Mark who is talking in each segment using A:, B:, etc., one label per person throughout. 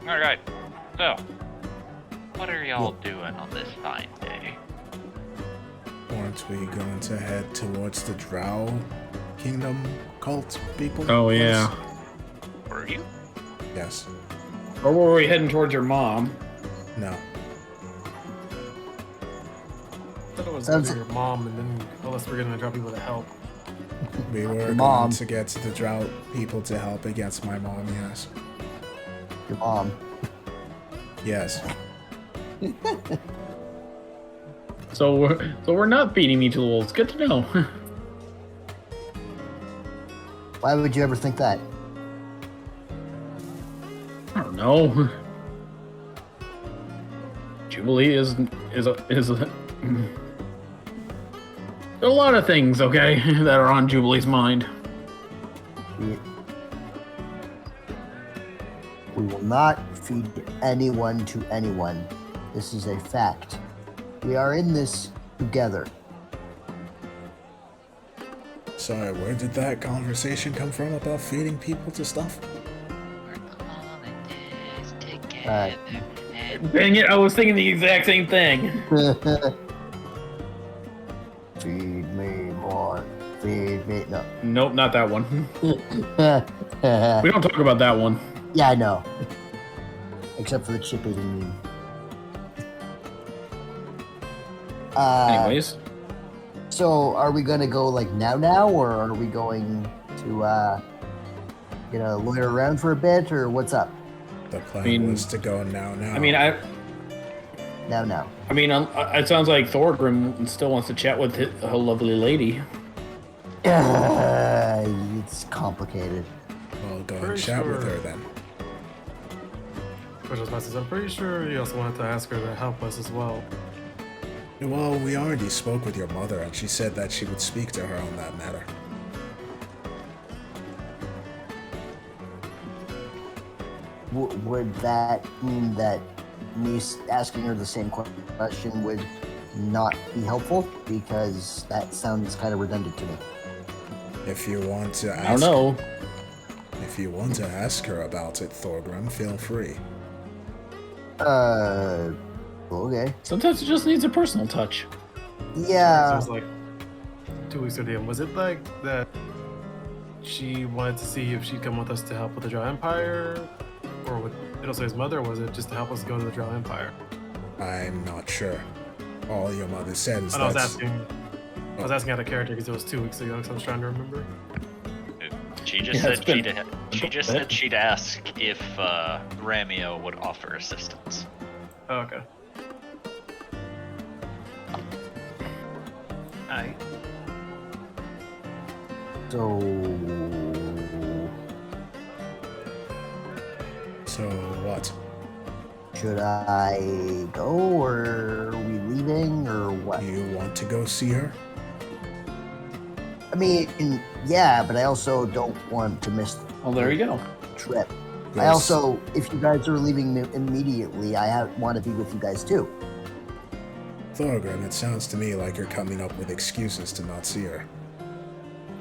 A: Alright, so, what are y'all doing on this fine day?
B: Aren't we going to head towards the Drow Kingdom cult people?
C: Oh, yeah.
A: Were you?
B: Yes.
C: Or were we heading towards your mom?
B: No.
D: I thought it was going to be your mom, and then unless we're going to draw people to help.
B: We were going to get the Drow people to help against my mom, yes.
E: Your mom.
B: Yes.
C: So we're not feeding me to the wolves. Good to know.
E: Why would you ever think that?
C: I don't know. Jubilee is a there are a lot of things, okay, that are on Jubilee's mind.
E: We will not feed anyone to anyone. This is a fact. We are in this together.
B: Sorry, where did that conversation come from about feeding people to stuff?
C: Dang it, I was thinking the exact same thing.
E: Feed me more. Feed me. No.
C: Nope, not that one. We don't talk about that one.
E: Yeah, I know. Except for the chip eating meme.
C: Anyways.
E: So are we gonna go like now, or are we going to loiter around for a bit, or what's up?
B: The plan was to go now.
C: I mean,
E: Now.
C: I mean, it sounds like Thorgrim still wants to chat with a lovely lady.
E: It's complicated.
B: Well, go and chat with her then.
D: I'm pretty sure you also wanted to ask her to help us as well.
B: Well, we already spoke with your mother, and she said that she would speak to her on that matter.
E: Would that mean that me asking her the same question would not be helpful? Because that sounds kind of redundant to me.
B: If you want to ask,
C: I don't know.
B: If you want to ask her about it, Thorgrim, feel free.
E: Okay.
C: Sometimes it just needs a personal touch.
E: Yeah.
D: So it was like 2 weeks ago. Was it like that she wanted to see if she'd come with us to help with the Drow Empire? Or with Fiddlesay's mother, or was it just to help us go to the Drow Empire?
B: I'm not sure. All your mother said is that...
D: I was asking out of character because it was 2 weeks ago, so I was trying to remember.
A: She just said she'd ask if Ramio would offer assistance.
D: Oh, okay.
A: Aye.
B: So what?
E: Should I go, or are we leaving, or what?
B: You want to go see her?
E: I mean, yeah, but I also don't want to miss
C: Oh, there you go.
E: the trip.
B: Yes.
E: I also, if you guys are leaving immediately, I want to be with you guys too.
B: Thorgrim, it sounds to me like you're coming up with excuses to not see her.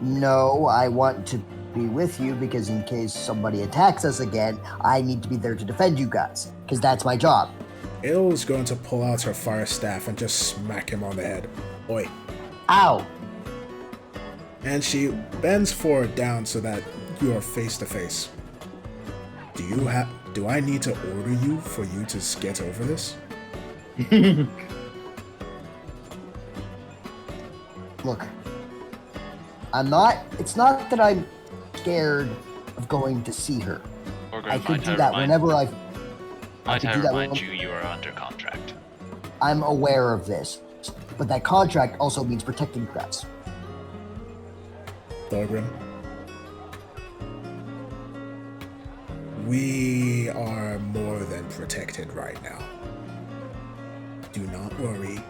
E: No, I want to be with you because in case somebody attacks us again, I need to be there to defend you guys, because that's my job.
B: Ill's going to pull out her fire staff and just smack him on the head. Oi.
E: Ow!
B: And she bends forward down so that you are face to face. Do I need to order you for you to get over this?
E: Look, it's not that I'm scared of going to see her. I could do that whenever I
A: remind you, you are under contract.
E: I'm aware of this, but that contract also means protecting you guys.
B: Thorgrim, we are more than protected right now. Do not worry.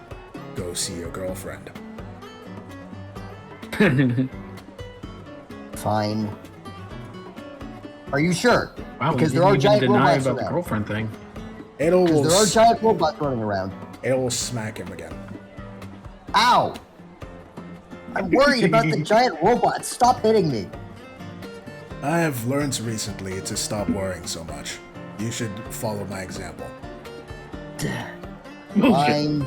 B: Go see your girlfriend.
E: Fine. Are you sure?
C: Wow,
E: because
C: we
E: there are
C: didn't even
E: giant
C: deny
E: robots
C: about the
E: around.
C: girlfriend thing.
E: Because there are giant robots running around.
B: It will smack him again.
E: Ow! I'm worried about the giant robots. Stop hitting me.
B: I have learned recently to stop worrying so much. You should follow my example.
E: Fine.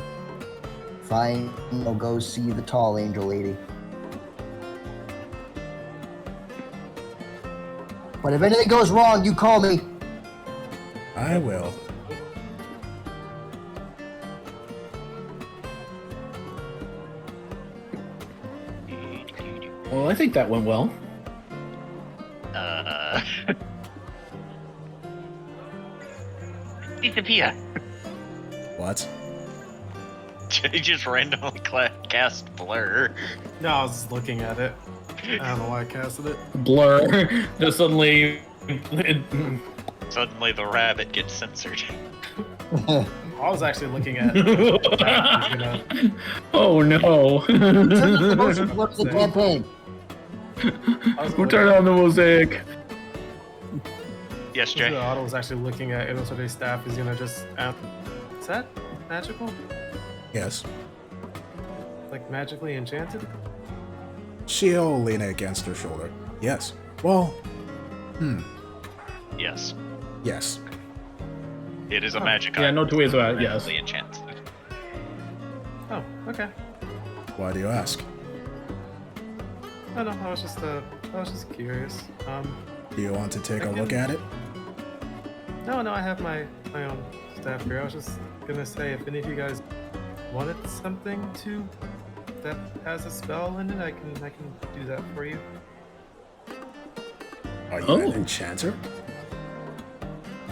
E: Fine. I'll go see the tall angel lady. But if anything goes wrong, you call me.
B: I will.
C: Well, I think that went well.
A: Disappear.
B: What?
A: He just randomly cast blur.
D: No, I was just looking at it. I don't know why I casted it.
C: Blur. Just suddenly.
A: Suddenly the rabbit gets censored.
D: I was actually looking at.
C: Oh no.
E: The motion blurs the campaign.
C: Who turned on the mosaic?
A: Yes, Jay.
D: Otto was actually looking at Illustrator's staff is gonna just. Is that magical?
B: Yes.
D: Like magically enchanted?
B: She'll lean it against her shoulder. Yes. Well,
A: Yes.
B: yes.
A: It is a magic
C: Yeah,
A: item.
C: no two ways about it, yes.
A: Magically enchanted.
D: Oh, okay.
B: Why do you ask?
D: No, I was just curious.
B: Do you want to take a look at it?
D: No, I have my own staff here. I was just gonna say, if any of you guys wanted something that has a spell in it, I can do that for you.
B: Are you
C: Oh.
B: an enchanter?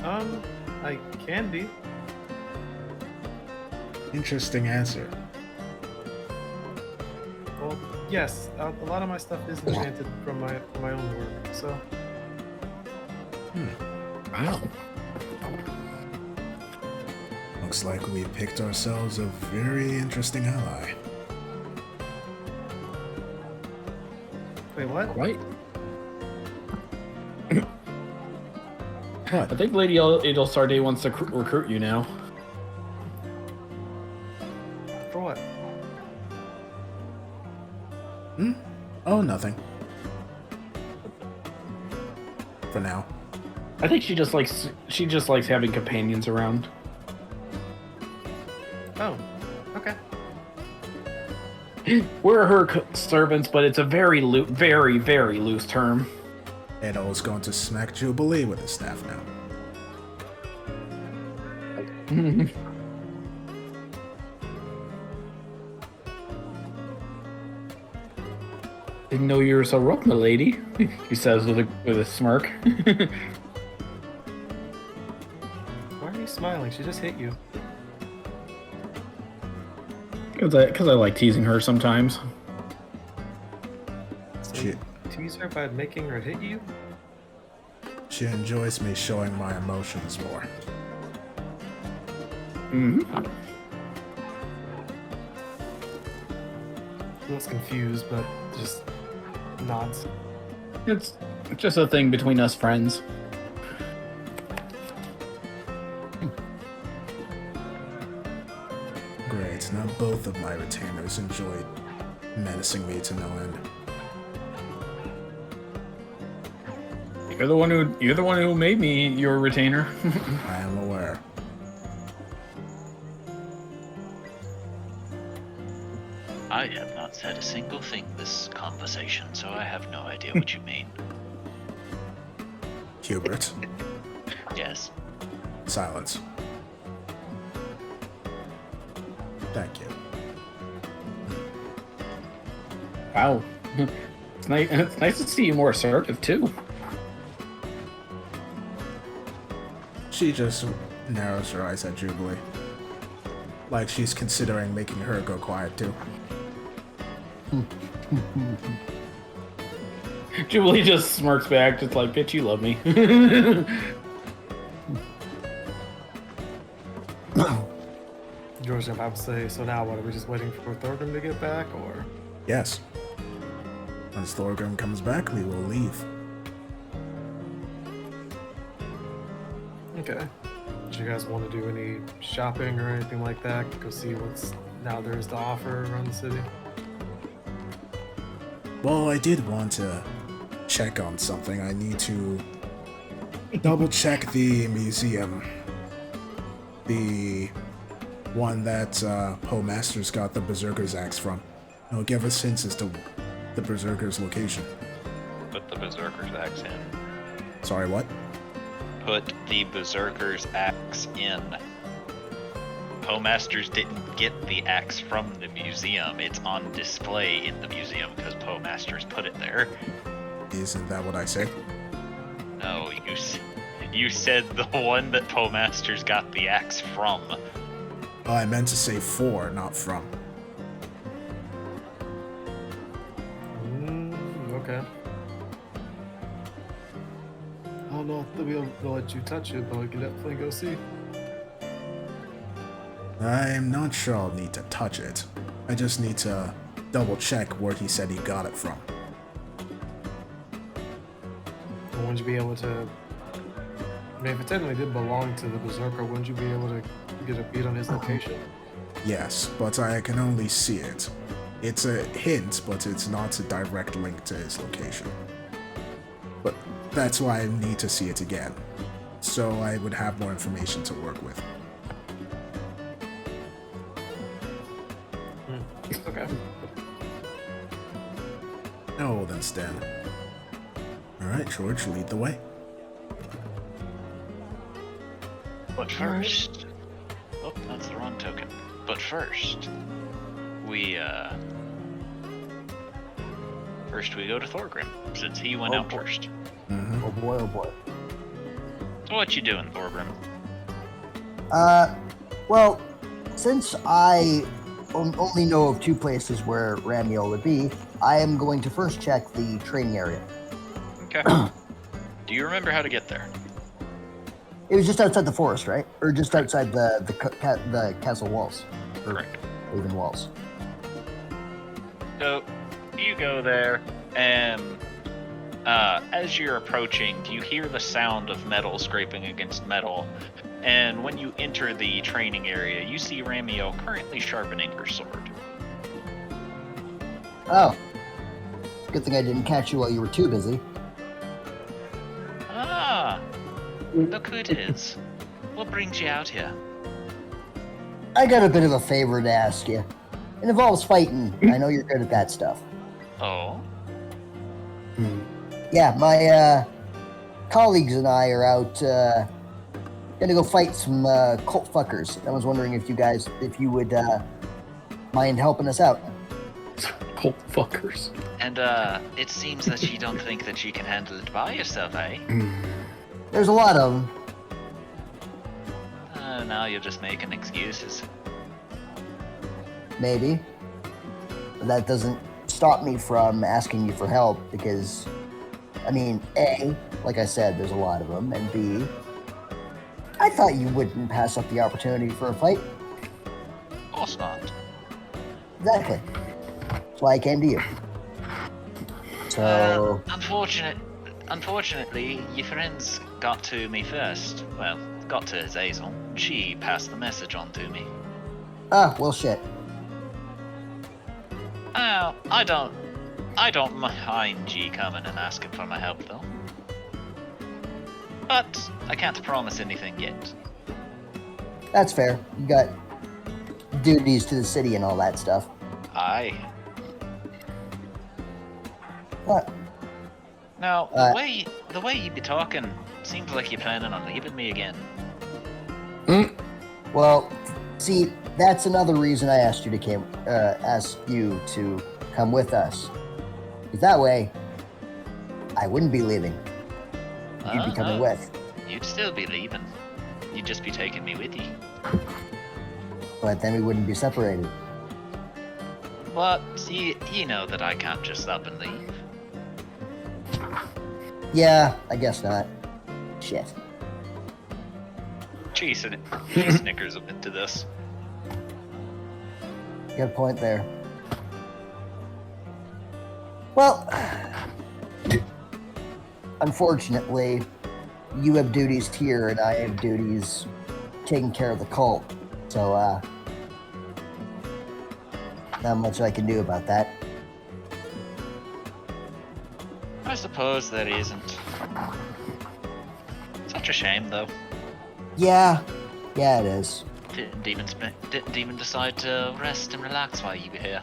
D: I can be.
B: Interesting answer.
D: Well, yes, a lot of my stuff is enchanted from my own work. So
C: Wow.
B: Looks like we picked ourselves a very interesting ally.
D: wait, what?
C: Right.
B: What?
C: I think Lady Edelsarde wants to recruit you now.
D: For what?
B: Oh, nothing. For now.
C: I think she just likes having companions around.
D: Oh, okay.
C: We're her servants, but it's a very very loose term.
B: Edo's going to smack Jubilee with his staff now.
C: Didn't know you were so rough, my lady. He says with a smirk.
D: Why are you smiling? She just hit you.
C: Because I like teasing her sometimes.
B: She,
D: Tease her by making her hit you?
B: she enjoys me showing my emotions more.
D: He looks confused, but just nods.
C: It's just a thing between us friends.
B: Great, now both of my retainers enjoy menacing me to no end.
C: You're the one who made me your retainer.
B: I am aware.
A: I have not said a single thing this conversation, so I have no idea what you mean.
B: Hubert,
A: Yes.
B: silence. Thank you.
C: Wow. It's nice to see you more assertive too.
B: She just narrows her eyes at Jubilee. Like she's considering making her go quiet too.
C: Jubilee just smirks back, just like, bitch, you love me.
D: George, I'm about to say, so now what? Are we just waiting for Thorgrim to get back, or?
B: Yes. Once Thorgrim comes back, we will leave.
D: Okay. Do you guys want to do any shopping or anything like that? Go see what's now there is to offer around the city?
B: Well, I did want to check on something. I need to Double check the museum. The one that Poe Masters got the Berserker's axe from. It'll give us hints as to the Berserker's location.
A: Put the Berserker's axe in.
B: Sorry, what?
A: Put the Berserker's axe in. Poe Masters didn't get the axe from the museum. It's on display in the museum because Poe Masters put it there.
B: Isn't that what I said?
A: No, you said the one that Poe Masters got the axe from.
B: Oh, I meant to say for, not from.
D: Okay. I don't know if they'll be able to let you touch it, but we can definitely go see.
B: I'm not sure I'll need to touch it. I just need to double check where he said he got it from.
D: Or wouldn't you be able to... I mean, if it technically did belong to the Berserker, wouldn't you be able to get a beat on his location?
B: Yes, but I can only see it. It's a hint, but it's not a direct link to his location. But that's why I need to see it again, so I would have more information to work with.
D: Okay.
B: Oh, then Stan. Alright, George, lead the way.
A: But first... Oh, that's the wrong token. But first, we go to Thorgrim, since he went out first.
B: Mm-hmm.
E: Oh boy, oh boy.
A: So what you doing, Thorgrim?
E: Well, since I only know of two places where Ramiel would be, I am going to first check the training area.
A: Okay. Do you remember how to get there?
E: It was just outside the forest, right? Or just outside the castle walls. Or
A: Correct.
E: even walls.
A: So, you go there, and as you're approaching, you hear the sound of metal scraping against metal, and when you enter the training area, you see Ramiel currently sharpening her sword.
E: Oh. Good thing I didn't catch you while you were too busy.
A: Ah, look who it is. What brings you out here?
E: I got a bit of a favor to ask you. It involves fighting. I know you're good at that stuff.
A: Oh?
E: Yeah, my colleagues and I are out gonna go fight some cult fuckers. I was wondering if you would mind helping us out.
C: Cult fuckers.
A: And, it seems that you don't think that you can handle it by yourself, eh?
E: There's a lot of them.
A: Now you're just making excuses.
E: Maybe. But that doesn't stop me from asking you for help because, I mean, A, like I said, there's a lot of them, and B, I thought you wouldn't pass up the opportunity for a fight.
A: Of course not.
E: Exactly. That's why I came to you. So,
A: Unfortunately, your friends got to me first. Well, got to Azazel. She passed the message on to me.
E: well, shit.
A: Oh, I don't mind G coming and asking for my help, though. But I can't promise anything yet.
E: That's fair. You got duties to the city and all that stuff.
A: Aye.
E: What?
A: Now, the way you be talking, seems like you're planning on leaving me again.
E: Well, see, that's another reason I asked you to come with us. Because that way, I wouldn't be leaving. You'd be coming with.
A: You'd still be leaving. You'd just be taking me with you.
E: But then we wouldn't be separated.
A: But you know that I can't just up and leave.
E: Yeah, I guess not. Shit.
A: He snickers a bit to this.
E: Good point there. Well, unfortunately, you have duties here and I have duties taking care of the cult. So, not much I can do about that.
A: I suppose there isn't. Such a shame, though.
E: Yeah, it is.
A: Didn't Demon decide to rest and relax while you were here?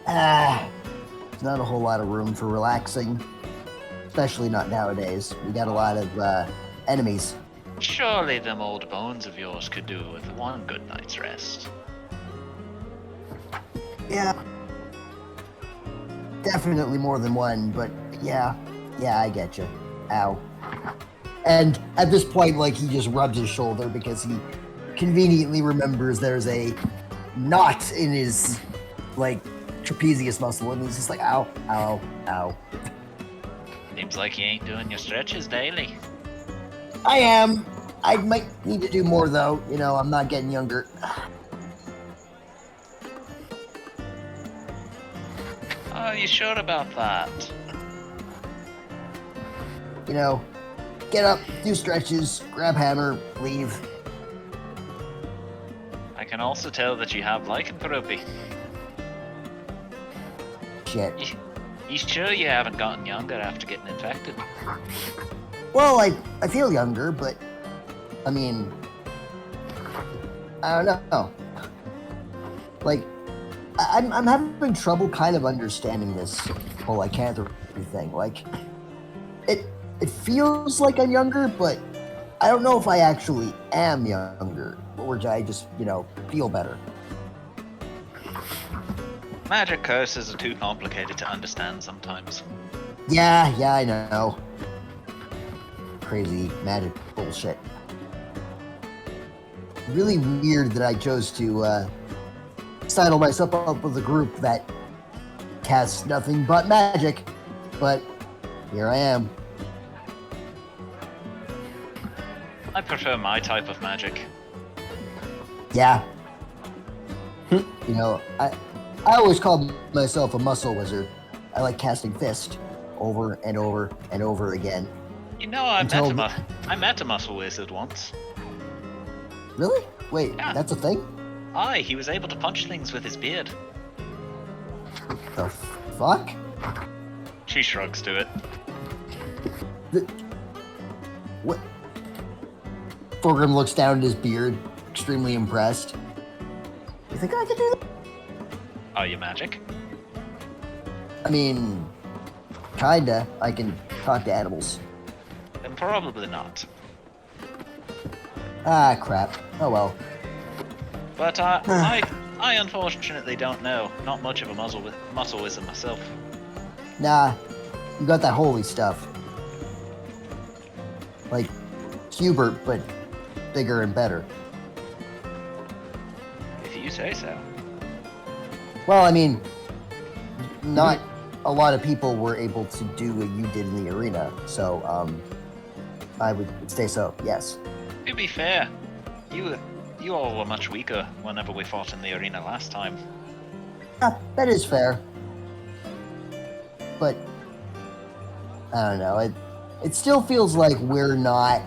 E: There's not a whole lot of room for relaxing. Especially not nowadays. We got a lot of enemies.
A: Surely them old bones of yours could do with one good night's rest.
E: Yeah. Definitely more than one, but yeah, I get you. Ow. And at this point, like, he just rubs his shoulder because he conveniently remembers there's a knot in his, like, trapezius muscle, and he's just like, ow, ow, ow.
A: Seems like you ain't doing your stretches daily.
E: I am. I might need to do more, though. You know, I'm not getting younger.
A: Oh, you sure about that?
E: You know, get up, do stretches, grab hammer, leave.
A: I can also tell that you have lycanthropy.
E: Shit.
A: You sure you haven't gotten younger after getting infected?
E: Well, I feel younger, but I mean, I don't know. Like, I'm having trouble kind of understanding this whole lycanthropy thing. Like, it feels like I'm younger, but I don't know if I actually am younger, or I just, you know, feel better.
A: Magic curses are too complicated to understand sometimes.
E: Yeah, I know. Crazy magic bullshit. Really weird that I chose to saddle myself up with a group that casts nothing but magic, but here I am.
A: I prefer my type of magic.
E: Yeah. You know, I always called myself a muscle wizard. I like casting fist over and over and over again.
A: You know, I met a muscle wizard once.
E: Really? Wait,
A: Yeah.
E: That's a thing?
A: Aye, he was able to punch things with his beard.
E: The fuck?
A: She shrugs to it.
E: What? Thorgrim looks down at his beard, extremely impressed. You think I could do that?
A: Are you magic?
E: I mean, kinda. I can talk to animals.
A: Then probably not.
E: Ah, crap. Oh well.
A: But I unfortunately don't know. Not much of a muscle wizard myself.
E: Nah, you got that holy stuff. Like Hubert, but bigger and better.
A: If you say so.
E: Well, I mean, not a lot of people were able to do what you did in the arena, so I would say so. Yes.
A: To be fair, you all were much weaker whenever we fought in the arena last time.
E: Yeah, that is fair. But I don't know. It still feels like we're not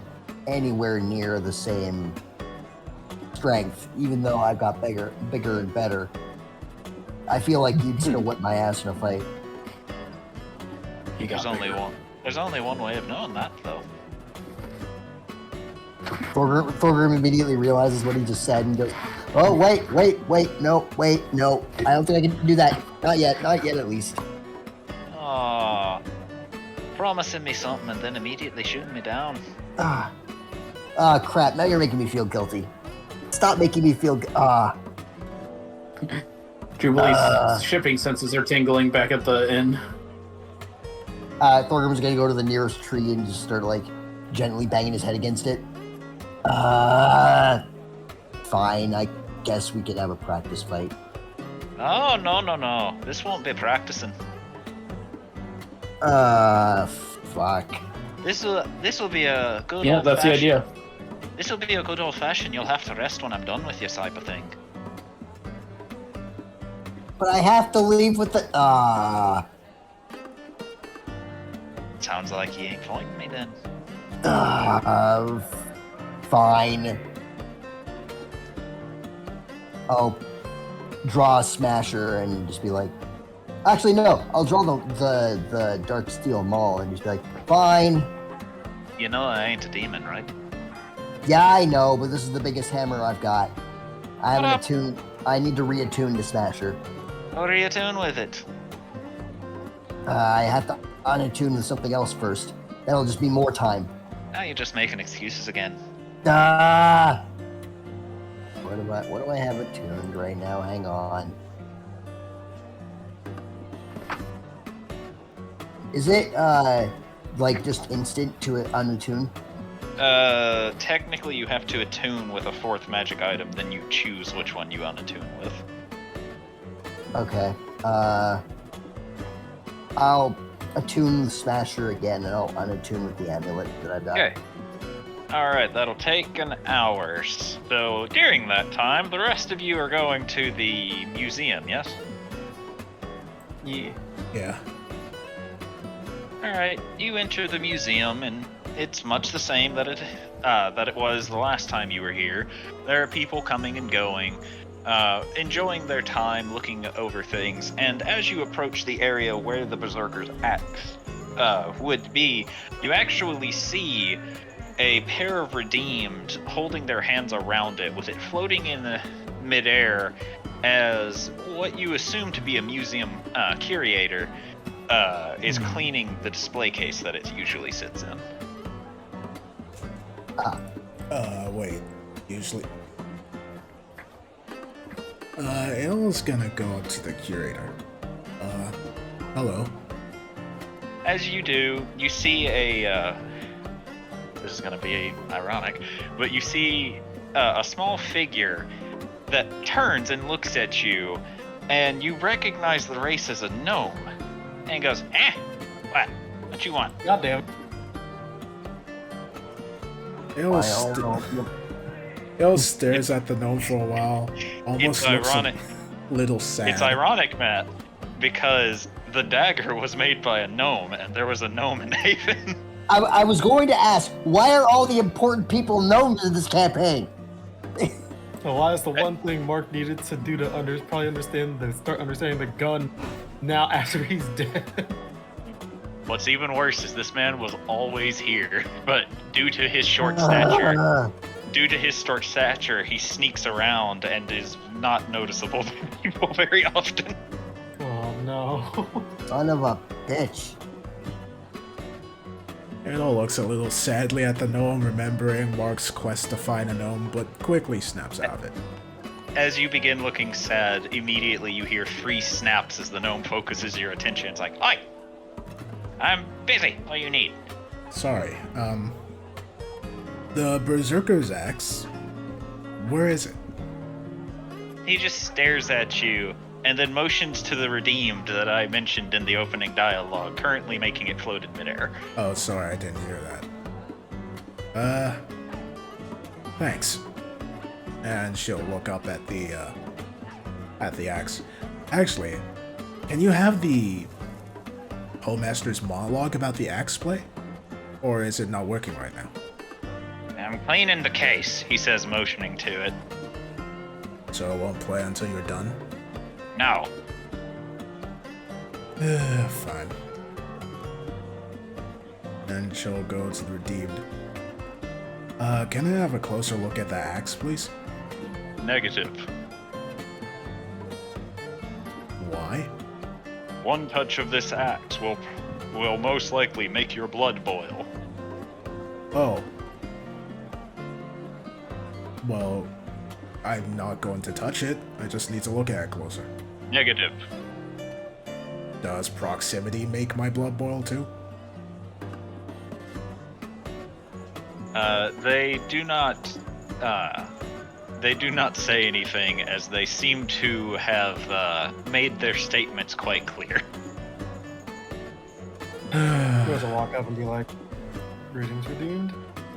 E: anywhere near the same strength, even though I've got bigger and better. I feel like you'd still whip my ass in a fight.
A: There's only one way of knowing that, though.
E: Thorgrim immediately realizes what he just said and goes, "Oh, wait, no. I don't think I can do that. Not yet at least."
A: Aww. Promising me something and then immediately shooting me down.
E: Crap, now you're making me feel guilty. Stop making me feel,
C: Jubilee's shipping senses are tingling back at the inn.
E: Thorgrim's gonna go to the nearest tree and just start, like, gently banging his head against it. Fine, I guess we could have a practice fight.
A: Oh, no. This won't be practicing.
E: Fuck.
A: This will be a good
C: Yeah, that's the idea.
A: This will be a good old fashioned. You'll have to rest when I'm done with you type of thing.
E: But I have to leave with the,
A: Sounds like you ain't fighting me then.
E: Fine. I'll draw a smasher and just be like, actually no, I'll draw the dark steel maul and just be like, fine.
A: You know I ain't a demon, right?
E: Yeah, I know, but this is the biggest hammer I've got. I haven't
A: up?
E: attuned. I need to reattune the Smasher.
A: What are you doing with it?
E: I have to unattune with something else first. That'll just be more time.
A: Now you're just making excuses again.
E: Ah! What do I have attuned right now? Hang on. Is it like just instant to unattune?
A: Technically you have to attune with a fourth magic item, then you choose which one you unattune with.
E: Okay. I'll attune the Smasher again, and I'll unattune with the amulet that I've got.
A: Okay. Alright, that'll take an hour. So during that time, the rest of you are going to the museum, yes?
C: Yeah.
B: Yeah.
A: Alright, you enter the museum, and it's much the same that it was the last time you were here. There are people coming and going, enjoying their time, looking over things, and as you approach the area where the Berserker's axe would be, you actually see a pair of Redeemed holding their hands around it, with it floating in midair as what you assume to be a museum curator is cleaning the display case that it usually sits in.
B: Wait. Usually... Il's gonna go up to the curator. Hello.
A: As you do, you see this is gonna be ironic, but you see a small figure that turns and looks at you, and you recognize the race as a gnome, and goes, what you want?
C: God damn.
B: Il stares at the gnome for a while, almost
A: It's
B: looks
A: ironic.
B: a little sad.
A: It's ironic, Matt, because the dagger was made by a gnome, and there was a gnome in Haven.
E: I was going to ask, why are all the important people known in this campaign?
D: So why is the one thing Mark needed to do to start understanding the gun now after he's dead?
A: What's even worse is this man was always here, but due to his short stature, he sneaks around and is not noticeable to people very often.
D: Oh no.
E: Son of a bitch.
B: Il looks a little sadly at the gnome, remembering Mark's quest to find a gnome, but quickly snaps out of it.
A: As you begin looking sad, immediately you hear 3 snaps as the gnome focuses your attention. It's like, "Oi! I'm busy. What do you need?"
B: Sorry, the Berserker's axe, where is it?
A: He just stares at you and then motions to the Redeemed that I mentioned in the opening dialogue, currently making it float in midair.
B: Oh, sorry, I didn't hear that. Thanks. And she'll look up at the axe. Actually, can you have the Homemaster's monologue about the axe play? Or is it not working right now?
A: "I'm cleaning the case," he says, motioning to it.
B: So it won't play until you're done?
A: "No."
B: Fine. And she'll go to the Redeemed. Can I have a closer look at the axe, please?
A: "Negative.
B: Why?
A: One touch of this axe will most likely make your blood boil."
B: Oh. Well, I'm not going to touch it. I just need to look at it closer.
A: "Negative.
B: Does proximity make my blood boil too?
A: They do not say anything, as they seem to have made their statements quite clear.
D: He has to walk up and be like, "Greetings, Redeemed."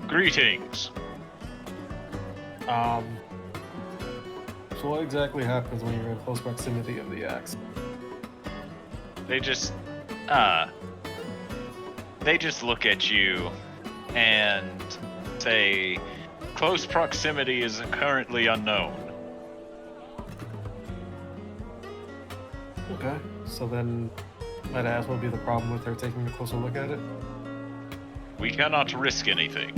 A: "Greetings."
D: So what exactly happens when you're in close proximity of the axe?
A: They just look at you and say, "Close proximity is currently unknown."
D: Okay, so then I'd ask what would be the problem with her taking a closer look at it?
A: We cannot risk anything.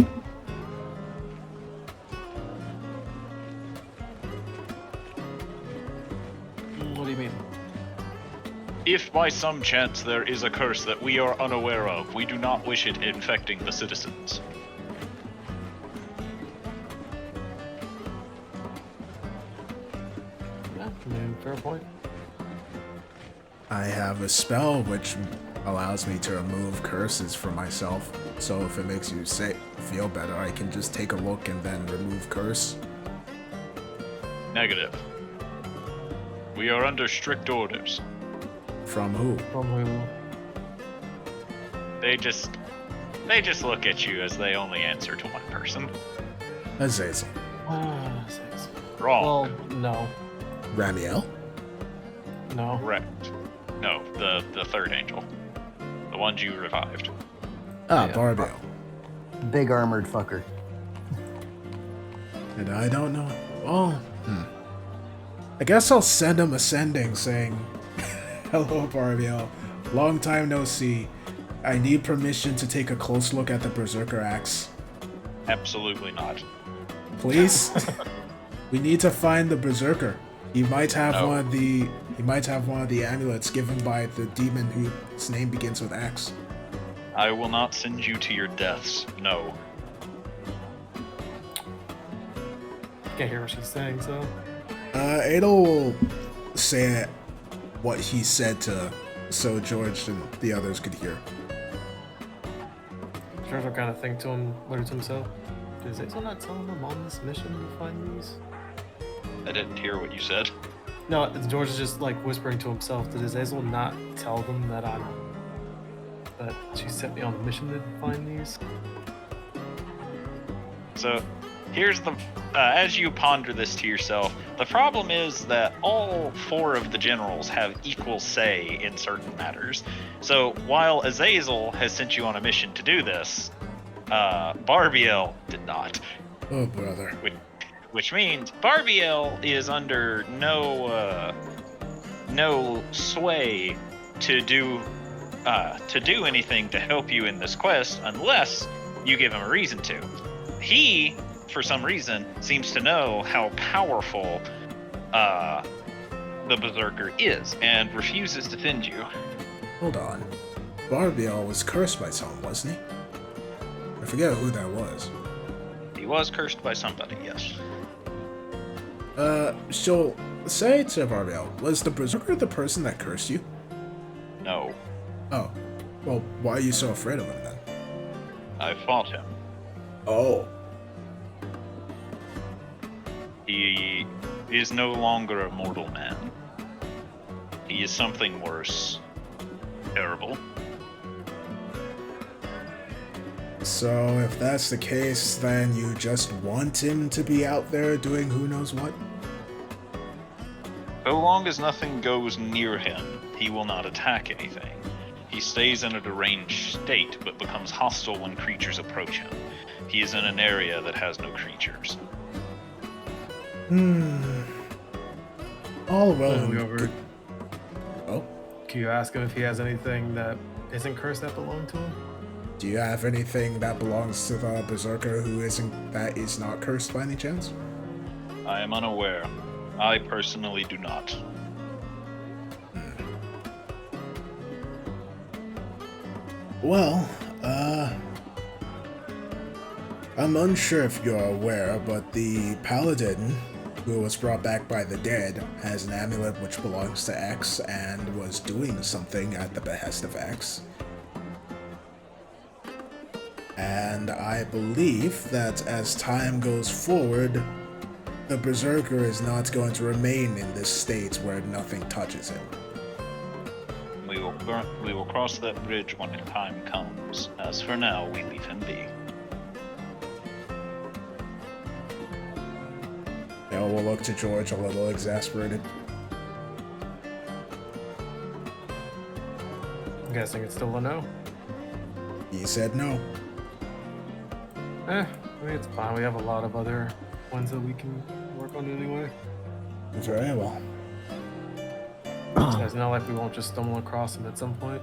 D: What do you mean?
A: If by some chance there is a curse that we are unaware of, we do not wish it infecting the citizens.
D: Yeah, I mean, fair point.
B: I have a spell which allows me to remove curses from myself. So if it makes you feel better, I can just take a look and then remove curse.
A: Negative. We are under strict orders.
B: From who?
D: From who?
A: They just look at you as they only answer to one person.
B: Azazel.
D: Six.
A: Wrong.
D: Well, no.
B: Ramiel?
D: No.
A: Correct. No, the third angel. The ones you revived.
B: Ah,
D: Yeah.
B: Barbiel.
E: Big armored fucker.
B: And I don't know. Oh, I guess I'll send him a sending saying, "Hello, Barbiel. Long time no see. I need permission to take a close look at the Berserker axe.
A: Absolutely not.
B: Please? We need to find the Berserker. He might have
A: No.
B: one of the amulets given by the demon whose name begins with Axe."
A: I will not send you to your deaths. No.
D: Can't hear what she's saying, so.
B: Adel will say what he said so George and the others could hear.
D: George will kind of think to him, mutter to himself. Is Azel not telling him on this mission to find these?
A: I didn't hear what you said.
D: No, George is just like whispering to himself. Did Azazel not tell them that that she sent me on a mission to find these?
A: So, here's the... as you ponder this to yourself, the problem is that all four of the generals have equal say in certain matters. So, while Azazel has sent you on a mission to do this, Barbiel did not.
B: Oh, brother.
A: Which means Barbiel is under no sway to do anything to help you in this quest unless you give him a reason to. He, for some reason, seems to know how powerful the Berserker is and refuses to defend you.
B: Hold on. Barbiel was cursed by someone, wasn't he? I forget who that was.
A: He was cursed by somebody, yes.
B: So, say to Barbiel, was the Berserker the person that cursed you?
A: No,
B: Oh. Well, why are you so afraid of him then?
A: I fought him.
B: Oh.
A: He is no longer a mortal man. He is something worse. Terrible.
B: So, if that's the case, then you just want him to be out there doing who knows what?
A: So long as nothing goes near him, he will not attack anything. He stays in a deranged state, but becomes hostile when creatures approach him. He is in an area that has no creatures.
B: All well
D: Moving
B: and
D: over.
B: good. Oh?
D: Can you ask him if he has anything that isn't cursed that belong to him?
B: Do you have anything that belongs to the Berserker that is not cursed by any chance?
A: I am unaware. I personally do not.
B: Well, I'm unsure if you're aware, but the Paladin, who was brought back by the dead, has an amulet which belongs to X and was doing something at the behest of X. And I believe that as time goes forward, the Berserker is not going to remain in this state where nothing touches him.
A: We will cross that bridge when the time comes. As for now, we leave him be.
B: Now we'll look to George a little exasperated.
D: I'm guessing it's still a no.
B: He said no.
D: I mean, it's fine. We have a lot of other ones that we can work on anyway.
B: Very well.
D: So it's not like we won't just stumble across them at some point.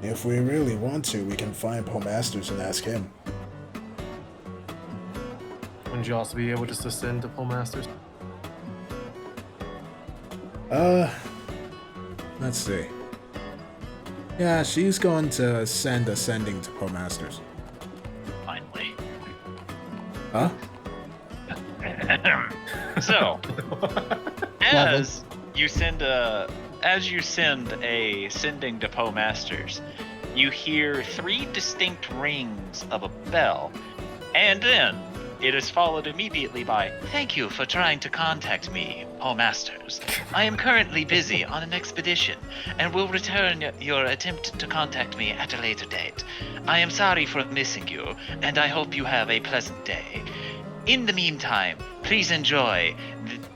B: If we really want to, we can find Paul Masters and ask him.
D: Wouldn't you also be able just to send to Pull Masters?
B: Let's see. Yeah, she's going to send a sending to Paul Masters.
A: Finally.
B: Huh?
A: So, as you send a sending to Poe Masters, you hear 3 distinct rings of a bell, and then it is followed immediately by, "Thank you for trying to contact me, Poe Masters. I am currently busy on an expedition, and will return your attempt to contact me at a later date. I am sorry for missing you, and I hope you have a pleasant day. In the meantime, please enjoy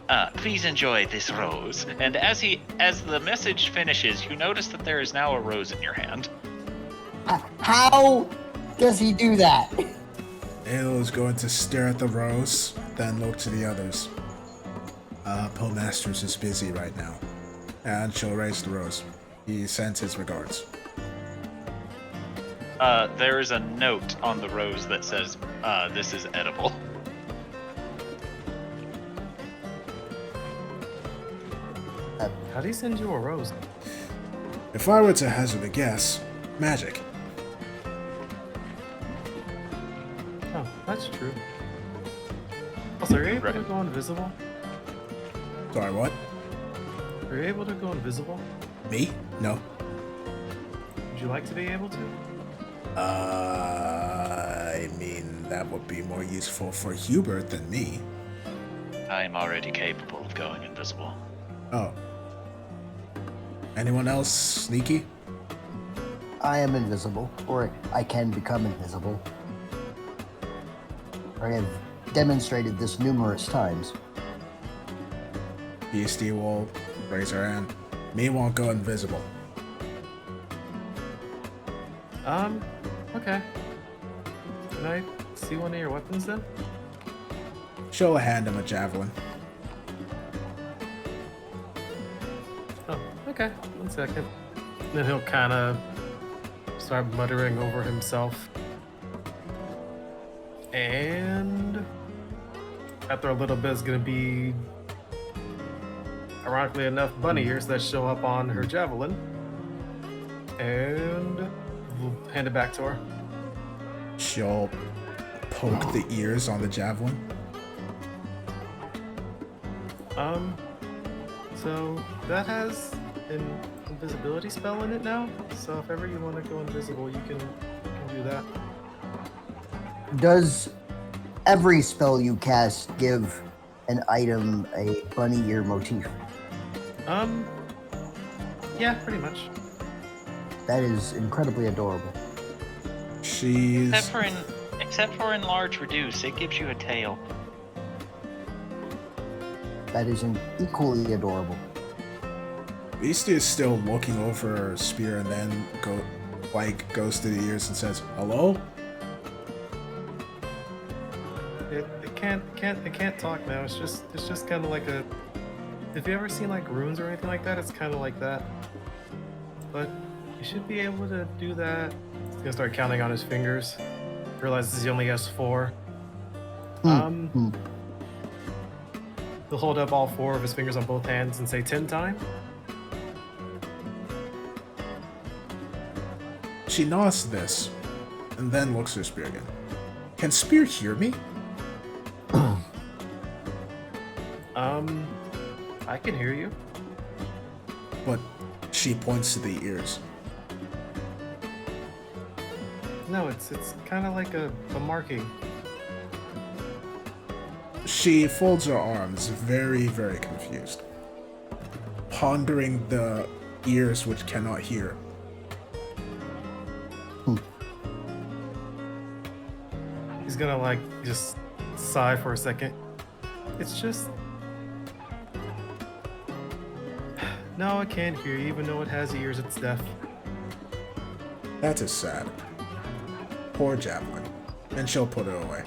A: this rose." And as the message finishes, you notice that there is now a rose in your hand.
E: How does he do that?
B: Halo is going to stare at the rose, then look to the others. Paul Masters is busy right now. And she'll raise the rose. He sends his regards.
A: There is a note on the rose that says, "This is edible."
D: How do you send you a rose?
B: If I were to hazard a guess, magic.
D: Oh, that's true. Also, are you able
A: Right.
D: to go invisible?
B: Sorry, what?
D: Are you able to go invisible?
B: Me? No.
D: Would you like to be able to?
B: I mean, that would be more useful for Hubert than me.
A: I am already capable of going invisible.
B: Oh. Anyone else sneaky?
E: I am invisible, or I can become invisible. I have demonstrated this numerous times.
B: Beastie will raise her hand. Me won't go invisible.
D: Okay. Can I see one of your weapons then?
B: She'll hand him a javelin.
D: Oh, okay. 1 second. Then he'll kind of start muttering over himself. And after a little bit, it's gonna be, ironically enough, bunny ears that show up on her javelin. And we'll hand it back to her.
B: She'll poke the ears on the javelin.
D: So that has an invisibility spell in it now. So if ever you want to go invisible, you can do that.
E: Does every spell you cast give an item a bunny ear motif?
D: Yeah, pretty much.
E: That is incredibly adorable.
B: She's...
A: Except for enlarge reduce, it gives you a tail.
E: That is equally adorable.
B: Beastie is still looking over her spear and then goes to the ears and says, "Hello?"
D: It can't talk now. It's just kind of like a. If you ever seen like runes or anything like that, it's kind of like that. But you should be able to do that. He's gonna start counting on his fingers. Realizes he only has 4. He'll hold up all 4 of his fingers on both hands and say 10 time.
B: She nods to this, and then looks at her spear again. Can spear hear me?
D: I can hear you.
B: But she points to the ears.
D: No, it's kind of like a marking.
B: She folds her arms, very, very confused, pondering the ears which cannot hear.
D: He's gonna like just sigh for a second. It's just. No, I can't hear you, even though it has ears, it's deaf.
B: That is sad. Poor javelin. And she'll put it away.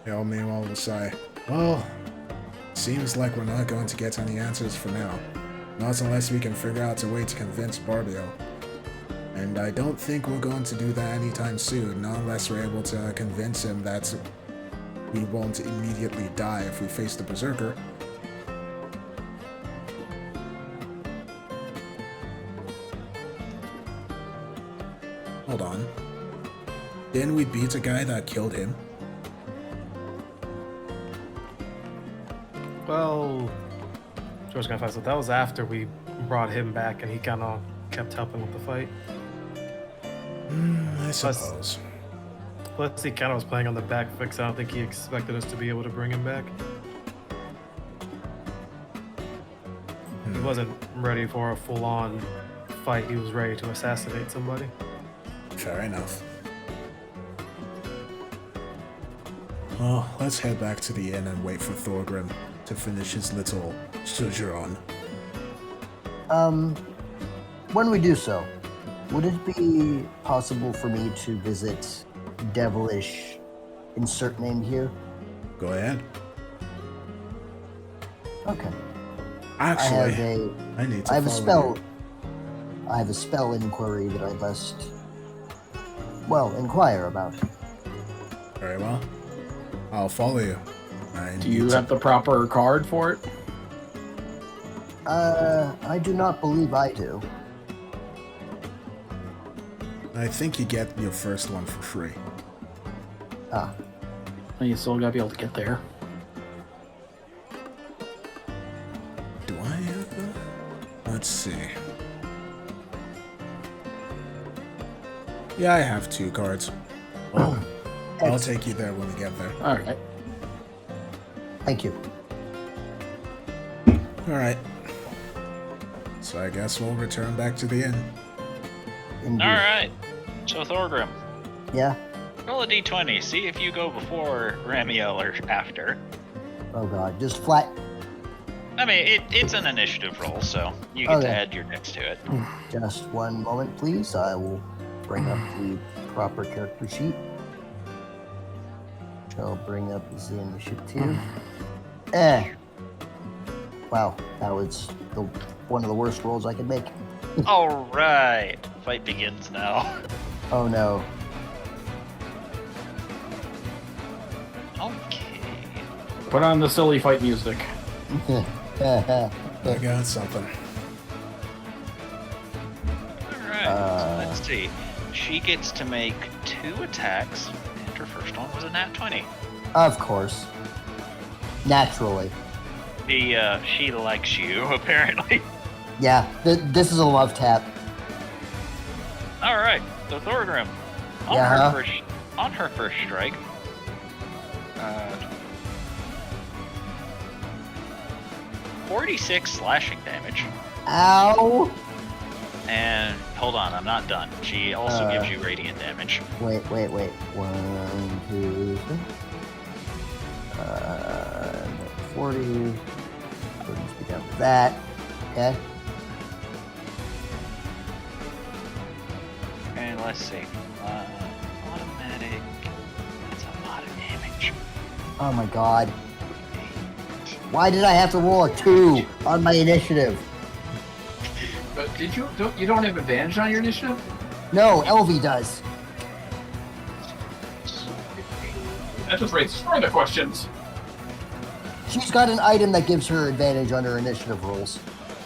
B: Meanwhile will sigh, "Well, seems like we're not going to get any answers for now. Not unless we can figure out a way to convince Barbio. And I don't think we're going to do that anytime soon, not unless we're able to convince him that we won't immediately die if we face the Berserker. Hold on. Didn't we beat a guy that killed him?
D: Well, George Gunfight, so that was after we brought him back and he kind of kept helping with the fight.
B: I suppose.
D: Plus, he kind of was playing on the back fix. I don't think he expected us to be able to bring him back. He wasn't ready for a full-on fight. He was ready to assassinate somebody.
B: Fair enough. Well, let's head back to the inn and wait for Thorgrim to finish his little sojourn.
E: When we do so, would it be possible for me to visit Devilish, insert name here?
B: Go ahead.
E: Okay.
B: Actually, I need to
E: I have a
B: follow
E: spell.
B: you.
E: I have a spell inquiry that I must, well, inquire about.
B: Very well. I'll follow you.
C: Do you have the proper card for it?
E: I do not believe I do.
B: I think you get your first one for free.
E: Ah.
C: Well, you still gotta be able to get there.
B: Do I have that? Let's see. Yeah, I have 2 cards. Well, I'll take you there when we get there.
C: Alright.
E: Thank you.
B: Alright. So I guess we'll return back to the inn.
E: Indeed.
A: Alright. So Thorgrim,
E: Yeah?
A: roll a d20. See if you go before Ramiel or after.
E: Oh god, just flat.
A: I mean, it's an initiative roll, so you get to
E: Okay.
A: add your next to it.
E: Just one moment, please. I will bring up the proper character sheet. I'll bring up the initiative. Wow, that was one of the worst rolls I could make.
A: Alright. Fight begins now.
E: Oh no.
A: Okay.
C: Put on the silly fight music.
B: I got something.
A: Alright, let's see. She gets to make 2 attacks, and her first one was a nat 20.
E: Of course. Naturally.
A: She likes you, apparently.
E: Yeah, this is a love tap.
A: Alright, so Thorgrim,
E: Yeah?
A: on her first strike, 46 slashing damage.
E: Ow!
A: And hold on, I'm not done. She also gives you radiant damage.
E: Wait. 1, 2, 3. 40. Brings me down to that. Okay.
A: And let's see. Automatic. That's a lot of damage.
E: Oh my god. Why did I have to roll a 2 on my initiative?
F: But you don't have advantage on your initiative?
E: No, Elvie does.
F: That just raises further questions.
E: She's got an item that gives her advantage on her initiative rolls.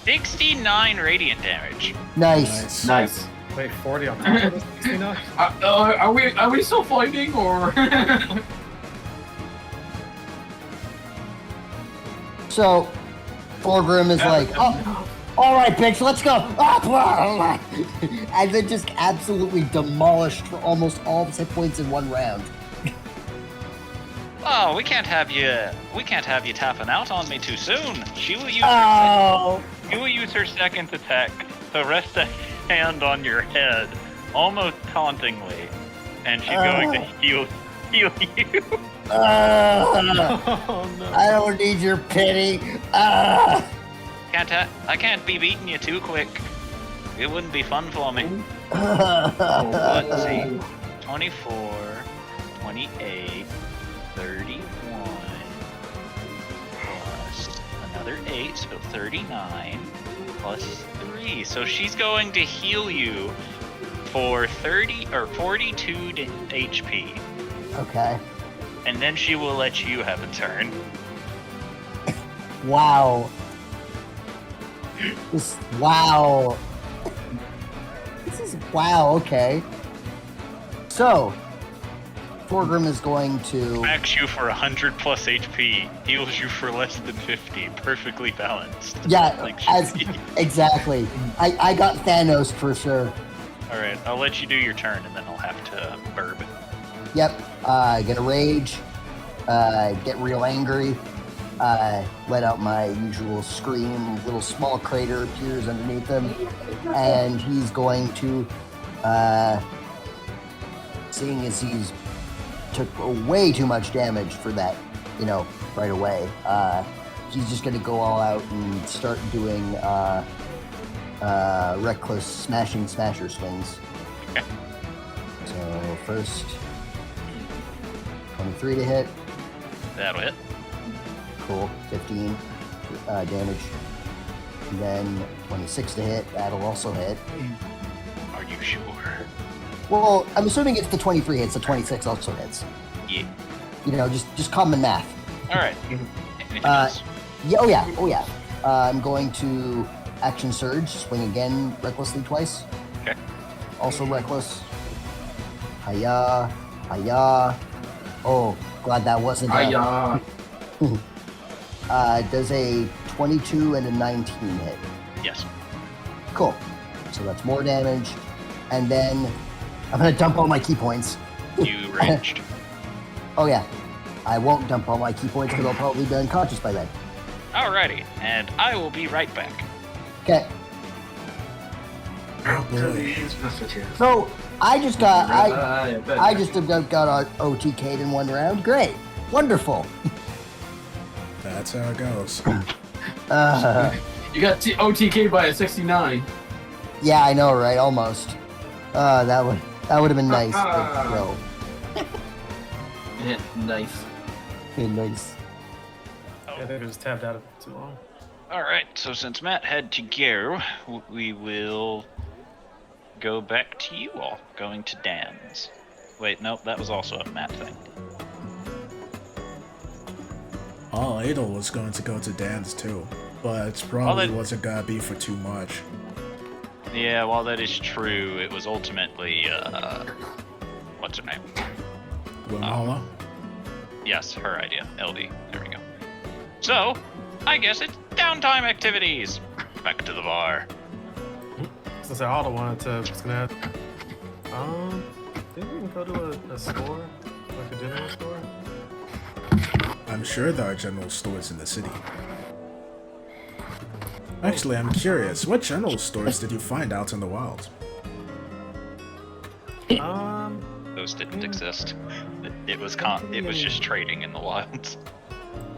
A: 69 radiant damage.
E: Nice.
F: Nice.
D: Wait, 40 on top of this? 69?
F: Are we still fighting or?
E: So, Thorgrim is like, oh, all right, bitch, let's go. And then just absolutely demolished for almost all of his hit points in one round.
A: Oh, we can't have you tapping out on me too soon. She will use her second attack to rest a hand on your head, almost tauntingly, and she's going to heal you.
D: Oh no.
E: I don't need your pity.
A: I can't be beating you too quick. It wouldn't be fun for me. Let's see. 24, 28, 31, plus another 8, so 39 plus 3. So she's going to heal you for 30 or 42 HP,
E: Okay.
A: and then she will let you have a turn.
E: Wow. Wow. This is wow. Okay. So, Thorgrim is going to.
A: Backs you for 100 plus HP, heals you for less than 50, perfectly balanced.
E: Yeah,
A: Like
E: exactly. I got Thanos for sure.
A: Alright, I'll let you do your turn, and then I'll have to burb.
E: Yep. Get a rage. Get real angry. Let out my usual scream. Little small crater appears underneath him, and he's going to, seeing as he's took way too much damage for that, right away. He's just going to go all out and start doing reckless smashing smasher swings.
A: Okay.
E: So first, 23 to hit.
A: That'll hit.
E: Cool. 15 damage. And then 26 to hit. That'll also hit.
A: Are you sure?
E: Well, I'm assuming it's the 23 hits. The 26 also hits.
A: Yeah.
E: Just common math.
A: Alright. Anything
E: Uh,
A: else?
E: Yeah. Oh yeah. I'm going to action surge. Swing again recklessly twice.
A: Okay.
E: Also reckless. Hiya. Hiya. Oh, glad that wasn't.
F: Hiya.
E: Does a 22 and a 19 hit?
A: Yes.
E: Cool. So that's more damage. And then I'm going to dump all my key points.
A: You raged.
E: Oh, yeah. I won't dump all my key points because I'll probably be unconscious by then.
A: Alrighty, and I will be right back.
E: Okay.
B: Oh boy.
E: So I just got I just
F: just
E: got OTK'd in one round. Great. Wonderful.
B: That's how it goes.
F: You got OTK by a 69.
E: Yeah, I know, right? Almost. That would have been nice. But no.
F: Yeah, nice.
E: Nice.
D: I think I just tapped out of it too long.
A: Alright, so since Matt had to go, we will go back to you all, going to Dan's. Wait, nope, that was also a Matt thing.
B: Oh, Adel was going to go to Dan's too, but probably
A: that-
B: wasn't gonna be for too much.
A: Yeah, while that is true, it was ultimately, what's her name?
B: Wimala?
A: Yes, her idea. LD. There we go. So, I guess it's downtime activities. Back to the bar.
D: Since I also wanted to, just gonna have, think we can go to a store, like a general store.
B: I'm sure there are general stores in the city. Actually, I'm curious, what general stores did you find out in the wild?
A: Those didn't exist. It was just trading in the wilds.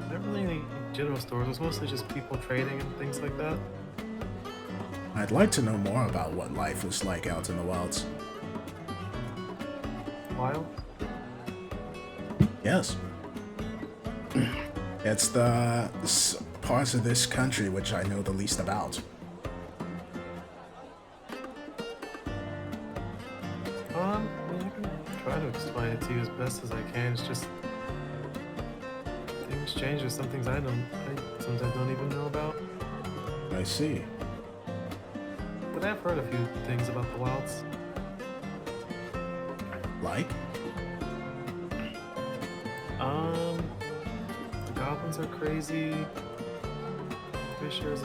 D: Not really any general stores. It was mostly just people trading and things like that.
B: I'd like to know more about what life was like out in the wilds.
D: Wild.
B: Yes. It's the parts of this country which I know the least about.
D: I mean, I can try to explain it to you as best as I can. It's just things change. There's some things I sometimes don't even know about.
B: I see.
D: But I've heard a few things about the wilds.
B: Like?
D: The goblins are crazy. Pretty sure there's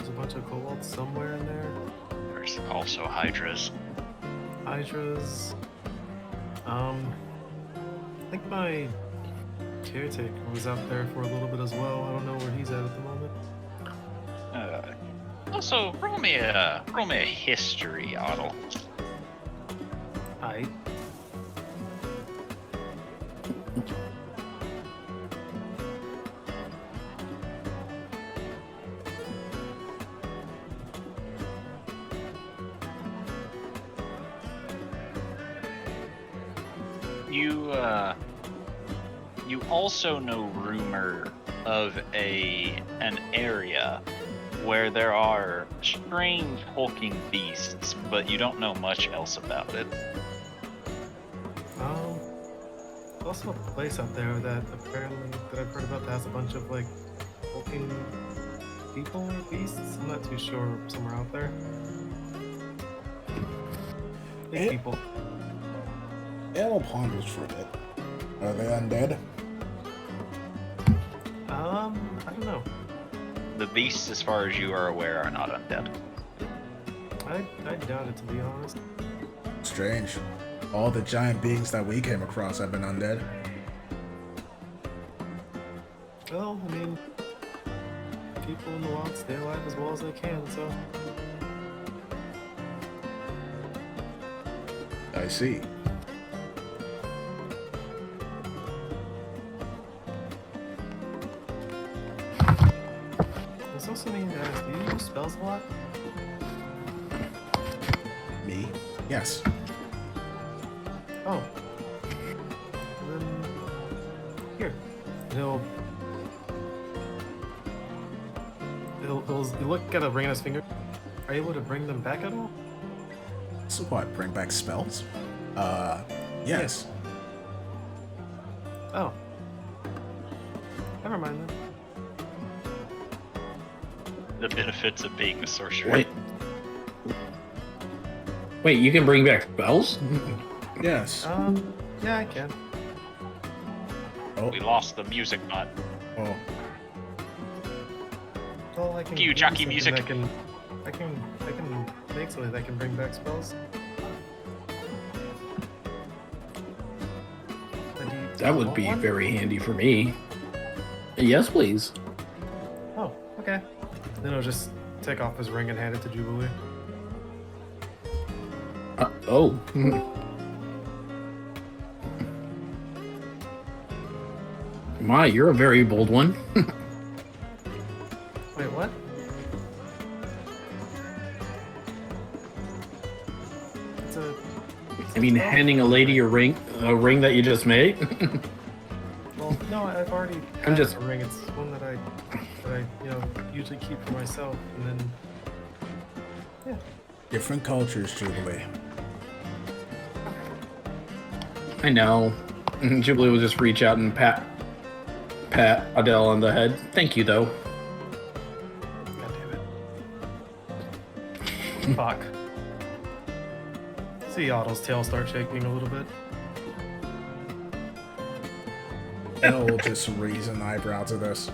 D: a bunch of kobolds somewhere in there.
A: There's also hydras.
D: Hydras. I think my caretaker was out there for a little bit as well. I don't know where he's at the moment.
A: Also, roll me a history, Otto.
D: Hi.
A: You also know rumor of an area where there are strange hulking beasts, but you don't know much else about it.
D: There's also a place out there that apparently that I've heard about that has a bunch of like hulking people or beasts. I'm not too sure. Somewhere out there. Big people.
B: Anna ponders for a bit. Are they undead?
D: I don't know.
A: The beasts, as far as you are aware, are not undead.
D: I doubt it, to be honest.
B: Strange. All the giant beings that we came across have been undead.
D: Well, I mean, people in the wild stay alive as well as they can, so.
B: I see.
D: There's also something that do you use spells a lot?
B: Me? Yes.
D: Oh. And then here. He'll look at a ring on his finger. Are you able to bring them back at all?
B: So what, bring back spells? Yes.
D: Oh. Never mind then.
A: The benefits of being a sorcerer.
C: Wait, you can bring back spells?
B: Yes.
D: Yeah, I can.
B: Oh.
A: We lost the music bot.
B: Oh.
D: Well, I can
A: Cue
D: give
A: jockey
D: something
A: music.
D: I can make something that can bring back spells.
C: That would be
D: one?
C: very handy for me. Yes, please.
D: Oh, okay. Then he'll just take off his ring and hand it to Jubilee.
C: Oh. My, you're a very bold one.
D: Wait, what?
C: I mean, handing a lady a ring that you just made.
D: Well, no, I've already.
C: I'm just-
D: a ring. It's one that I usually keep for myself, and then. Yeah.
B: Different cultures, Jubilee.
C: I know. Jubilee will just reach out and pat Adele on the head. Thank you, though.
D: God damn it. Fuck. See Otto's tail start shaking a little bit.
B: Elle will just raise an eyebrow to this.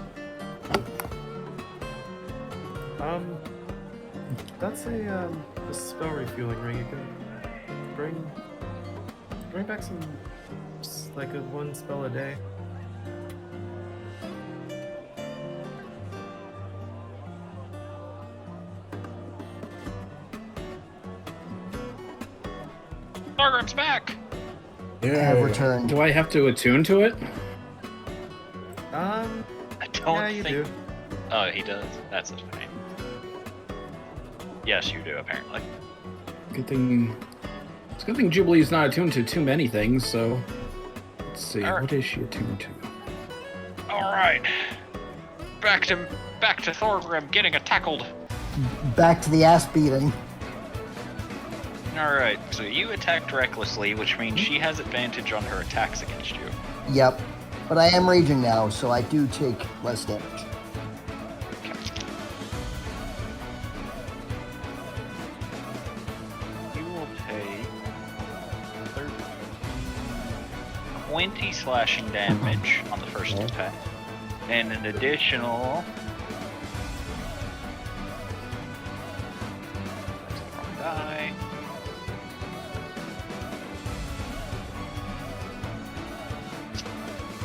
D: That's a spell refueling ring. You can bring back some, like one spell a day.
A: Stargrim's back!
E: Have returned.
C: Do I have to attune to it?
A: I don't
D: Yeah, you
A: think.
D: do.
A: Oh, he does. That's his name. Yes, you do, apparently.
C: Good thing. It's a good thing Jubilee's not attuned to too many things. So, let's see.
A: All right.
C: What is she attuned to?
A: Alright. Back to Thorgrim getting tackled.
E: Back to the ass beating.
A: Alright, so you attacked recklessly, which means she has advantage on her attacks against you.
E: Yep. But I am raging now, so I do take less damage.
A: You will take 20 slashing damage on the first
E: Okay.
A: attack. And an additional... Die.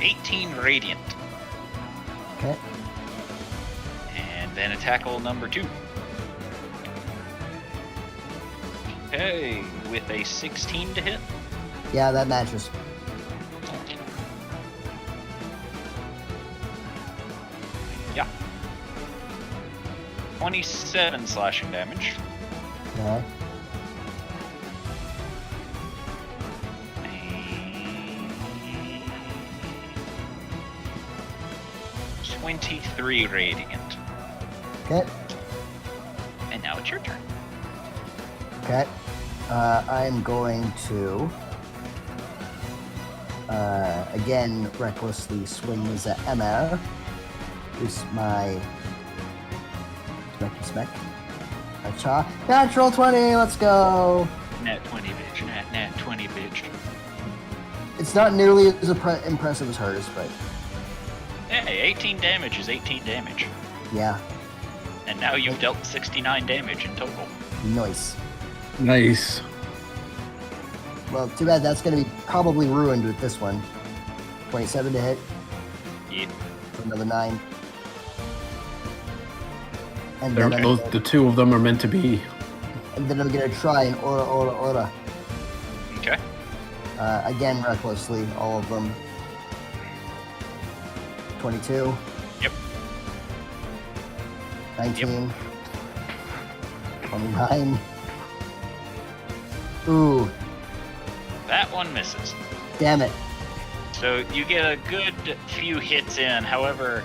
A: $18 radiant.
E: Okay.
A: And then a tackle number 2. Okay, with a 16 to hit.
E: Yeah, that matches.
A: Yeah. 27 slashing damage.
E: Okay.
A: 23 radiant.
E: Okay.
A: And now it's your turn.
E: Okay. I'm going to again recklessly swing the MR. Is my smack. Acha. Natural 20, let's go.
A: Nat 20, bitch. Nat 20, bitch.
E: It's not nearly as impressive as hers, but
A: Hey, 18 damage is 18 damage.
E: yeah,
A: And now you've dealt 69 damage in total.
E: nice.
C: Nice.
E: Well, too bad that's going to be probably ruined with this one. 27 to hit.
A: Yeah.
E: Another 9. And
C: They're,
E: then,
C: those, the two of them are meant to be.
E: and then I'm going to try an aura.
A: Okay.
E: Again, recklessly, all of them. 22.
A: Yep.
E: 19. 29. Ooh,
A: That one misses.
E: damn it.
A: So you get a good few hits in. However,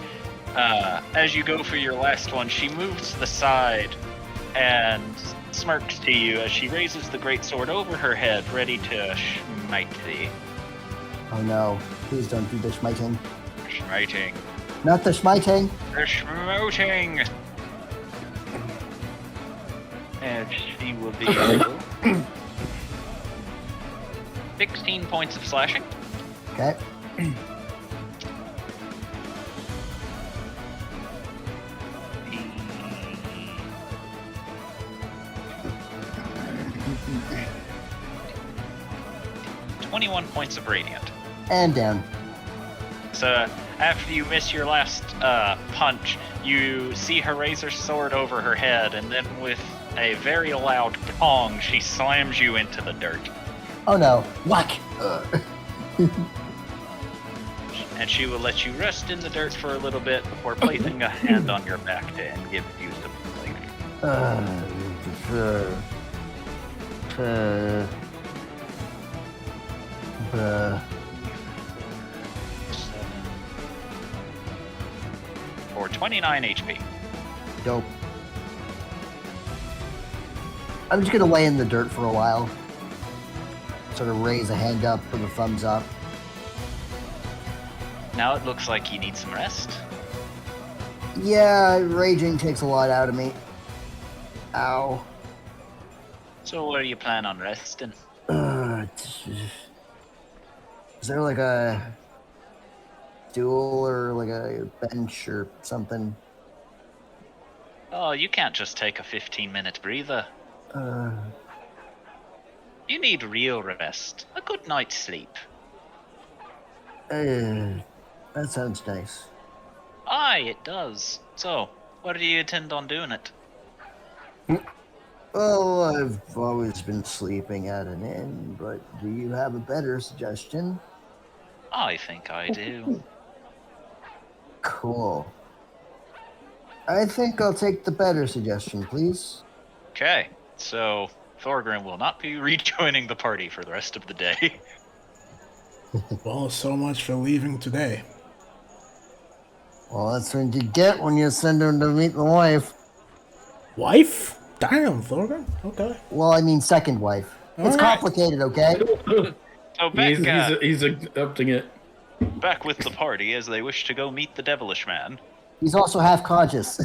A: as you go for your last one, she moves to the side and smirks to you as she raises the greatsword over her head, ready to smite thee.
E: Oh no, please don't do the smiting.
A: Smiting.
E: Not the smiting.
A: The smoting! And she will be 16 points of slashing.
E: Okay.
A: Twenty-one points of radiant.
E: And down.
A: So after you miss your last punch, you see her raise her sword over her head, and then with a very loud pong, she slams you into the dirt.
E: Oh no. Whack.
A: And she will let you rest in the dirt for a little bit before placing a hand on your back to and give you some bleeding. For 29 HP.
E: Dope. I'm just gonna lay in the dirt for a while. Sort of raise a hand up with a thumbs up.
A: Now it looks like you need some rest.
E: Yeah, raging takes a lot out of me. Ow.
A: So where do you plan on resting?
E: Is there like a stool or like a bench or something?
A: Oh, you can't just take a 15-minute breather. You need real rest. A good night's sleep.
E: That sounds nice.
A: Aye, it does. So, where do you intend on doing it?
E: Oh, I've always been sleeping at an inn, but do you have a better suggestion?
A: I think I do.
E: Cool. I think I'll take the better suggestion, please.
A: Okay, so Thorgrim will not be rejoining the party for the rest of the day.
B: Well, so much for leaving today.
E: Well, that's what you get when you send him to meet the wife.
B: Wife? Damn, Thorgrim. Okay.
E: Well, I mean second wife. It's
B: All right.
E: complicated, okay?
A: So back,
C: He's accepting it.
A: back with the party as they wish to go meet the devilish man.
E: He's also half conscious.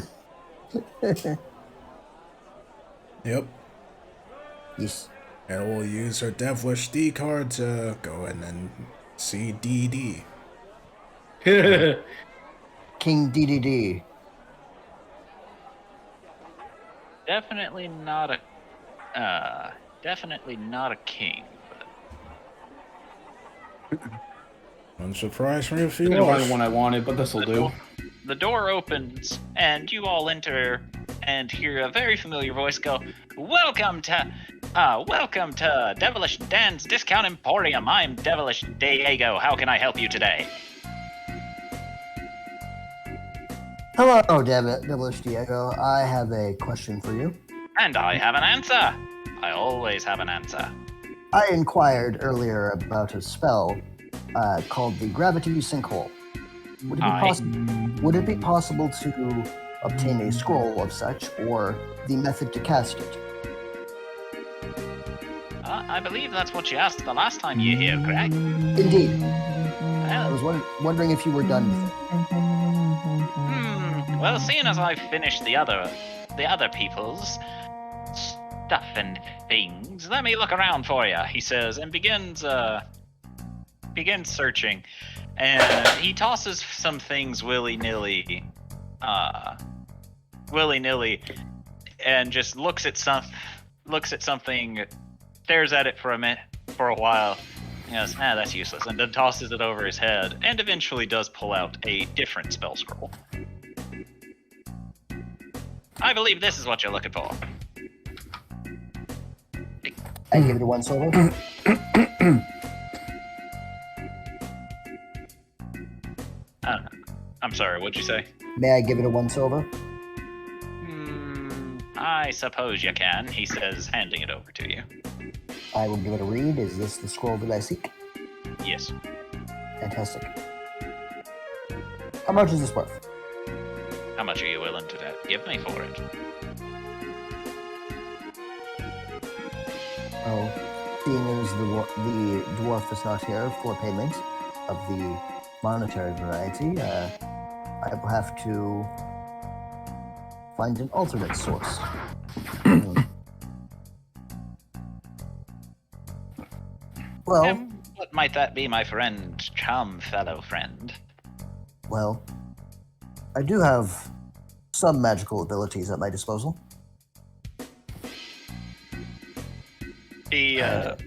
B: Yep.
E: Yes.
B: And we'll use her devilish D card to go in and see DD.
E: King DDD.
A: Definitely not a king.
B: One surprise for you if you
C: Couldn't find
B: wish.
C: the one I wanted, but this'll do.
A: The door opens, and you all enter and hear a very familiar voice go, Welcome to Devilish Dan's Discount Emporium. I'm Devilish Diego. How can I help you today?
E: Hello, Devilish Diego. I have a question for you.
A: And I have an answer. I always have an answer.
E: I inquired earlier about a spell called the Gravity Sinkhole. Would it be possible? Would it be possible to obtain a scroll of such, or the method to cast it?
A: I believe that's what you asked the last time you were here, correct?
E: Indeed. I was
A: Well,
E: wondering if you were done with it.
A: well, seeing as I've finished the other people's stuff and things, let me look around for you, he says, and begins searching. And he tosses some things willy-nilly, and just looks at something, stares at it for a while, and goes, that's useless, and then tosses it over his head, and eventually does pull out a different spell scroll. I believe this is what you're looking for.
E: I give it a 1 silver.
A: I'm sorry, what'd you say?
E: May I give it a 1 silver?
A: I suppose you can, he says, handing it over to you.
E: I will give it a read. Is this the scroll that I seek?
A: Yes.
E: Fantastic. How much is this worth?
A: How much are you willing to give me for it?
E: Oh, seeing as the dwarf is not here for payment of the monetary variety, I will have to find an alternate source. Well,
A: What might that be, my friend, fellow friend?
E: well, I do have some magical abilities at my disposal.
A: He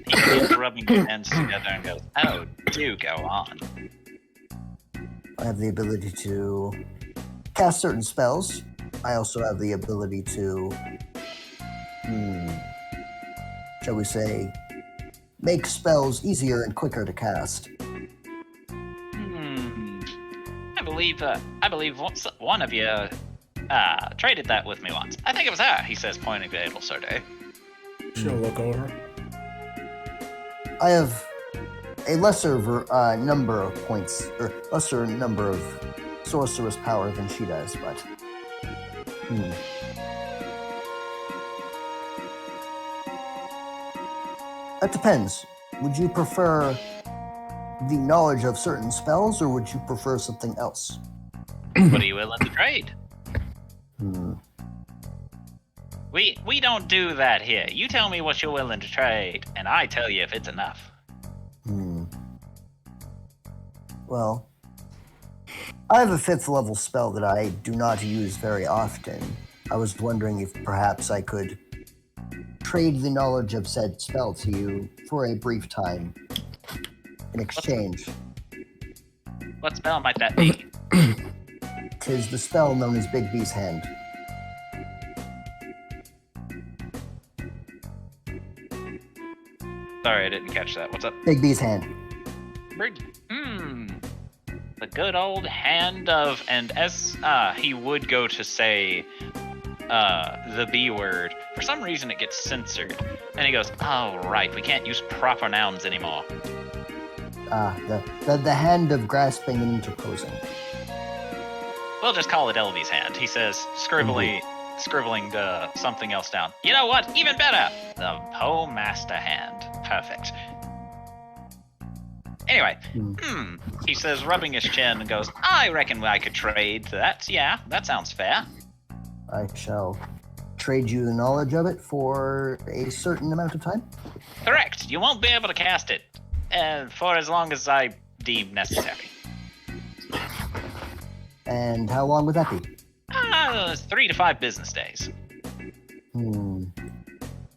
A: keeps rubbing his hands together and goes, "Oh, do go on."
E: I have the ability to cast certain spells. I also have the ability to, shall we say, make spells easier and quicker to cast.
A: I believe one of you traded that with me once. I think it was her, he says, pointing to Adelsorde.
B: She'll look over.
E: I have a lesser number of points, or lesser number of sorceress power than she does, but that depends. Would you prefer the knowledge of certain spells, or would you prefer something else?
A: What are you willing to trade? We don't do that here. You tell me what you're willing to trade, and I tell you if it's enough.
E: Well, I have a 5th level spell that I do not use very often. I was wondering if perhaps I could trade the knowledge of said spell to you for a brief time in exchange.
A: What spell might that be?
E: 'Tis the spell known as Big B's Hand.
A: Sorry, I didn't catch that. What's up?
E: Big B's Hand.
A: The good old hand of, and as he would go to say the B word, for some reason it gets censored, and he goes, "Oh right, we can't use proper nouns anymore."
E: The hand of grasping and interposing.
A: We'll just call it Elvy's hand, he says, scribbling something else down. You know what? Even better! The Poe Master hand. Perfect. Anyway, he says, rubbing his chin, and goes, "I reckon I could trade that. Yeah, that sounds fair."
E: I shall trade you the knowledge of it for a certain amount of time.
A: Correct. You won't be able to cast it for as long as I deem necessary.
E: And how long would that be?
A: 3 to 5 business days.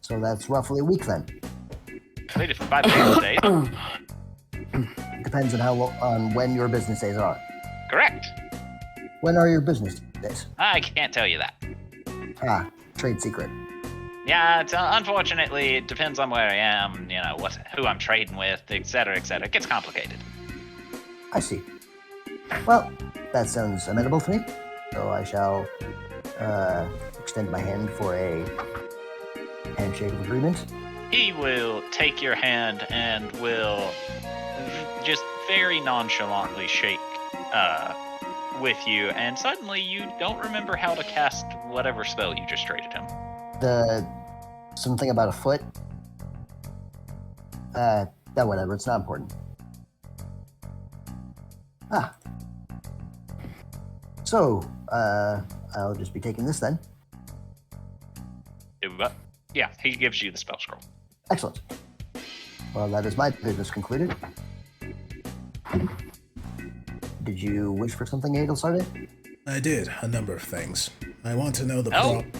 E: So that's roughly a week then.
A: 3 to 5 business days.
E: Depends on when your business days are.
A: Correct.
E: When are your business days?
A: I can't tell you that.
E: Trade secret.
A: Yeah, unfortunately, it depends on where I am, who I'm trading with, etc., etc. It gets complicated.
E: I see. Well, that sounds amenable to me. So I shall extend my hand for a handshake of agreement.
A: He will take your hand and will just very nonchalantly shake with you, and suddenly you don't remember how to cast whatever spell you just traded him.
E: Something about a foot. Whatever. It's not important. So, I'll just be taking this then.
A: Yeah, he gives you the spell scroll.
E: Excellent. Well, that is my business concluded. Did you wish for something, Adelsarde?
B: I did a number of things. I want to know the
A: boy.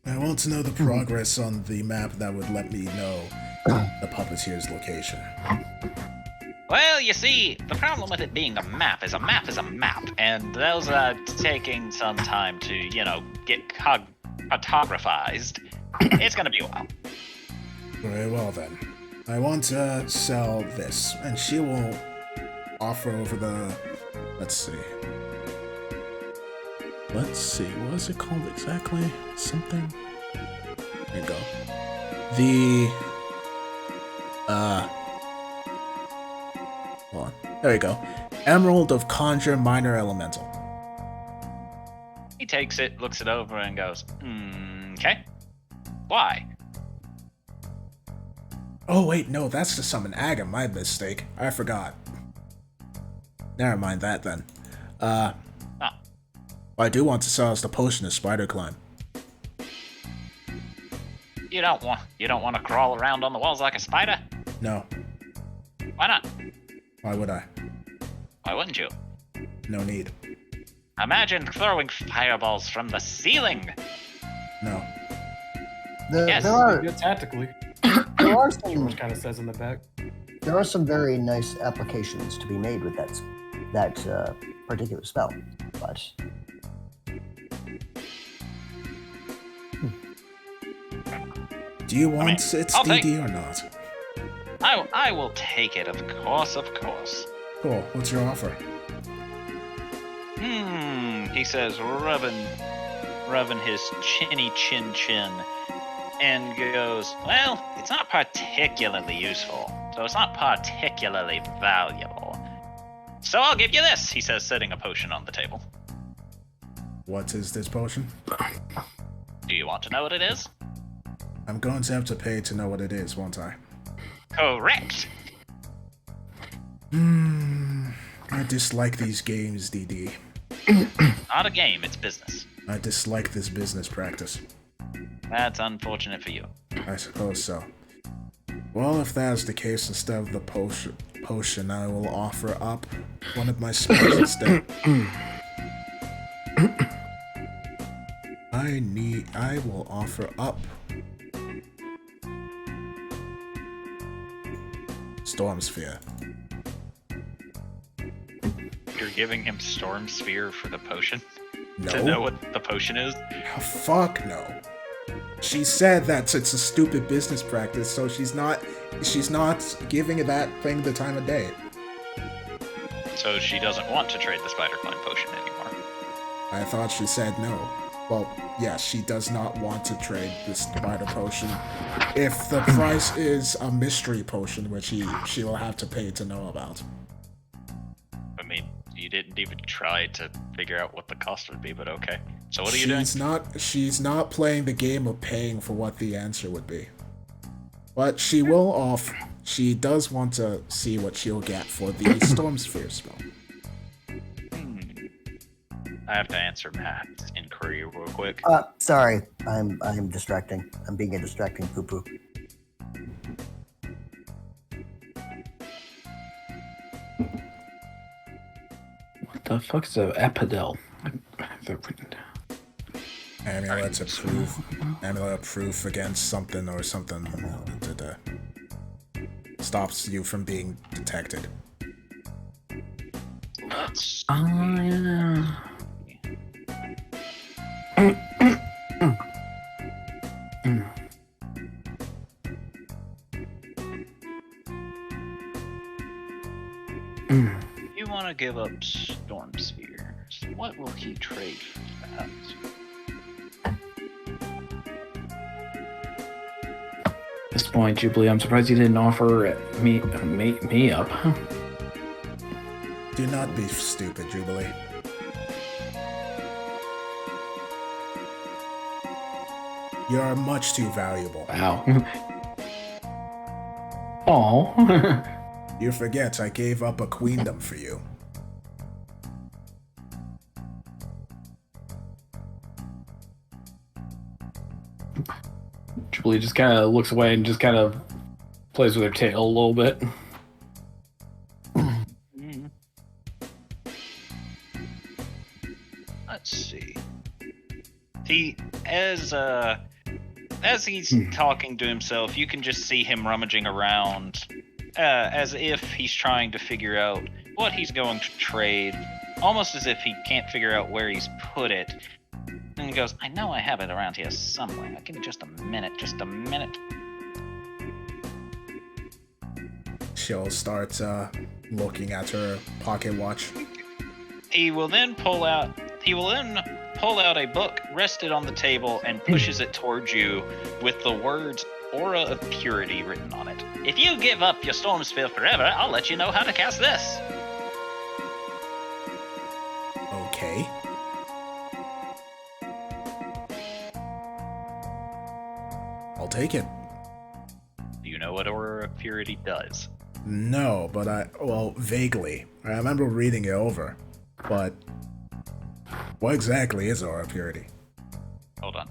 B: I want to know the progress on the map that would let me know the puppeteer's location.
A: Well, you see, the problem with it being a map is a map is a map, and those are taking some time to, get cartographized. It's gonna be a while.
B: Very well then. I want to sell this, and she will offer over the... Let's see, what is it called exactly? Something? There you go. Hold on. There you go. Emerald of Conjure Minor Elemental.
A: He takes it, looks it over, and goes, okay. Why?
B: Oh wait, no, that's to summon Aga, my mistake. I forgot. Never mind that then. What I do want to sell is the potion of spider climb.
A: You don't want to crawl around on the walls like a spider?
B: No.
A: Why not?
B: Why would I?
A: Why wouldn't you?
B: No need.
A: Imagine throwing fireballs from the ceiling.
B: No.
A: Yes.
E: There are
D: Good tactically.
E: there are some
D: Which kind of says in the back.
E: there are some very nice applications to be made with that particular spell, but
B: Do you want its
A: I'll
B: DD or not?
A: I will take it, of course.
B: Cool. What's your offer?
A: He says, rubbing his chinny chin, and goes, well, it's not particularly useful, so it's not particularly valuable. So I'll give you this, he says, setting a potion on the table.
B: What is this potion?
A: Do you want to know what it is?
B: I'm going to have to pay to know what it is, won't I?
A: Correct.
B: I dislike these games, DD.
A: Not a game, it's business.
B: I dislike this business practice.
A: That's unfortunate for you.
B: I suppose so. Well, if that is the case, instead of the potion, I will offer up one of my spells instead. I will offer up Storm Sphere.
A: You're giving him Storm Sphere for the potion?
B: No.
A: To know what the potion is?
B: Oh, fuck no. She said that it's a stupid business practice, so she's not giving that thing the time of day.
A: So she doesn't want to trade the spider climb potion anymore.
B: I thought she said no. Well, yeah, she does not want to trade the spider potion if the price is a mystery potion, which she will have to pay to know about.
A: I mean, you didn't even try to figure out what the cost would be, but okay. So what are you doing?
B: She's not playing the game of paying for what the answer would be. But she does want to see what she'll get for the Storm Sphere spell.
A: I have to answer Matt's inquiry real quick.
E: Sorry, I'm distracting. I'm being a distracting poo-poo.
C: What the fuck is an epidel?
B: Amulet proof against something or something that stops you from being detected.
A: Let's
C: Yeah.
A: You want to give up Storm Spheres. What will he trade for that?
C: At this point, Jubilee, I'm surprised you didn't offer me up.
B: Do not be stupid, Jubilee. You're much too valuable.
C: Wow. Oh.
B: You forget I gave up a queendom for you.
C: Julie just kind of looks away and just kind of plays with her tail a little bit.
A: Let's see. As he's talking to himself, you can just see him rummaging around, as if he's trying to figure out what he's going to trade, almost as if he can't figure out where he's put it. And he goes, I know I have it around here somewhere. Give me just a minute,
B: She'll start looking at her pocket watch.
A: He will then pull out a book rested on the table and pushes it towards you with the words Aura of Purity written on it. If you give up your storm sphere forever, I'll let you know how to cast this.
B: Okay. I'll take it.
A: Do you know what Aura of Purity does?
B: No, but vaguely. I remember reading it over. But what exactly is Aura Purity?
A: Hold on.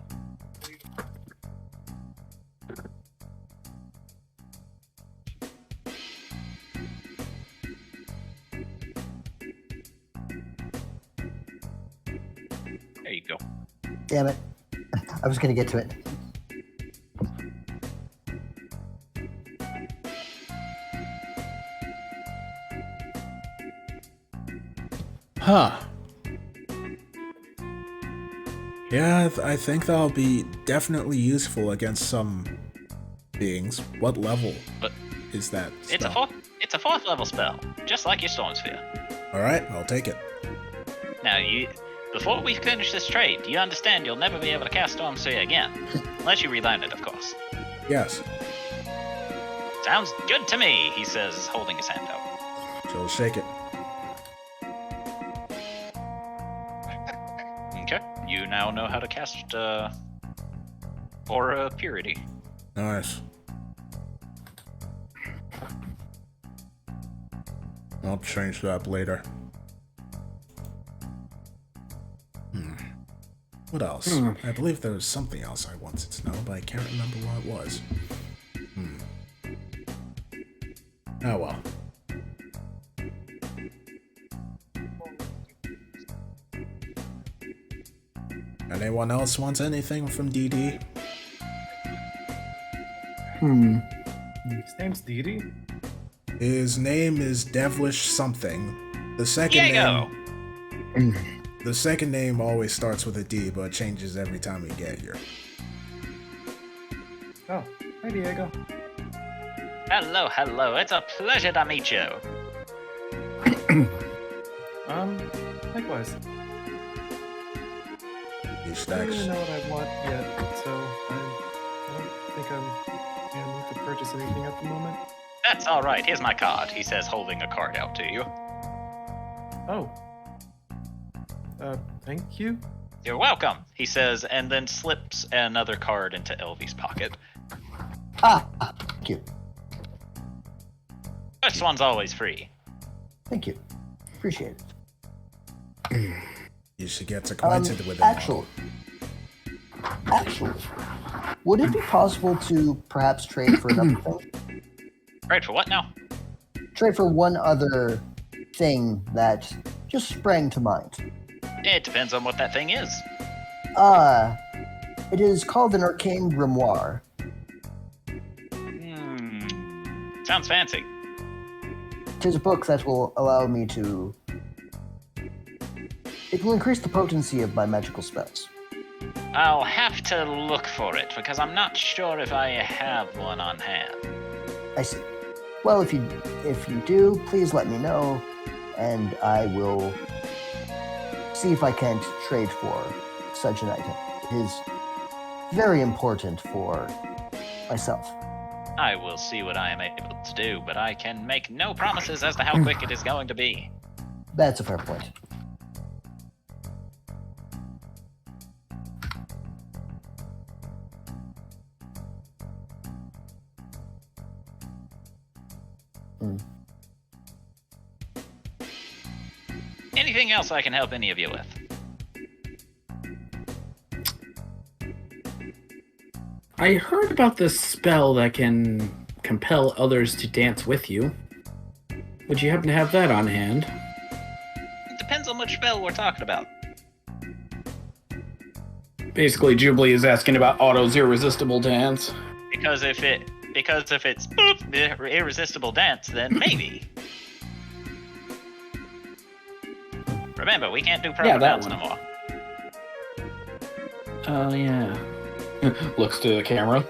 A: There you go.
E: Damn it. I was going to get to it.
B: Huh. Yeah, I think that'll be definitely useful against some beings. What level is that spell?
A: It's a fourth level spell, just like your storm sphere.
B: Alright, I'll take it.
A: Now, before we finish this trade, do you understand you'll never be able to cast Storm Sphere again? Unless you relearn it, of course.
B: Yes.
A: Sounds good to me, he says, holding his hand out.
B: She'll shake it.
A: Okay, you now know how to cast Aura of Purity.
B: Nice. I'll change that later. What else? I believe there was something else I wanted to know, but I can't remember what it was. Oh well. Anyone else want anything from DD?
D: His name's Didi?
B: His name is Devilish something. The second name always starts with a D, but changes every time we get here.
D: Oh, hi Diego.
A: Hello, it's a pleasure to meet you.
D: Likewise.
B: He
D: I don't
B: stacks.
D: really know what I want yet, so I don't think I'm gonna need to purchase anything at the moment.
A: That's alright, here's my card, he says, holding a card out to you.
D: Oh. Thank you?
A: You're welcome, he says, and then slips another card into Elvie's pocket.
E: Thank you.
A: This one's always free.
E: Thank you. Appreciate it.
B: You should get acquainted with him.
E: Actually, would it be possible to perhaps trade for another thing?
A: Right, for what now?
E: Trade for one other thing that just sprang to mind.
A: It depends on what that thing is.
E: It is called an arcane grimoire.
A: Sounds fancy.
E: It is a book that will allow me to... It will increase the potency of my magical spells.
A: I'll have to look for it, because I'm not sure if I have one on hand.
E: I see. Well, if you do, please let me know, and I will see if I can't trade for such an item. It is very important for myself.
A: I will see what I am able to do, but I can make no promises as to how quick it is going to be.
E: That's a fair point.
A: Anything else I can help any of you with?
C: I heard about this spell that can compel others to dance with you. Would you happen to have that on hand?
A: It depends on which spell we're talking about.
C: Basically, Jubilee is asking about Otto's irresistible dance.
A: Because if it's irresistible dance, then maybe. Remember, we can't do pronouns no more.
C: Oh, yeah. Looks to the camera.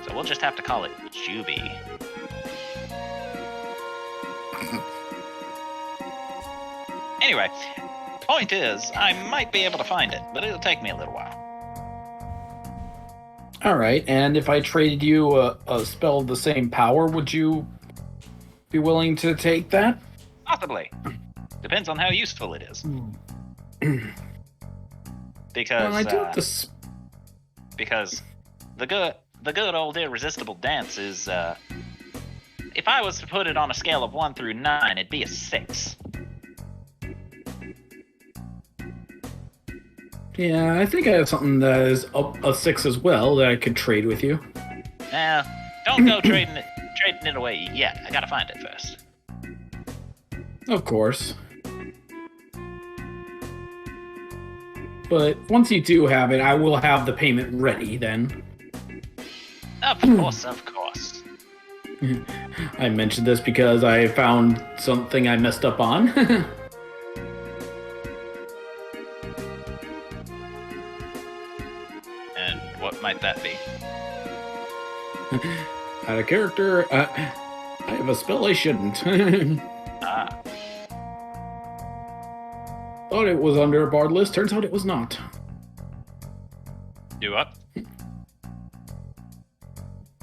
A: So we'll just have to call it Juby. Anyway, point is, I might be able to find it, but it'll take me a little while.
C: Alright, and if I traded you a spell of the same power, would you be willing to take that?
A: Possibly. Depends on how useful it is. Because
C: well, I do have to...
A: because the good old irresistible dance is if I was to put it on a scale of 1 through 9, it'd be a 6.
C: Yeah, I think I have something that is a 6 as well that I could trade with you.
A: Now, don't go trading it away yet. I gotta find it first.
C: Of course. But once you do have it, I will have the payment ready then.
A: Of course, of course.
C: I mentioned this because I found something I messed up on.
A: And what might that be?
C: Out of character, I have a spell I shouldn't.
A: Ah.
C: Thought it was under a bard list, turns out it was not.
A: Do what?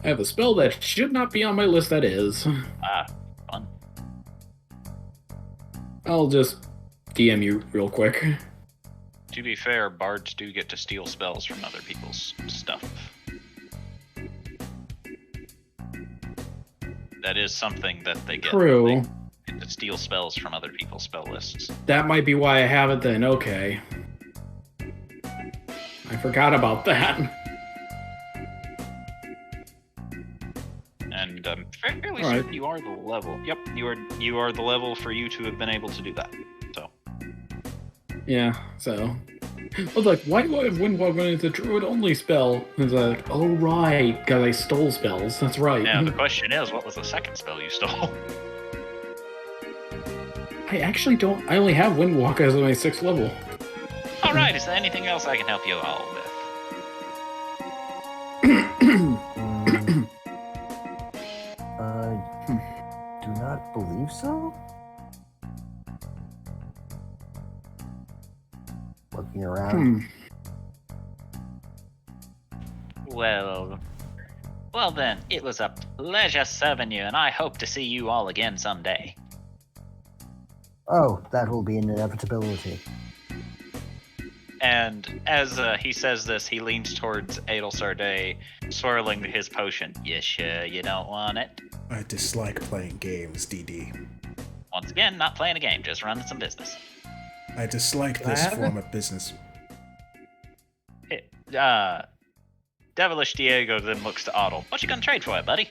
C: I have a spell that should not be on my list that is.
A: Ah, fun.
C: I'll just DM you real quick.
A: To be fair, bards do get to steal spells from other people's stuff. That is something that they get.
C: True.
A: They get to steal spells from other people's spell lists.
C: That might be why I have it then, okay. I forgot about that.
A: And I'm fairly
C: All right.
A: certain you are the level. Yep, you are the level for you to have been able to do that. So.
C: Yeah, so. I was like, why do I have Windwalk when it's a druid-only spell? And it's like, oh right, because I stole spells. That's right.
A: Now the question is, what was the second spell you stole?
C: I actually don't. I only have Windwalk as my 6th level.
A: All right, is there anything else I can help you all with?
E: Do not believe so. Looking around.
A: Well then, it was a pleasure serving you, and I hope to see you all again someday.
E: Oh, that will be an inevitability.
A: And as he says this, he leans towards Adel Sarday, swirling his potion. You sure you don't want it?
B: I dislike playing games, DD.
A: Once again, not playing a game, just running some business.
B: I dislike this form of business.
A: Devilish Diego then looks to Otto. What you gonna trade for it, buddy?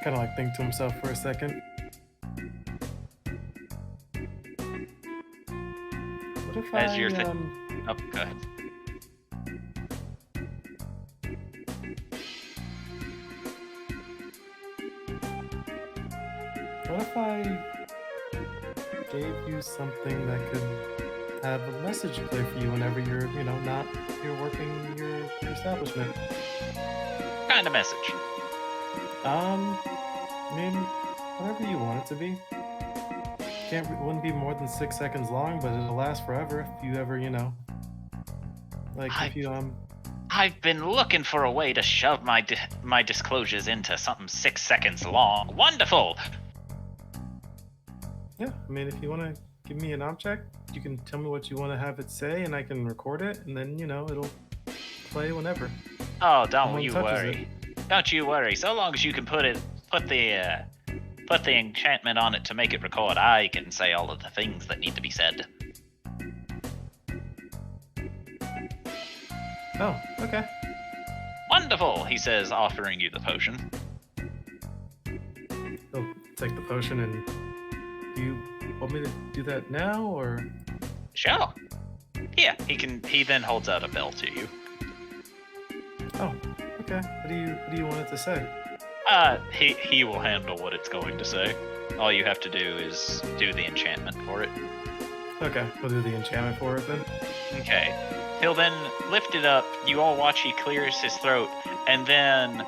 D: Kind of like think to himself for a second. What if
A: As
D: I,
A: you're oh, go ahead.
D: What if I gave you something that could have a message play for you whenever you're, you're working your establishment?
A: What kind of message?
D: I mean, whatever you want it to be. Wouldn't be more than 6 seconds long, but it'll last forever if you ever, if you
A: I've been looking for a way to shove my disclosures into something 6 seconds long. Wonderful!
D: Yeah, I mean, if you want to give me an object, you can tell me what you want to have it say, and I can record it, and then it'll play whenever.
A: Oh, don't
D: Someone
A: you
D: touches
A: worry. Don't you worry. So long as you can put the enchantment on it to make it record, I can say all of the things that need to be said.
D: Oh, okay.
A: Wonderful, he says, offering you the potion.
D: I'll take the potion, and do you want me to do that now, or?
A: Sure. Here, he then holds out a bell to you.
D: Oh, okay. What do you want it to say?
A: He will handle what it's going to say. All you have to do is do the enchantment for it.
D: Okay, we'll do the enchantment for it then.
A: Okay. He'll then lift it up. You all watch he clears his throat, and then,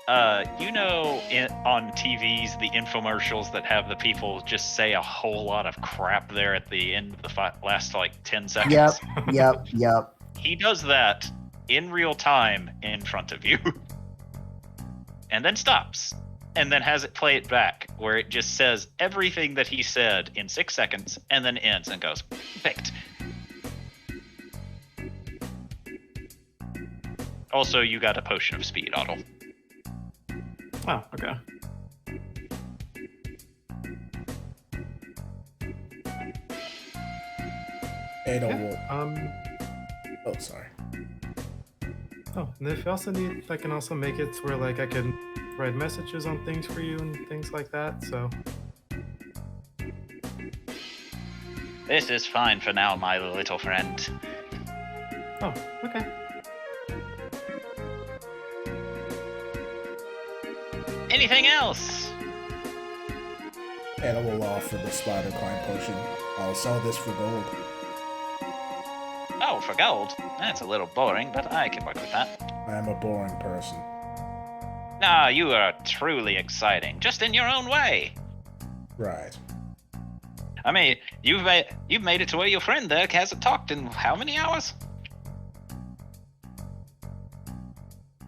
A: on TVs, the infomercials that have the people just say a whole lot of crap there at the end of the last, 10 seconds.
E: Yep.
A: He does that in real time in front of you. And then stops. And then has it play it back, where it just says everything that he said in 6 seconds, and then ends and goes, perfect. Also, you got a potion of speed, Otto.
D: Oh, okay.
B: Ada
D: Yeah,
B: will. Oh, sorry.
D: Oh, and if you also need, I can also make it where I can write messages on things for you and things like that. So.
A: This is fine for now, my little friend.
D: Oh, okay.
A: Anything else?
B: Ada will offer the spider climb potion. I'll sell this for gold.
A: Oh, for gold? That's a little boring, but I can work with that.
B: I am a boring person.
A: Nah, you are truly exciting, just in your own way.
B: Right.
A: I mean, you've made it to where your friend there hasn't talked in how many hours?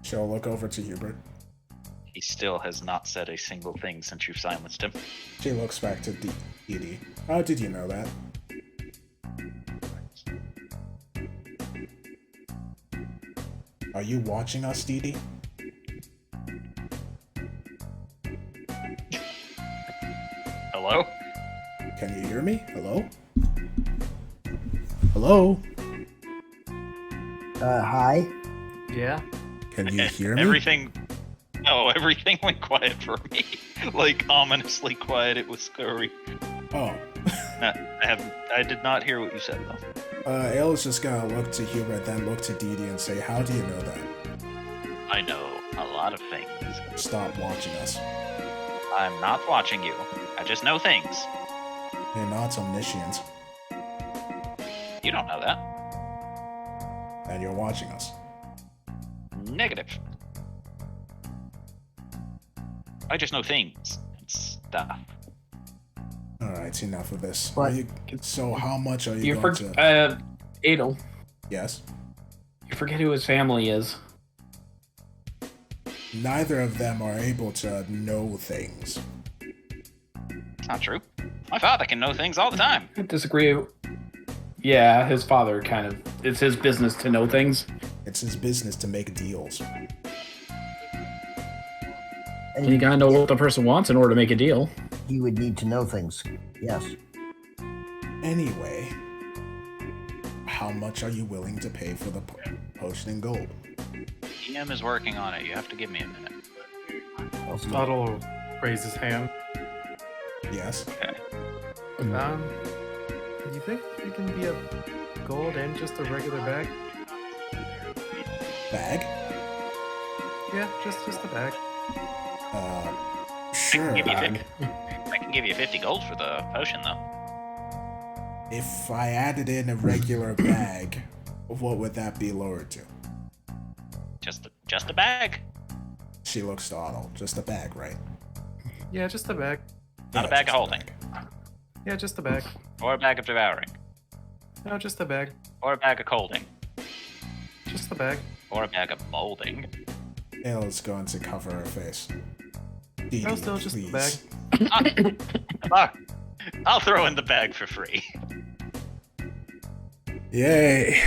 B: She'll look over to Hubert.
A: He still has not said a single thing since you've silenced him.
B: She looks back to Edie. How did you know that? Are you watching us, Dee?
A: Hello?
B: Can you hear me? Hello? Hello?
E: Hi.
D: Yeah.
B: Can you hear me?
A: Everything went quiet for me. Ominously quiet. It was scary.
B: Oh.
A: I did not hear what you said, though.
B: Ayla's just gonna look to Hubert, then look to Dee and say, how do you know that?
A: I know a lot of things.
B: Stop watching us.
A: I'm not watching you. I just know things.
B: You're not omniscient,
A: You don't know that.
B: and you're watching us.
A: Negative. I just know things and stuff.
B: Alright, enough of this.
E: What?
B: So how much are you
C: You
B: going
C: forget,
B: to...
C: Adel,
B: Yes?
C: you forget who his family is.
B: Neither of them are able to know things.
A: It's not true. My father can know things all the time.
C: I disagree. Yeah, his father it's his business to know things.
B: It's his business to make deals.
E: And
C: You gotta know what the person wants in order to make a deal.
E: you would need to know things. Yes.
B: Anyway, how much are you willing to pay for the potion in gold?
A: DM is working on it. You have to give me a minute.
D: Otto will raise his hand.
B: Yes?
A: Okay.
D: Do you think it can be a gold and just a regular bag?
B: Bag?
D: Yeah, just a bag.
B: Sure.
A: I can give you 50 gold for the potion, though.
B: If I added in a regular bag, what would that be lowered to?
A: Just a bag.
B: She looks to Otto. Just a bag, right?
D: Yeah, just a bag.
A: Not a bag of holding.
D: Yeah, just a bag.
A: Or a bag of devouring.
D: No, just a bag.
A: Or a bag of colding.
D: Just a bag.
A: Or a bag of molding.
B: Ayla's going to cover her face. Dee
D: No, still just a bag.
A: Look, I'll throw in the bag for free.
B: Yay.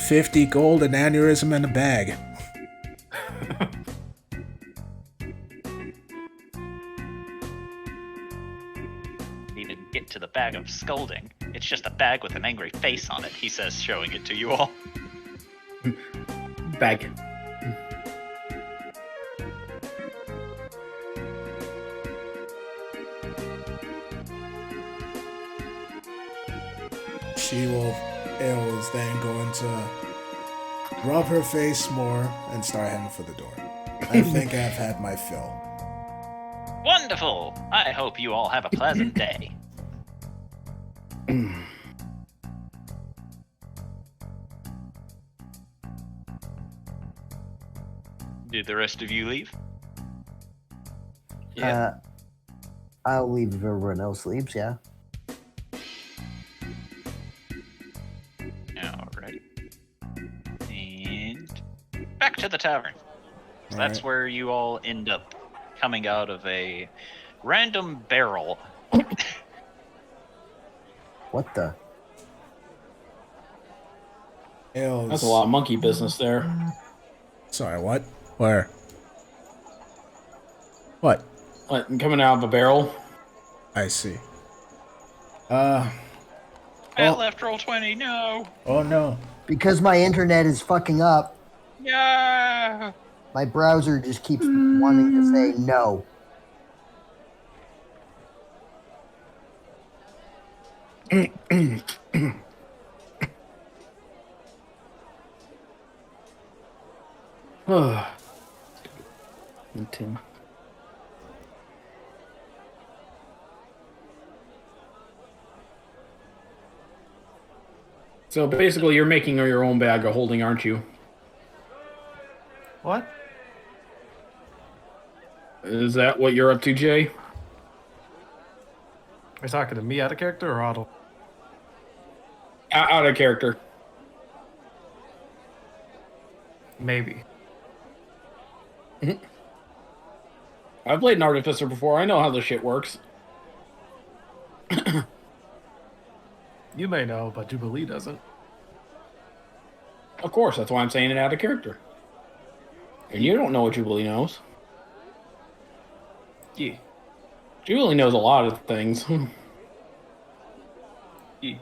B: 50 gold, an aneurysm, and a bag.
A: He didn't get to the bag of scolding. It's just a bag with an angry face on it, he says, showing it to you all.
C: Bag.
B: Ale is then going to rub her face more and start heading for the door. I think I've had my fill.
A: Wonderful! I hope you all have a pleasant day. Did the rest of you leave?
E: I'll leave if everyone else leaves, yeah.
A: Alright. And back to the tavern. So that's
B: Alright.
A: where you all end up coming out of a random barrel.
E: What the?
B: Ale's...
C: That's a lot of monkey business there.
B: Sorry, what? Where? What?
C: What, coming out of a barrel?
B: I see.
A: I
B: Oh.
A: left roll 20, no!
B: Oh no.
E: Because my internet is fucking up,
A: No!
E: my browser just keeps wanting to say no.
C: And Tim. So basically, you're making your own bag of holding, aren't you?
D: What?
C: Is that what you're up to, Jay?
D: Are you talking to me out of character or Otto?
C: Out of character.
D: Maybe.
C: I've played an artificer before. I know how this shit works.
D: You may know, but Jubilee doesn't.
C: Of course, that's why I'm saying it out of character. And you don't know what Jubilee knows.
D: Yeah.
C: Jubilee knows a lot of things.
D: Yeah.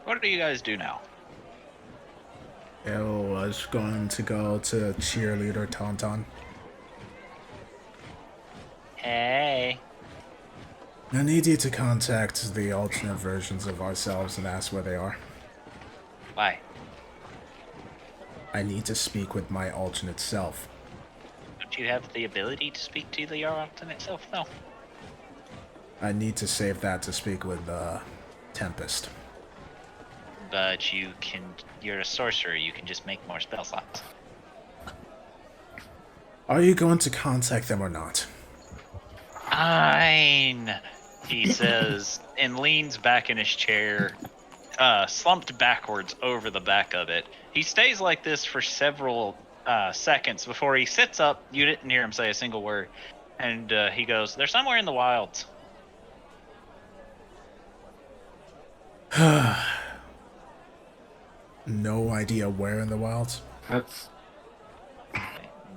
A: What do you guys do now?
B: Ale was going to go to cheerleader Tauntaun.
A: Hey.
B: I need you to contact the alternate versions of ourselves and ask where they are.
A: Why?
B: I need to speak with my alternate self.
A: Don't you have the ability to speak to your alternate self, though?
B: I need to save that to speak with Tempest.
A: But you're a sorcerer, you can just make more spell slots.
B: Are you going to contact them or not?
A: Fine, he says, and leans back in his chair, slumped backwards over the back of it. He stays like this for several seconds before he sits up. You didn't hear him say a single word. And he goes, they're somewhere in the wilds.
B: No idea where in the wilds?
C: That's...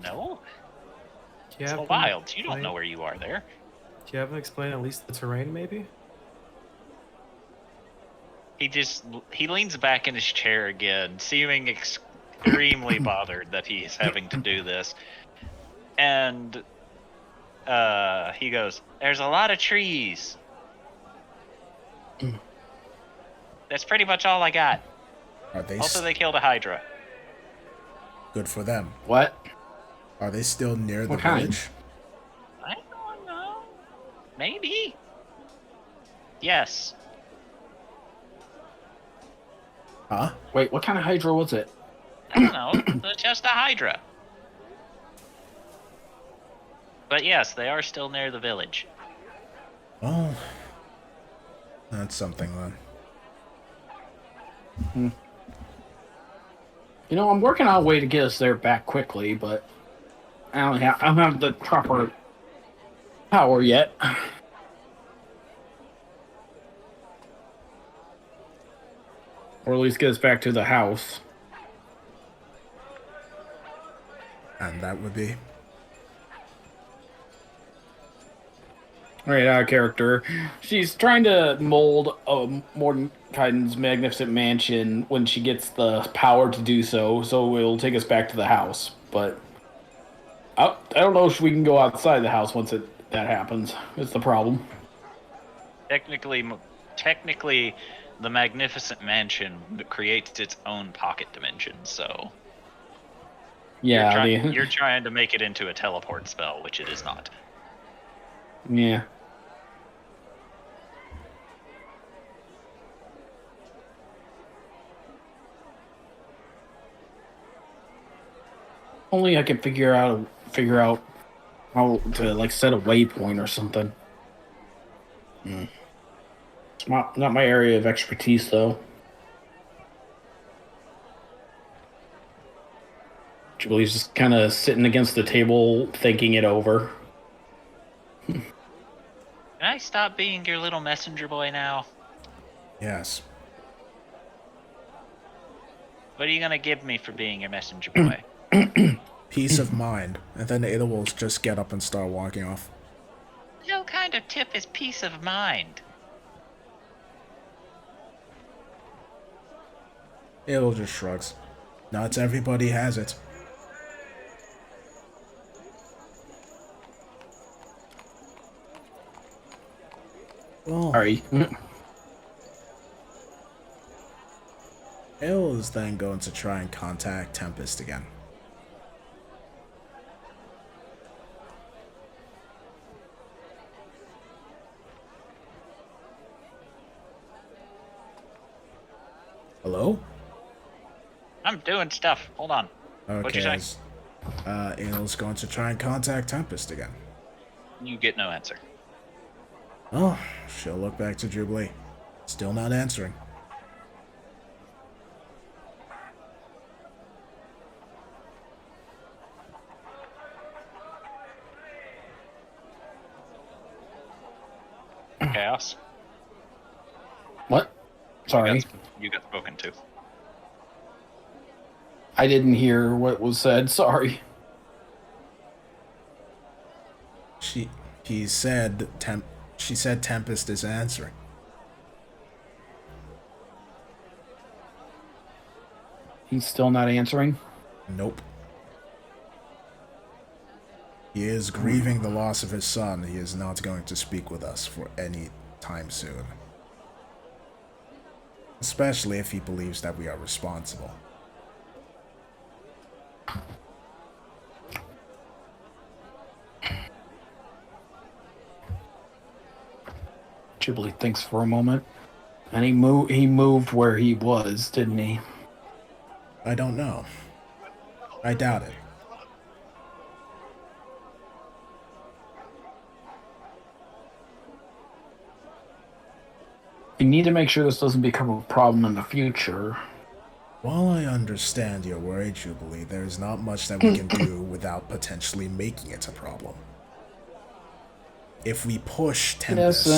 A: No?
D: Do you
A: It's
D: have
A: the
D: them
A: wilds. You don't
D: explain-
A: know where you are there.
D: Do you have them explain at least the terrain, maybe?
A: He leans back in his chair again, seeming extremely bothered that he's having to do this. And he goes, there's a lot of trees. That's pretty much all I got.
B: Are they
A: Also, they killed a hydra.
B: good for them?
C: What?
B: Are they still near the
C: What kind?
B: village?
A: I don't know. Maybe. Yes.
B: Huh?
C: Wait, what kind of hydra was it?
A: I don't know. Just a hydra. But yes, they are still near the village.
B: Oh, that's something then.
C: You know, I'm working on a way to get us there back quickly, but I don't have the proper power yet. Or at least get us back to the house.
B: And that would be.
C: Right, our character. She's trying to mold Mordenkainen's magnificent mansion when she gets the power to do so, so it'll take us back to the house. But I don't know if we can go outside the house once that happens. It's the problem.
A: Technically, the magnificent mansion creates its own pocket dimension, so
C: Yeah,
A: you're trying to make it into a teleport spell, which it is not.
C: Yeah. Only I can figure out how to like set a waypoint or something. It's not my area of expertise though. Julie's just kind of sitting against the table thinking it over.
A: Can I stop being your little messenger boy now?
B: Yes.
A: What are you gonna give me for being your messenger boy?
B: Peace of mind. And then Ada will just get up and start walking off.
A: No kind of tip is peace of mind.
B: Ada just shrugs. Not everybody has it. Well,
C: Sorry.
B: Ale is then going to try and contact Tempest again. Hello?
A: I'm doing stuff. Hold on. What'd you say?
B: Ale's going to try and contact Tempest again.
A: You get no answer.
B: Oh, she'll look back to Jubilee. Still not answering.
A: Chaos.
C: What? Sorry.
A: You got spoken to.
C: I didn't hear what was said. Sorry.
B: She said Tempest is answering.
C: He's still not answering?
B: Nope. He is grieving the loss of his son. He is not going to speak with us for any time soon. Especially if he believes that we are responsible.
C: Jubilee thinks for a moment. And he moved where he was, didn't he?
B: I don't know. I doubt it.
C: You need to make sure this doesn't become a problem in the future.
B: While I understand your worry, Jubilee, there is not much that we can do without potentially making it a problem. If we push Tempest,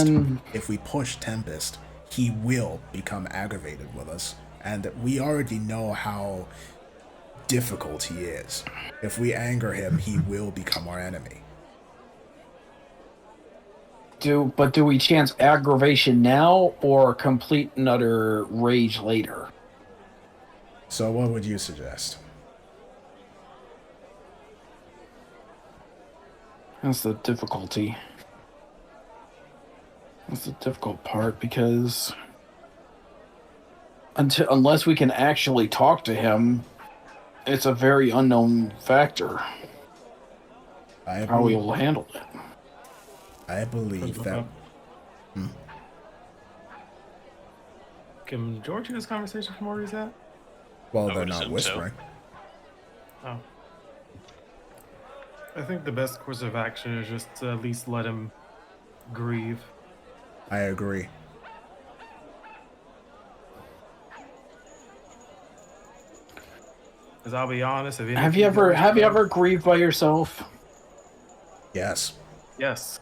B: he will become aggravated with us, and we already know how difficult he is. If we anger him, he will become our enemy.
C: Do we chance aggravation now or complete and utter rage later?
B: So what would you suggest?
C: That's the difficulty. That's the difficult part because unless we can actually talk to him, it's a very unknown factor how we will handle it.
B: I believe that.
D: Can George hear this conversation from where he's at?
B: Well,
A: I
B: they're
A: would
B: not
A: assume
B: whispering.
D: Oh. I think the best course of action is just to at least let him grieve.
B: I agree.
D: Because I'll be honest,
C: Have you ever grieved by yourself?
B: Yes.
D: Yes.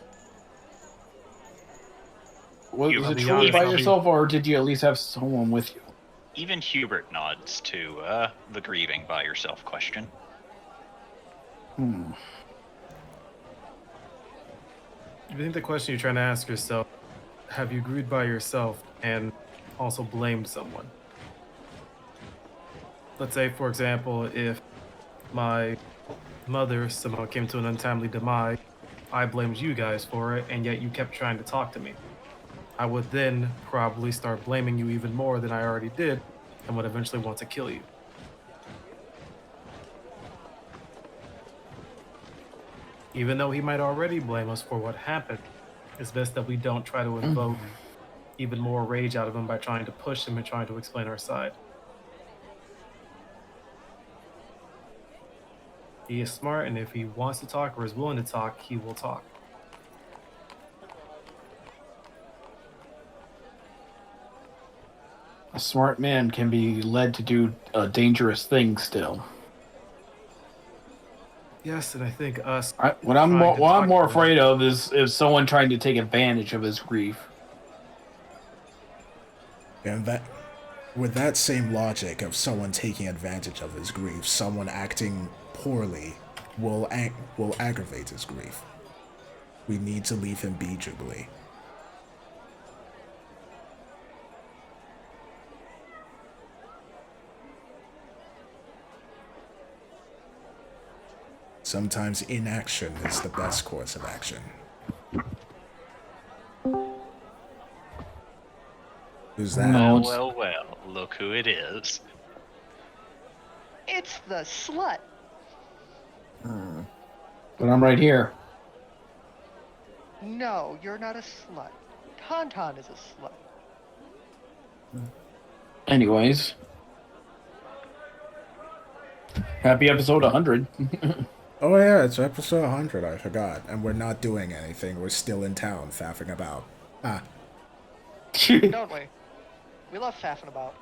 C: Was
A: You-
C: it
D: I'll be
C: truly
D: honest,
C: by
D: I'll be-
C: yourself, or did you at least have someone with you?
A: Even Hubert nods to the grieving by yourself question.
C: Hmm.
D: I think the question you're trying to ask yourself, have you grieved by yourself and also blamed someone? Let's say, for example, if my mother somehow came to an untimely demise, I blamed you guys for it, and yet you kept trying to talk to me. I would then probably start blaming you even more than I already did, and would eventually want to kill you. Even though he might already blame us for what happened, it's best that we don't try to invoke even more rage out of him by trying to push him and trying to explain our side. He is smart, and if he wants to talk or is willing to talk, he will talk.
C: A smart man can be led to do dangerous things still.
D: Yes, and I think us.
C: What I'm
D: trying to
C: more
D: talk to him-
C: afraid of is someone trying to take advantage of his grief.
B: And that, with that same logic of someone taking advantage of his grief, someone acting poorly will aggravate his grief. We need to leave him be, Jubilee. Sometimes inaction is the best course of action. Who's that?
C: No.
A: Well, look who it is.
G: It's the slut.
C: But I'm right here.
G: No, you're not a slut. Tauntaun is a slut.
C: Anyways. Happy episode 100.
B: Oh yeah, it's episode 100, I forgot. And we're not doing anything, we're still in town, faffing about. Ah,
G: Don't we? We love faffing about.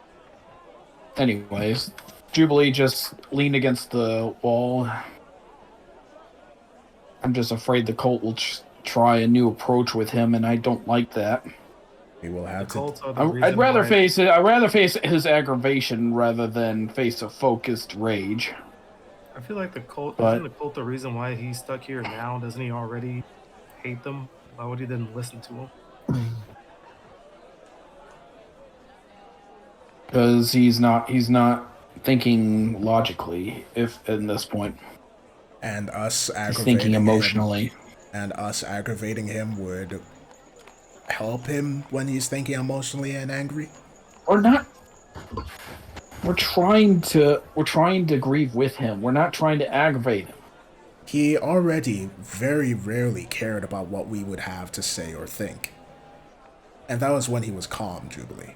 C: Anyways, Jubilee just leaned against the wall. I'm just afraid the cult will try a new approach with him, and I don't like that.
B: we will
D: The
B: have to...
D: cults are the
C: I'd
D: reason
C: rather
D: why-
C: face it. I'd rather face his aggravation rather than face a focused rage.
D: I feel like the cult
C: But-
D: isn't the cult the reason why he's stuck here now. Doesn't he already hate them? Why would he then listen to them?
C: Because he's not thinking logically. If at this point,
B: And us
C: he's
B: aggravating
C: thinking
B: him,
C: emotionally.
B: and us aggravating him would help him when he's thinking emotionally and angry?
C: We're not. We're trying to grieve with him. We're not trying to aggravate him.
B: He already very rarely cared about what we would have to say or think. And that was when he was calm, Jubilee.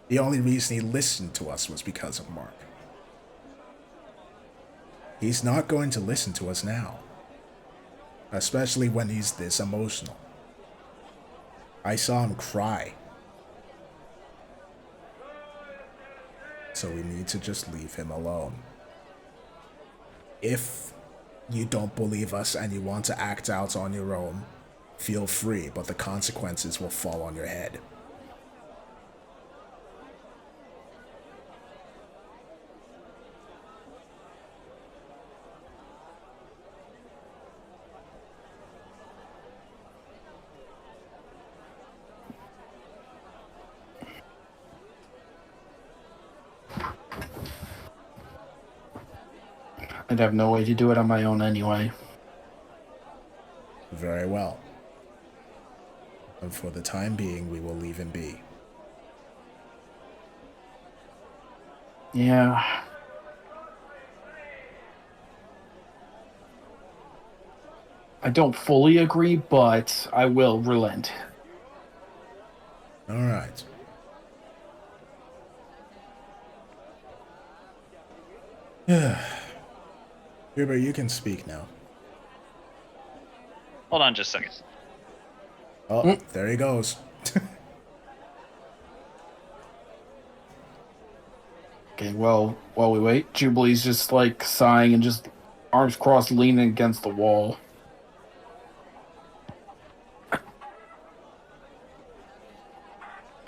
B: The only reason he listened to us was because of Mark. He's not going to listen to us now. Especially when he's this emotional. I saw him cry. So we need to just leave him alone. If you don't believe us and you want to act out on your own, feel free, but the consequences will fall on your head.
C: I'd have no way to do it on my own anyway.
B: Very well. And for the time being, we will leave him be.
C: Yeah. I don't fully agree, but I will relent.
B: Alright. Hubert, you can speak now.
A: Hold on just a second.
B: Oh, there he goes.
C: Okay, well, while we wait, Jubilee's just like sighing and just arms crossed, leaning against the wall.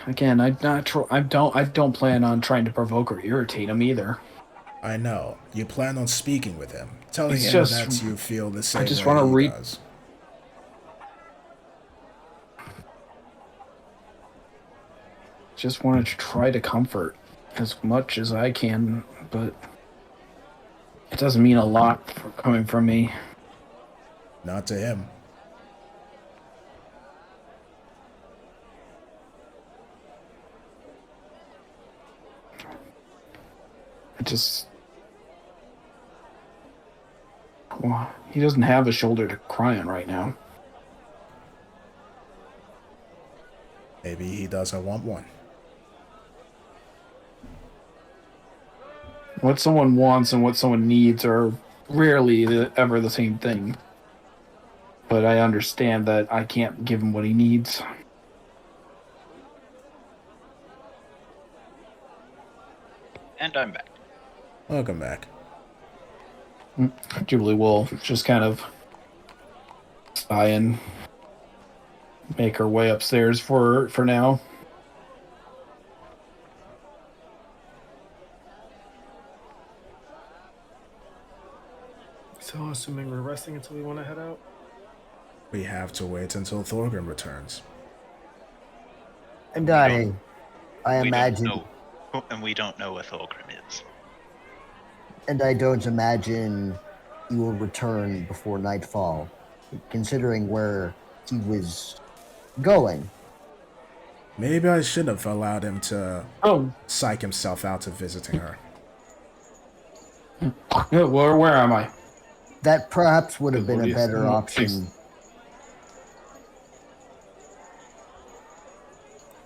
C: again, I don't plan on trying to provoke or irritate him either.
B: I know. You plan on speaking with him, telling
C: It's
B: him
C: just-
B: that you feel the same
C: just
B: way
C: wanna
B: he does.
C: Just wanted to try to comfort as much as I can, but it doesn't mean a lot coming from me.
B: Not to him.
C: Well, he doesn't have a shoulder to cry on right now.
B: Maybe he doesn't want one.
C: What someone wants and what someone needs are rarely ever the same thing. But I understand that I can't give him what he needs.
A: And I'm back.
B: Welcome back.
C: Jubilee will just kind of sigh and make her way upstairs for now.
D: So, assuming we're resting until we want to head out?
B: We have to wait until Thorgrim returns.
E: And
A: don't-
E: I
A: we
E: imagine,
A: don't know, and we don't know what Thulgrim is.
E: and I don't imagine he will return before nightfall, considering where he was going.
B: Maybe I should have allowed him to
C: Oh,
B: psych himself out to visiting her.
C: where am I?
E: That perhaps would have been a
C: Glorious.
E: better
C: Mm,
E: option.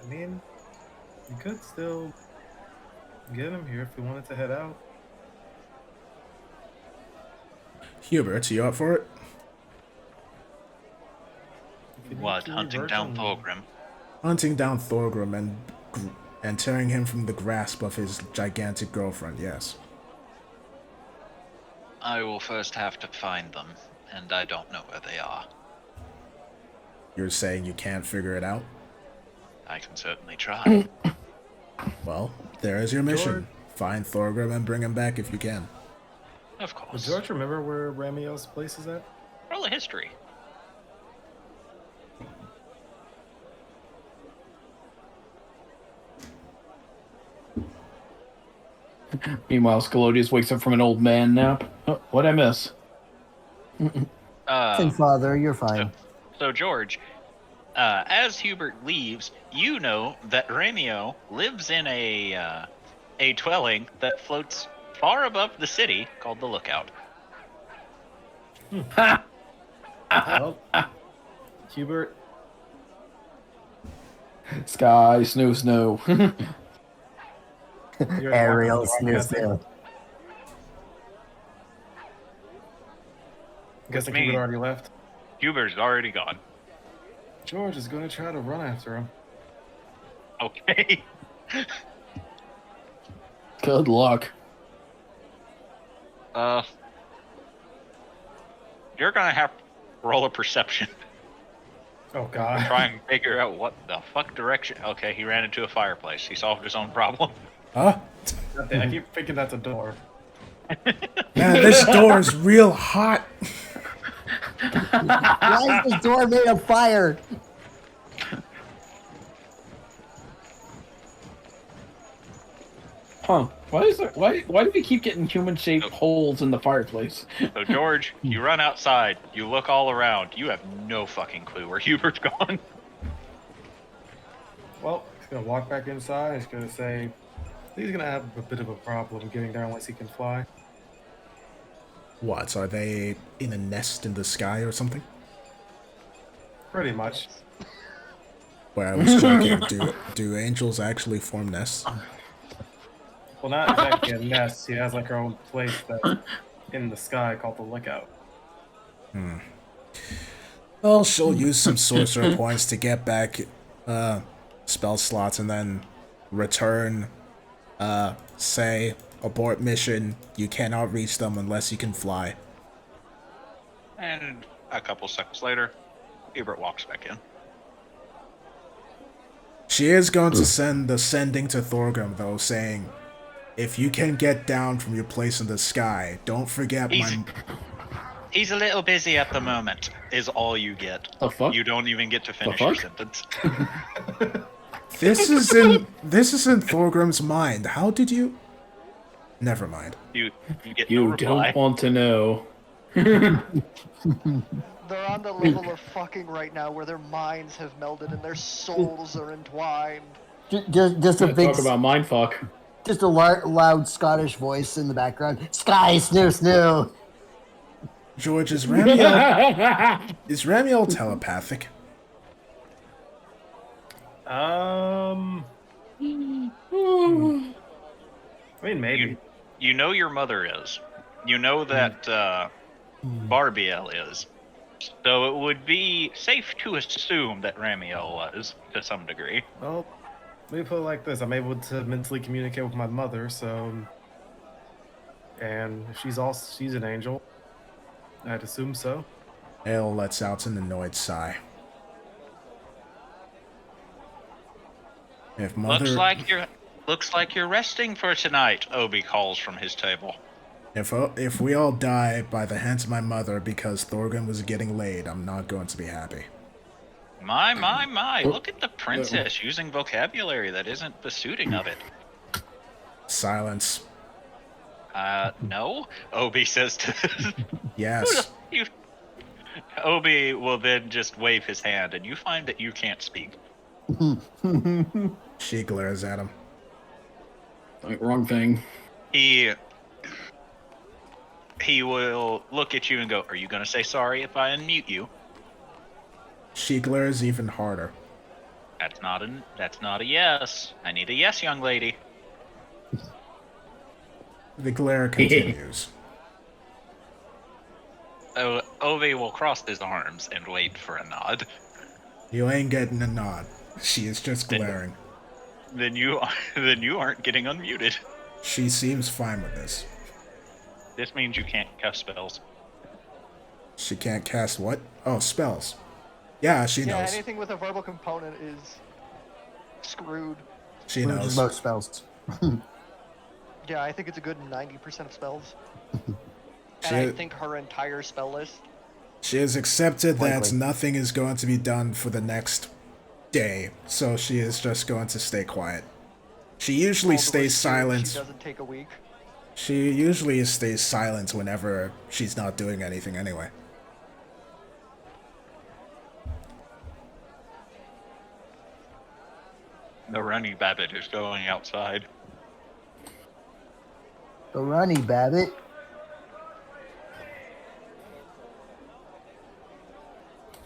D: I mean, we could still get him here if we wanted to head out.
B: Hubert, you up for it?
D: If we need
A: What,
D: to
A: hunting
D: revert
A: down
D: him-
A: Thulgrim?
B: Hunting down Thorgrim and tearing him from the grasp of his gigantic girlfriend, yes.
A: I will first have to find them, and I don't know where they are.
B: You're saying you can't figure it out?
A: I can certainly try.
B: Well, there is your mission.
D: George.
B: Find Thorgrim and bring him back if you can.
A: Of
D: Would
A: course.
D: George remember where Ramiel's place is at?
A: Roll a history.
C: Meanwhile, Scalodius wakes up from an old man nap. Oh, what'd I miss?
E: Think, Father, you're fine.
A: So George, as Hubert leaves, you know that Ramio lives in a dwelling that floats far above the city called the Lookout.
D: Well, Hubert,
C: Sky, snow.
D: you're
E: Ariel,
D: I'm
E: snoo.
D: guessing
A: Me.
D: Hubert already left.
A: Hubert's already gone.
D: George is going to try to run after him.
A: Okay.
C: Good luck.
A: You're gonna have to roll a perception.
D: Oh God.
A: Try and figure out what the fuck direction. Okay, he ran into a fireplace. He solved his own problem.
B: Huh?
D: I keep thinking that's a door.
B: Man, this door is real hot.
E: Why is this door made of fire?
C: Huh. Why do we keep getting human-shaped holes in the fireplace?
A: So George, you run outside. You look all around. You have no fucking clue where Hubert's gone.
D: Well, he's gonna walk back inside. He's gonna say he's gonna have a bit of a problem getting there unless he can fly.
B: What, are they in a nest in the sky or something?
D: Pretty much.
B: Where I was joking, do angels actually form nests?
D: Well, not exactly a nest. He has like her own place that's in the sky called the Lookout.
B: Well, she'll use some sorcerer points to get back spell slots and then return, say, abort mission, you cannot reach them unless you can fly.
A: And a couple seconds later, Hubert walks back in.
B: She is going to send the sending to Thorgrim, though, saying, if you can get down from your place in the sky, don't forget
A: He's a little busy at the moment, is all you get.
C: The fuck?
A: You don't even get to finish your
C: fuck?
A: sentence.
B: This is in Thorgrim's mind. How did you? Never mind.
A: You get no
C: You
A: reply.
C: don't want to know.
G: They're on the level of fucking right now where their minds have melded and their souls are entwined.
E: Just a big,
C: Talk about mindfuck.
E: just a loud Scottish voice in the background. Sky, snoo, snoo.
B: George, is Ramiel telepathic?
D: I mean, maybe.
A: You know your mother is. You know that Barbiel is. So it would be safe to assume that Ramiel was, to some degree.
D: Well, let me put it like this: I'm able to mentally communicate with my mother, so. And if she's an angel, I'd assume so.
B: Ale lets out an annoyed sigh. If mother,
A: Looks like you're resting for tonight, Obi calls from his table.
B: if we all die by the hands of my mother because Thorgrim was getting laid, I'm not going to be happy.
A: My, look at the princess using vocabulary that isn't besuiting of it.
B: Silence.
A: No? Obi says to...
B: Yes.
A: Obi will then just wave his hand, and you find that you can't speak.
B: She glares at him.
C: Like, wrong thing.
A: He will look at you and go, "Are you going to say sorry if I unmute you?"
B: She glares even harder.
A: That's not a yes. I need a yes, young lady.
B: The glare continues.
A: Ovi will cross his arms and wait for a nod.
B: You ain't getting a nod. She is just glaring.
A: Then you aren't getting unmuted.
B: She seems fine with this.
A: This means you can't cast spells.
B: She can't cast what? Oh, spells. Yeah, she
G: Yeah,
B: knows.
G: anything with a verbal component is screwed.
B: She knows.
E: Most spells.
G: Yeah, I think it's a good 90% of spells.
B: She-
G: And I think her entire spell list.
B: She has accepted that
E: Likely.
B: nothing is going to be done for the next day, so she is just going to stay quiet. She usually
G: all the way
B: stays
G: through,
B: silent.
G: She doesn't take a week.
B: She usually stays silent whenever she's not doing anything anyway.
A: The runny Babbitt is going outside.
E: The runny Babbitt.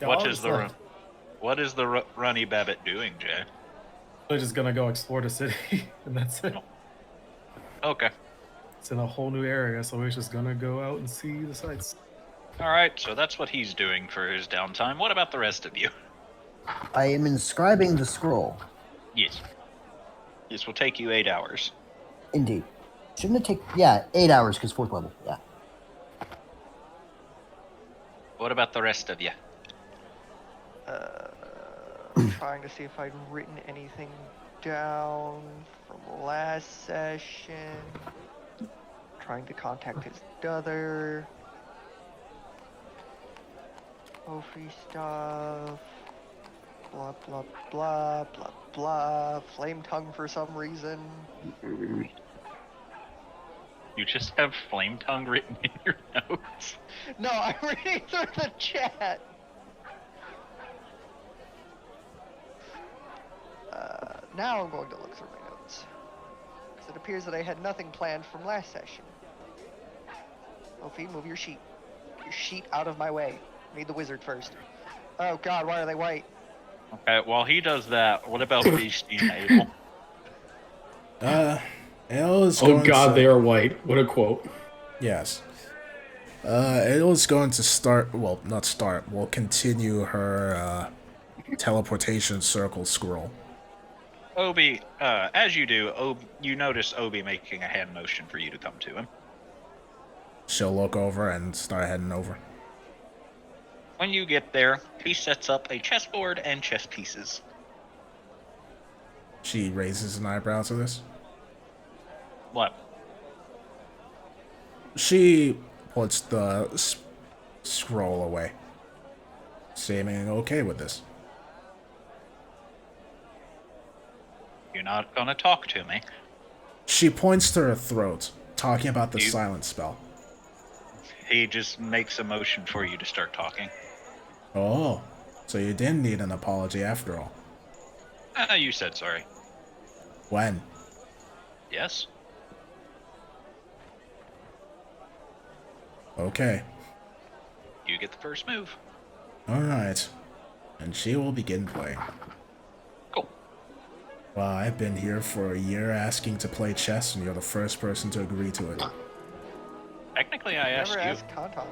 A: What is the runny Babbitt doing, Jay?
D: We're just gonna go explore the city, and that's it.
A: Okay.
D: It's in a whole new area, so we're just gonna go out and see the sights.
A: All right, so that's what he's doing for his downtime. What about the rest of you?
E: I am inscribing the scroll.
A: Yes. This will take you 8 hours.
E: Indeed. Shouldn't it take, 8 hours because 4th level. Yeah.
A: What about the rest of you?
G: Trying to see if I'd written anything down from last session. Trying to contact his brother. Kofi stuff. Blah blah blah blah blah. Flame tongue for some reason.
A: You just have flame tongue written in your notes.
G: No, I'm reading through the chat. Now I'm going to look through my notes. Because it appears that I had nothing planned from last session. Ophi, move your sheet. Your sheet out of my way. Need the wizard first. Oh god, why are they white?
A: Okay, while he does that, what about Beastie and Abel?
B: Ale is
C: Oh
B: going
C: god,
B: to...
C: they are white. What a quote.
B: Yes. Ale is going to start... Well, not start. Will continue her teleportation circle scroll.
A: Obi, as you do, you notice Obi making a hand motion for you to come to him.
B: She'll look over and start heading over.
A: When you get there, he sets up a chessboard and chess pieces.
B: She raises an eyebrow to this.
A: What?
B: She puts the scroll away, seeming okay with this.
A: You're not gonna talk to me.
B: She points to her throat, talking about the
A: You-
B: silence spell.
A: He just makes a motion for you to start talking.
B: Oh, so you didn't need an apology after all.
A: You said sorry.
B: When?
A: Yes?
B: Okay.
A: You get the first move.
B: Alright. And she will begin playing.
A: Cool.
B: Well, I've been here for a year asking to play chess, and you're the first person to agree to it.
A: Technically, I asked
G: Never
A: you.
G: asked Tauntaun.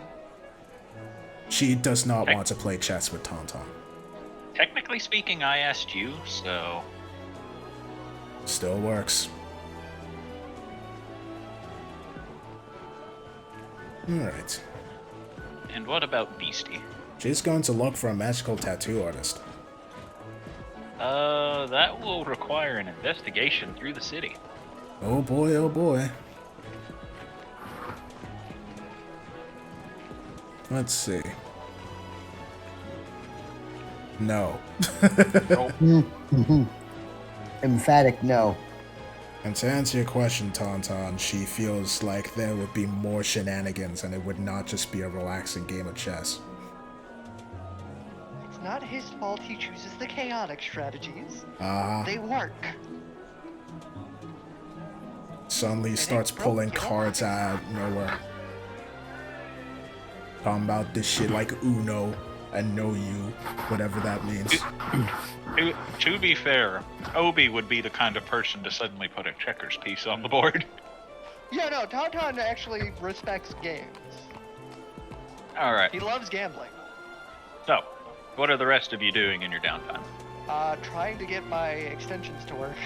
B: She does not
A: Heck.
B: want to play chess with Tauntaun.
A: Technically speaking, I asked you, so...
B: Still works. Alright.
A: And what about Beastie?
B: She's going to look for a magical tattoo artist.
A: That will require an investigation through the city.
B: Oh boy, oh boy. Let's see. No.
E: Emphatic no.
B: And to answer your question, Tauntaun, she feels like there would be more shenanigans and it would not just be a relaxing game of chess.
G: It's not his fault he chooses the chaotic strategies.
B: Ah,
G: They work.
B: suddenly starts
G: broke,
B: pulling
G: you know?
B: cards out of nowhere. Talking about this shit like Uno and No You, whatever that means.
A: To be fair, Obi would be the kind of person to suddenly put a checkers piece on the board.
G: Yeah, no, Tauntaun actually respects games.
A: Alright,
G: He loves gambling.
A: so, what are the rest of you doing in your downtime?
G: Trying to get my extensions to work.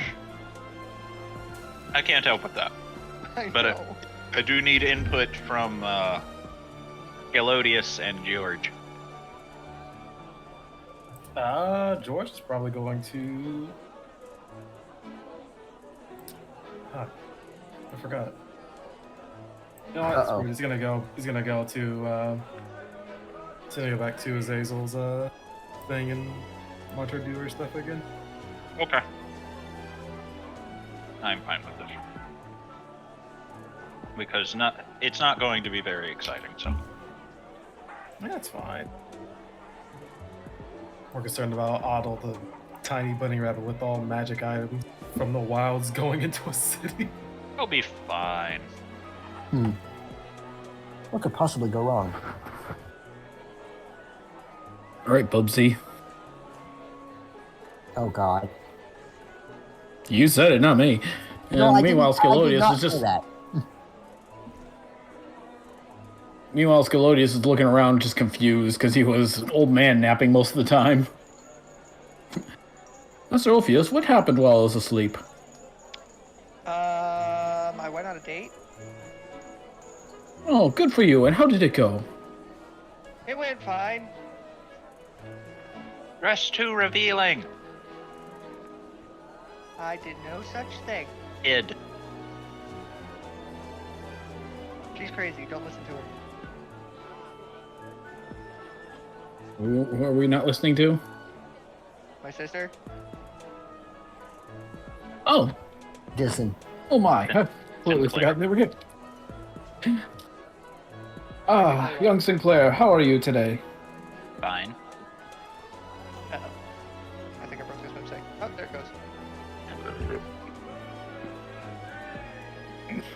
A: I can't help with that.
G: I
A: But,
G: know.
A: I do need input from, Gelodius and George.
D: George is probably going to. I forgot. No, that's
E: Uh-oh.
D: weird. He's gonna go. He's gonna go to. He's gonna go back to Azazel's thing and watch her do her stuff again.
A: Okay. I'm fine with this. Because it's not going to be very exciting, so.
D: That's fine. More concerned about Otto, the tiny bunny rabbit with all magic items from the wilds going into a city.
A: It'll be fine.
E: What could possibly go wrong?
C: All right, Bubsy.
E: Oh God.
C: You said it, not me. And
E: No, I
C: meanwhile,
E: didn't- I did
C: Scalodius
E: not
C: is
E: say
C: just.
E: that.
C: Meanwhile, Scalodius is looking around, just confused because he was old man napping most of the time. Master Orpheus, what happened while I was asleep?
G: I went on a date.
C: Oh, good for you. And how did it go?
G: It went fine.
A: Dress too revealing.
G: I did no such thing.
A: Id.
G: She's crazy. Don't listen to her.
C: Who are we not listening to?
G: My sister?
C: Oh,
E: Listen.
C: oh my. I completely forgot they were good. Ah, young Sinclair, how are you today?
A: Fine.
G: Uh-oh. I think I broke this website. Oh, there it goes.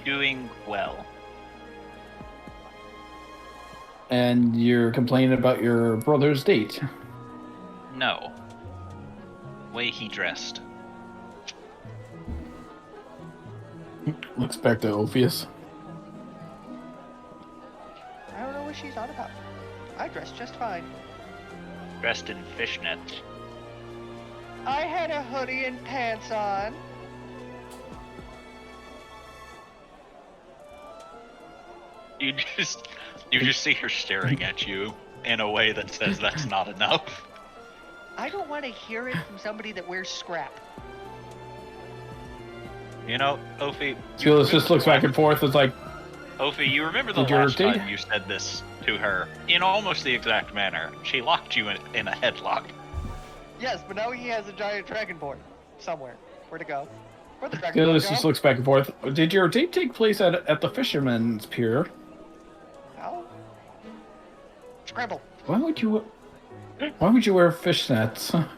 A: Doing well.
C: And you're complaining about your brother's date.
A: No. Way he dressed.
C: Looks back to Orpheus.
G: I don't know what she's on about. I dressed just fine.
A: Dressed in fishnets.
G: I had a hoodie and pants on.
A: You just see her staring at you in a way that says that's not enough.
G: I don't want to hear it from somebody that wears scrap.
A: You know, Ophi.
C: Skillet just looks back and forth. It's like,
A: Ophi, you remember the
C: Did you
A: last
C: rotate?
A: time you said this to her in almost the exact manner? She locked you in a headlock.
G: Yes, but now he has a giant dragonborn somewhere. Where'd it go? Where'd the dragonborn
C: Skillet
G: go?
C: just looks back and forth. Did your date take place at the Fisherman's Pier?
G: No. Scramble.
C: Why would you wear fishnets?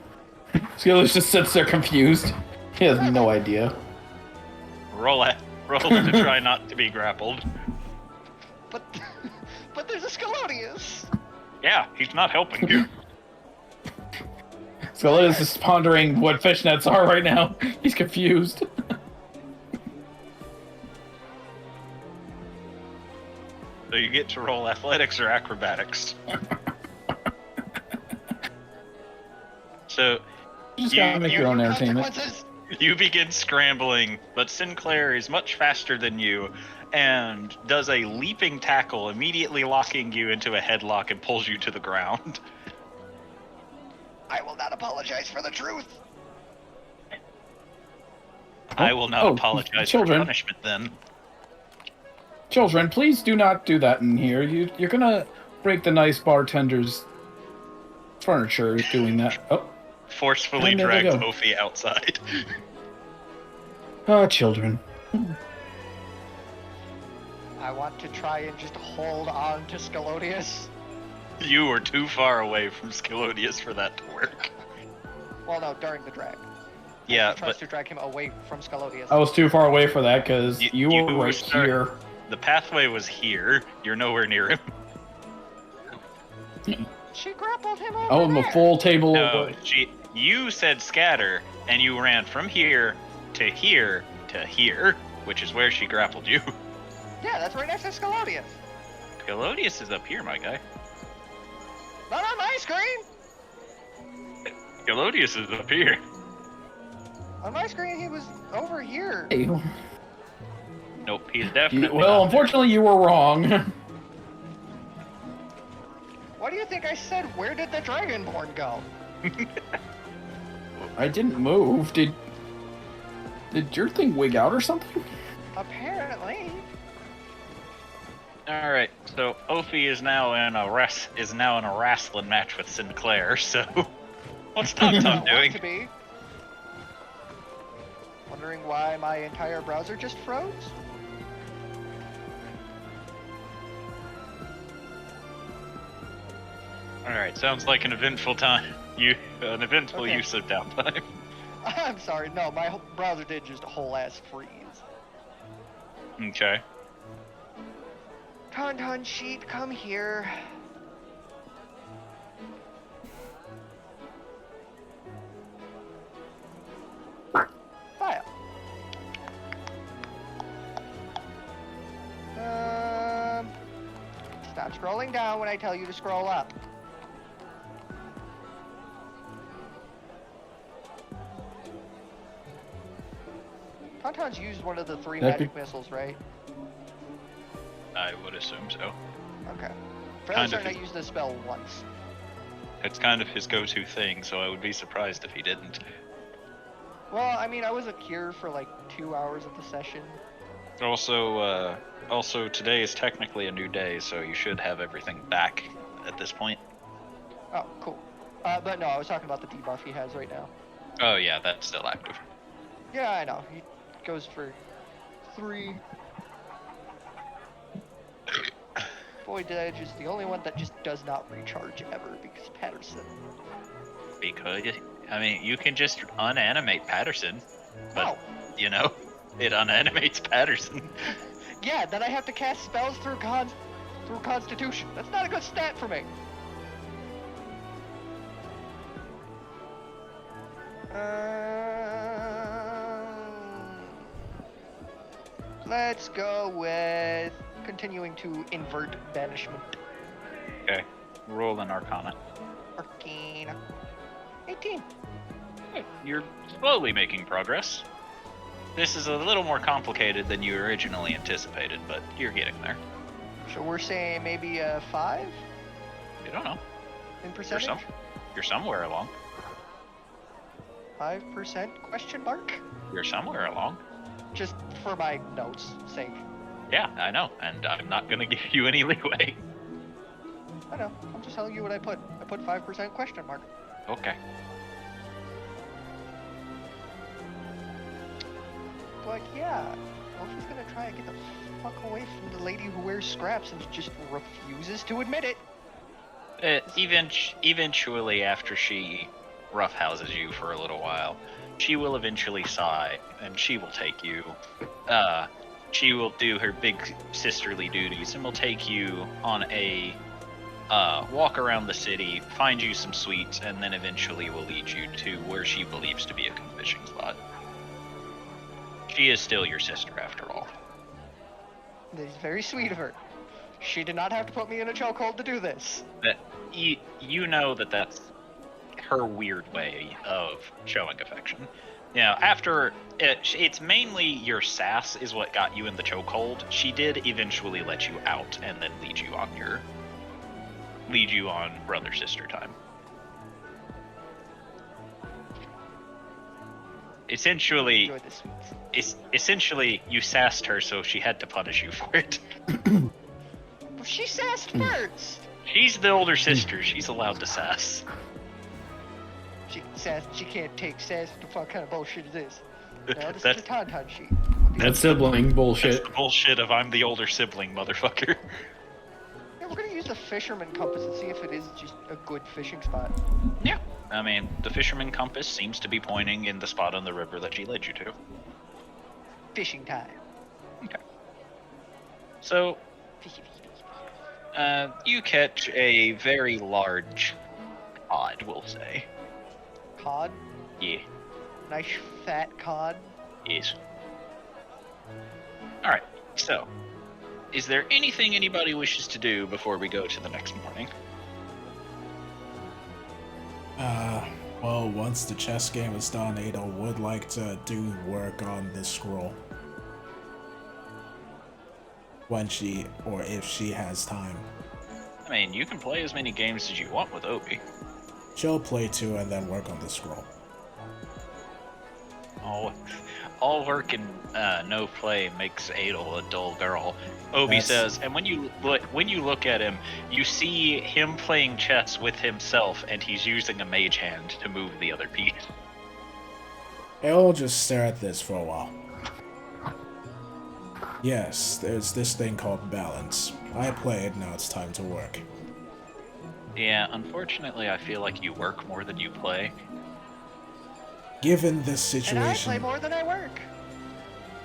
C: Skillet just sits there confused. He has no idea.
A: Roll to try not to be grappled.
G: But there's a Scalodius.
A: Yeah, he's not helping you.
C: Skillet is just pondering what fishnets are right now. He's confused.
A: So you get to roll athletics or acrobatics. So
C: You just gotta make your own entertainment.
G: Consequences.
A: you begin scrambling, but Sinclair is much faster than you and does a leaping tackle, immediately locking you into a headlock and pulls you to the ground.
G: I will not apologize for the truth.
A: I will not apologize
C: children.
A: for punishment then.
C: Children, please do not do that in here. You're gonna break the nice bartender's furniture doing that. Oh,
A: Forcefully
C: And there they
A: drags
C: go.
A: Ophi outside.
C: Children.
G: I want to try and just hold on to Scalodius.
A: You were too far away from Scalodius for that to work.
G: Well, no, during the drag.
A: Yeah,
G: I tries
A: but
G: to drag him away from Scalodius.
C: I was too far away for that because
A: You-
C: you
A: you
C: were
A: were
C: right
A: start-
C: here.
A: the pathway was here. You're nowhere near him.
G: She grappled him over
C: Oh, and the
G: there.
C: full table.
A: No, you said scatter, and you ran from here to here to here, which is where she grappled you.
G: Yeah, that's right next to Scalodius.
A: Scalodius is up here, my guy.
G: Not on my screen.
A: Scalodius is up here.
G: On my screen, he was over here.
C: Hey,
A: Nope, he's definitely
C: well,
A: not
C: unfortunately, you were wrong.
G: What do you think I said? Where did the Dragonborn go?
C: I didn't move. Did your thing wig out or something?
G: Apparently.
A: there. All right, so Ophi is now in a wrestling match with Sinclair. So, what's Tom
G: I want
A: doing?
G: to be. Wondering why my entire browser just froze?
A: All right, sounds like an eventful time. An eventful
G: Okay.
A: use of downtime.
G: I'm sorry, no, my browser did just a whole ass freeze.
A: Okay.
G: Tauntaun sheet, come here. File. Stop scrolling down when I tell you to scroll up. Tauntaun's used one of the three
C: That'd be-
G: magic missiles, right?
A: I would assume so.
G: Okay. For
A: Kind
G: that
A: of
G: I
A: his-
G: used the spell once.
A: It's kind of his go-to thing, so I would be surprised if he didn't.
G: Well, I mean, I wasn't here for like 2 hours of the session.
A: Also, today is technically a new day, so you should have everything back at this point.
G: Oh, cool. But no, I was talking about the debuff he has right now.
A: Oh yeah, that's still active.
G: Yeah, I know. He goes for 3. Void Edge is the only one that just does not recharge ever because Patterson.
A: Because, I mean, you can just unanimate Patterson, but,
G: Oh,
A: you know, it unanimates Patterson.
G: yeah, then I have to cast spells through Constitution. That's not a good stat for me. Let's go with continuing to invert banishment.
A: Okay, roll an Arcana.
G: Arcane. 18.
A: You're slowly making progress. This is a little more complicated than you originally anticipated, but you're getting there.
G: So we're saying maybe a 5
A: You don't know.
G: in percentage?
A: You're somewhere along.
G: 5% question mark?
A: You're somewhere along.
G: just for my notes' sake.
A: Yeah, I know, and I'm not gonna give you any leeway.
G: I know. I'm just telling you what I put. I put 5% question mark.
A: Okay.
G: Like, yeah. Well, if he's gonna try and get the fuck away from the lady who wears scraps and just refuses to admit it.
A: Eventually, after she roughhouses you for a little while, she will eventually sigh, and she will take you. She will do her big sisterly duties, and will take you on a walk around the city, find you some sweets, and then eventually will lead you to where she believes to be a good fishing spot. She is still your sister, after all.
G: That is very sweet of her. She did not have to put me in a chokehold to do this.
A: That you know that that's her weird way of showing affection. You know, after it's mainly your sass is what got you in the chokehold. She did eventually let you out and then lead you on brother sister time. Essentially,
G: Enjoy the sweets.
A: essentially you sassed her, so she had to punish you for it.
G: Well, she sassed first.
A: She's the older sister. She's allowed to sass.
G: She can't take sass. What the fuck kind of bullshit is this? No, this
A: That's-
G: is a tauntaun sheet.
C: That's sibling
A: That's
C: bullshit.
A: the bullshit of I'm the older sibling, motherfucker.
G: Yeah, we're gonna use the fisherman compass and see if it is just a good fishing spot.
A: Yeah. I mean, the fisherman compass seems to be pointing in the spot on the river that she led you to.
G: Fishing time.
A: Okay. So,
G: Fishy, fishy, fishy.
A: you catch a very large cod, we'll say.
G: Cod.
A: Yeah,
G: Nice fat cod.
A: yes. Alright, so, is there anything anybody wishes to do before we go to the next morning?
B: Well, once the chess game is done, Ada would like to do work on this scroll. When she, or if she has time.
A: I mean, you can play as many games as you want with Obi.
B: She'll play 2 and then work on the scroll.
A: All work and no play makes Adel a dull girl. Obi
B: That's-
A: says, and when you look at him, you see him playing chess with himself, and he's using a mage hand to move the other piece.
B: I'll just stare at this for a while. Yes, there's this thing called balance. I played, now it's time to work.
A: Yeah, unfortunately, I feel like you work more than you play.
B: Given this
G: And I play
B: situation,
G: more than I work.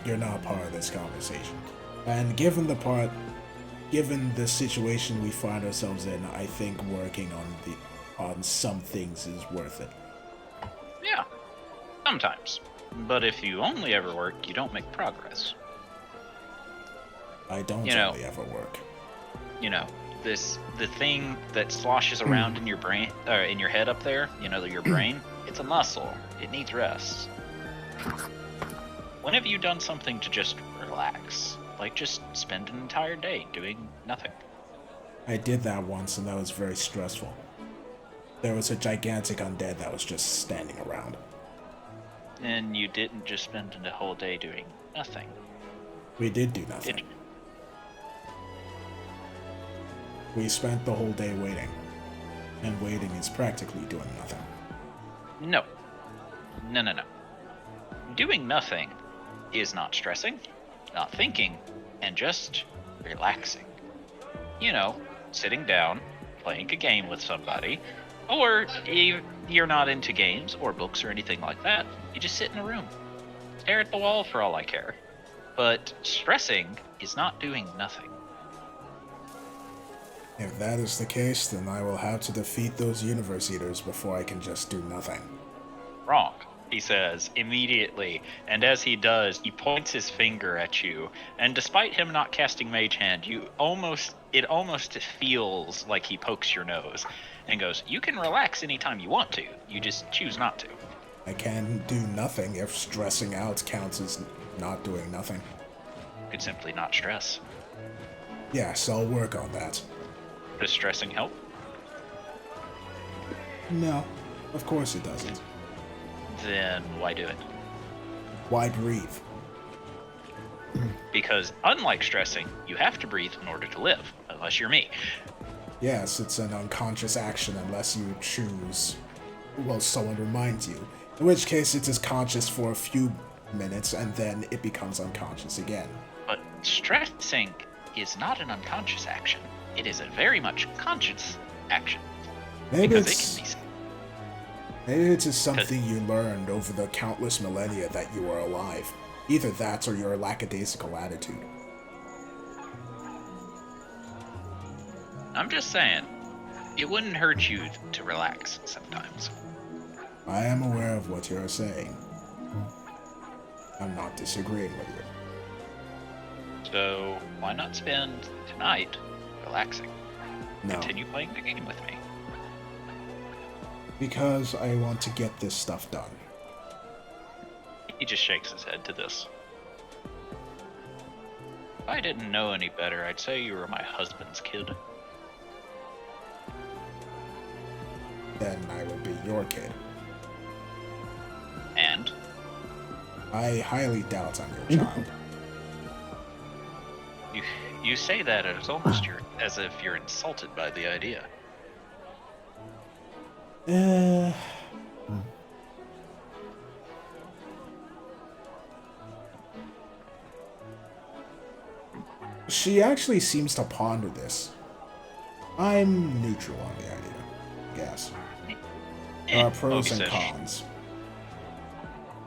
B: you're not part of this conversation. And given the situation we find ourselves in, I think working on some things is worth it.
A: Yeah, sometimes. But if you only ever work, you don't make progress.
B: I don't
A: You know-
B: only ever work.
A: You know, the thing that sloshes around in your brain, or in your head up there, you know, your brain, it's a muscle. It needs rest. When have you done something to just relax? Like just spend an entire day doing nothing?
B: I did that once and that was very stressful. There was a gigantic undead that was just standing around.
A: And you didn't just spend a whole day doing nothing.
B: We did do nothing.
A: Did
B: We spent the whole day waiting. And waiting is practically doing nothing.
A: No. No. Doing nothing is not stressing, not thinking, and just relaxing. You know, sitting down, playing a game with somebody, or if you're not into games or books or anything like that, you just sit in a room. Stare at the wall for all I care. But stressing is not doing nothing.
B: If that is the case, then I will have to defeat those universe eaters before I can just do nothing.
A: Wrong, he says immediately, and as he does, he points his finger at you, and despite him not casting Mage Hand, it almost feels like he pokes your nose and goes, "You can relax anytime you want to, you just choose not to."
B: I can do nothing if stressing out counts as not doing nothing.
A: You could simply not stress.
B: Yes, I'll work on that.
A: Does stressing help?
B: No, of course it doesn't.
A: Then why do it?
B: Why breathe?
A: Because unlike stressing, you have to breathe in order to live, unless you're me.
B: Yes, it's an unconscious action unless you choose, well, someone reminds you. In which case it is conscious for a few minutes and then it becomes unconscious again.
A: But stressing is not an unconscious action. It is a very much conscious action.
B: Maybe
A: Because
B: it's,
A: it can
B: maybe it is something you learned over the countless millennia that you were alive. Either that or your lackadaisical attitude.
A: I'm just saying, it wouldn't hurt you to relax sometimes.
B: I am aware of what you are saying. I'm not disagreeing with you.
A: So why not spend tonight relaxing?
B: No,
A: Continue playing the game with me.
B: because I want to get this stuff done.
A: He just shakes his head to this. If I didn't know any better, I'd say you were my husband's kid.
B: Then I would be your kid.
A: And
B: I highly doubt I'm your child.
A: you say that as if you're insulted by the idea.
B: She actually seems to ponder this. I'm neutral on the idea, I guess. There are pros and
A: Obi says
B: cons.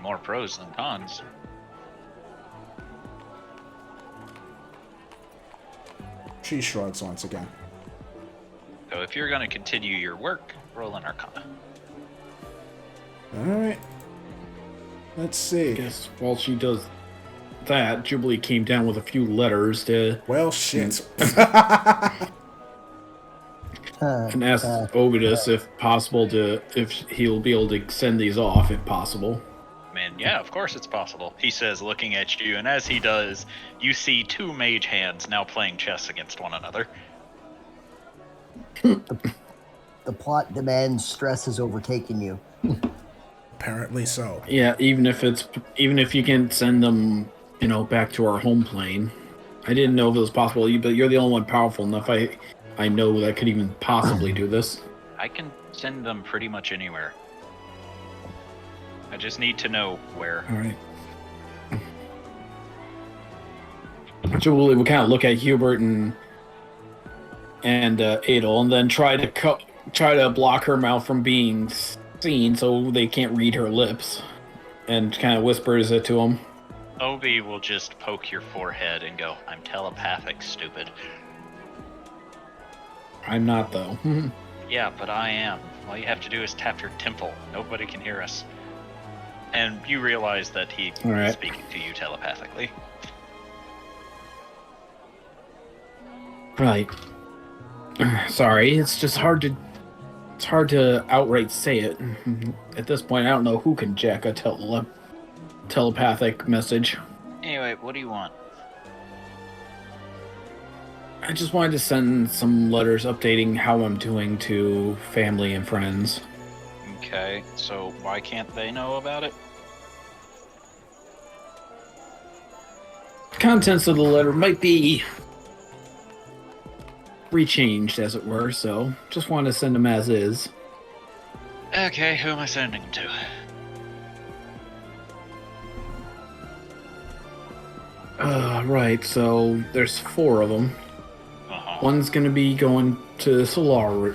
A: More pros than cons.
B: She shrugs once again.
A: So if you're going to continue your work, roll an Arcana.
B: Alright. Let's see.
C: I guess while she does that, Jubilee came down with a few letters to
B: Well, shit.
C: and asked Ovidus if possible if he'll be able to send these off if possible.
A: Man, yeah, of course it's possible. He says, looking at you, and as he does, you see two mage hands now playing chess against one another.
E: The plot demands stress has overtaken you.
B: Apparently so.
C: Yeah, even if you can send them, back to our home plane. I didn't know if it was possible, but you're the only one powerful enough I know that could even possibly do this.
A: I can send them pretty much anywhere. I just need to know where.
C: All right. Jubilee will kind of look at Hubert and Adel, and then try to block her mouth from being seen, so they can't read her lips, and kind of whispers it to him.
A: Obi will just poke your forehead and go, "I'm telepathic, stupid."
C: I'm not, though.
A: Yeah, but I am. All you have to do is tap your temple. Nobody can hear us. And you realize that he
C: All right.
A: is speaking to you telepathically.
C: Right. Sorry, it's just hard to outright say it. At this point, I don't know who can jack a telepathic message.
A: Anyway, what do you want?
C: I just wanted to send some letters updating how I'm doing to family and friends.
A: Okay, so why can't they know about it?
C: Contents of the letter might be rechanged, as it were, so just wanted to send them as is.
A: Okay, who am I sending them to?
C: Right, so there's 4 of them.
A: Uh-huh.
C: One's gonna be going to Solaria.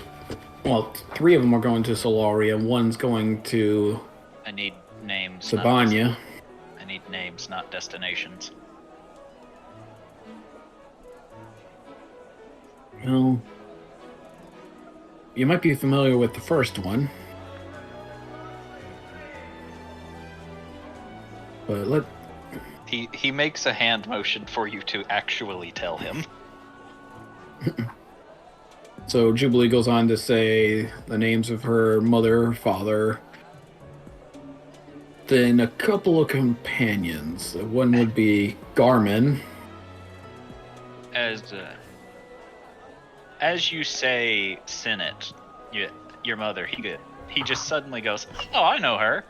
C: Well, 3 of them are going to Solaria, one's going to
A: I need names.
C: Sabanya.
A: I need names, not destinations.
C: Well, you might be familiar with the first one. But
A: He makes a hand motion for you to actually tell him.
C: So Jubilee goes on to say the names of her mother, father, then a couple of companions. One would be Garmin.
A: As you say Senate, your mother, he just suddenly goes, "Oh, I know her."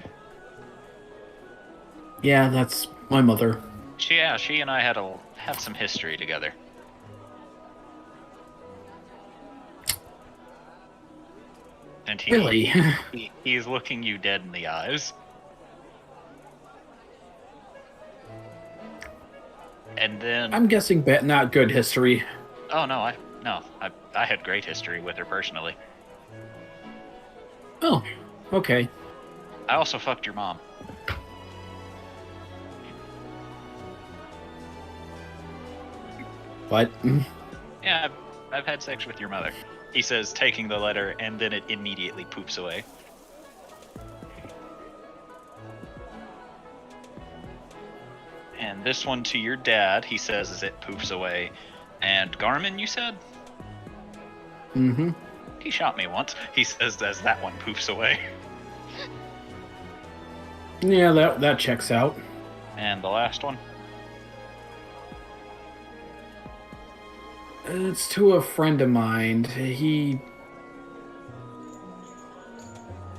C: Yeah, that's my mother.
A: She and I had some history together. And
C: Really?
A: he's looking you dead in the eyes. And then
C: I'm guessing not good history.
A: oh no, I had great history with her personally.
C: Oh, okay.
A: I also fucked your mom.
C: What?
A: Yeah, I've had sex with your mother. He says, taking the letter, and then it immediately poops away. And this one to your dad, he says, as it poofs away. And Garmin, you said?
C: Mm-hmm.
A: He shot me once, he says, as that one poofs away.
C: Yeah, that checks out.
A: And the last one?
C: It's to a friend of mine.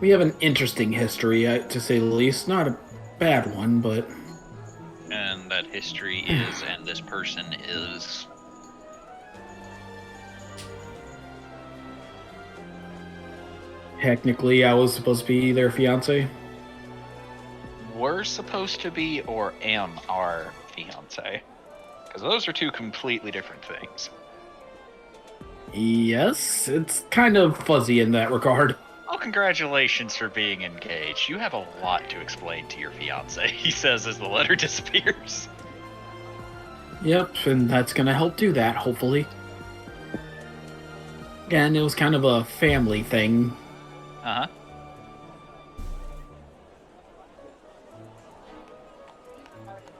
C: We have an interesting history, to say the least. Not a bad one, but...
A: And that history is, and this person is...
C: Technically, I was supposed to be their fiance.
A: Were supposed to be, or am our fiance? Because those are two completely different things.
C: Yes, it's kind of fuzzy in that regard.
A: Oh, congratulations for being engaged. You have a lot to explain to your fiance, he says as the letter disappears.
C: Yep, and that's gonna help do that, hopefully. Again, it was kind of a family thing.
A: Uh-huh.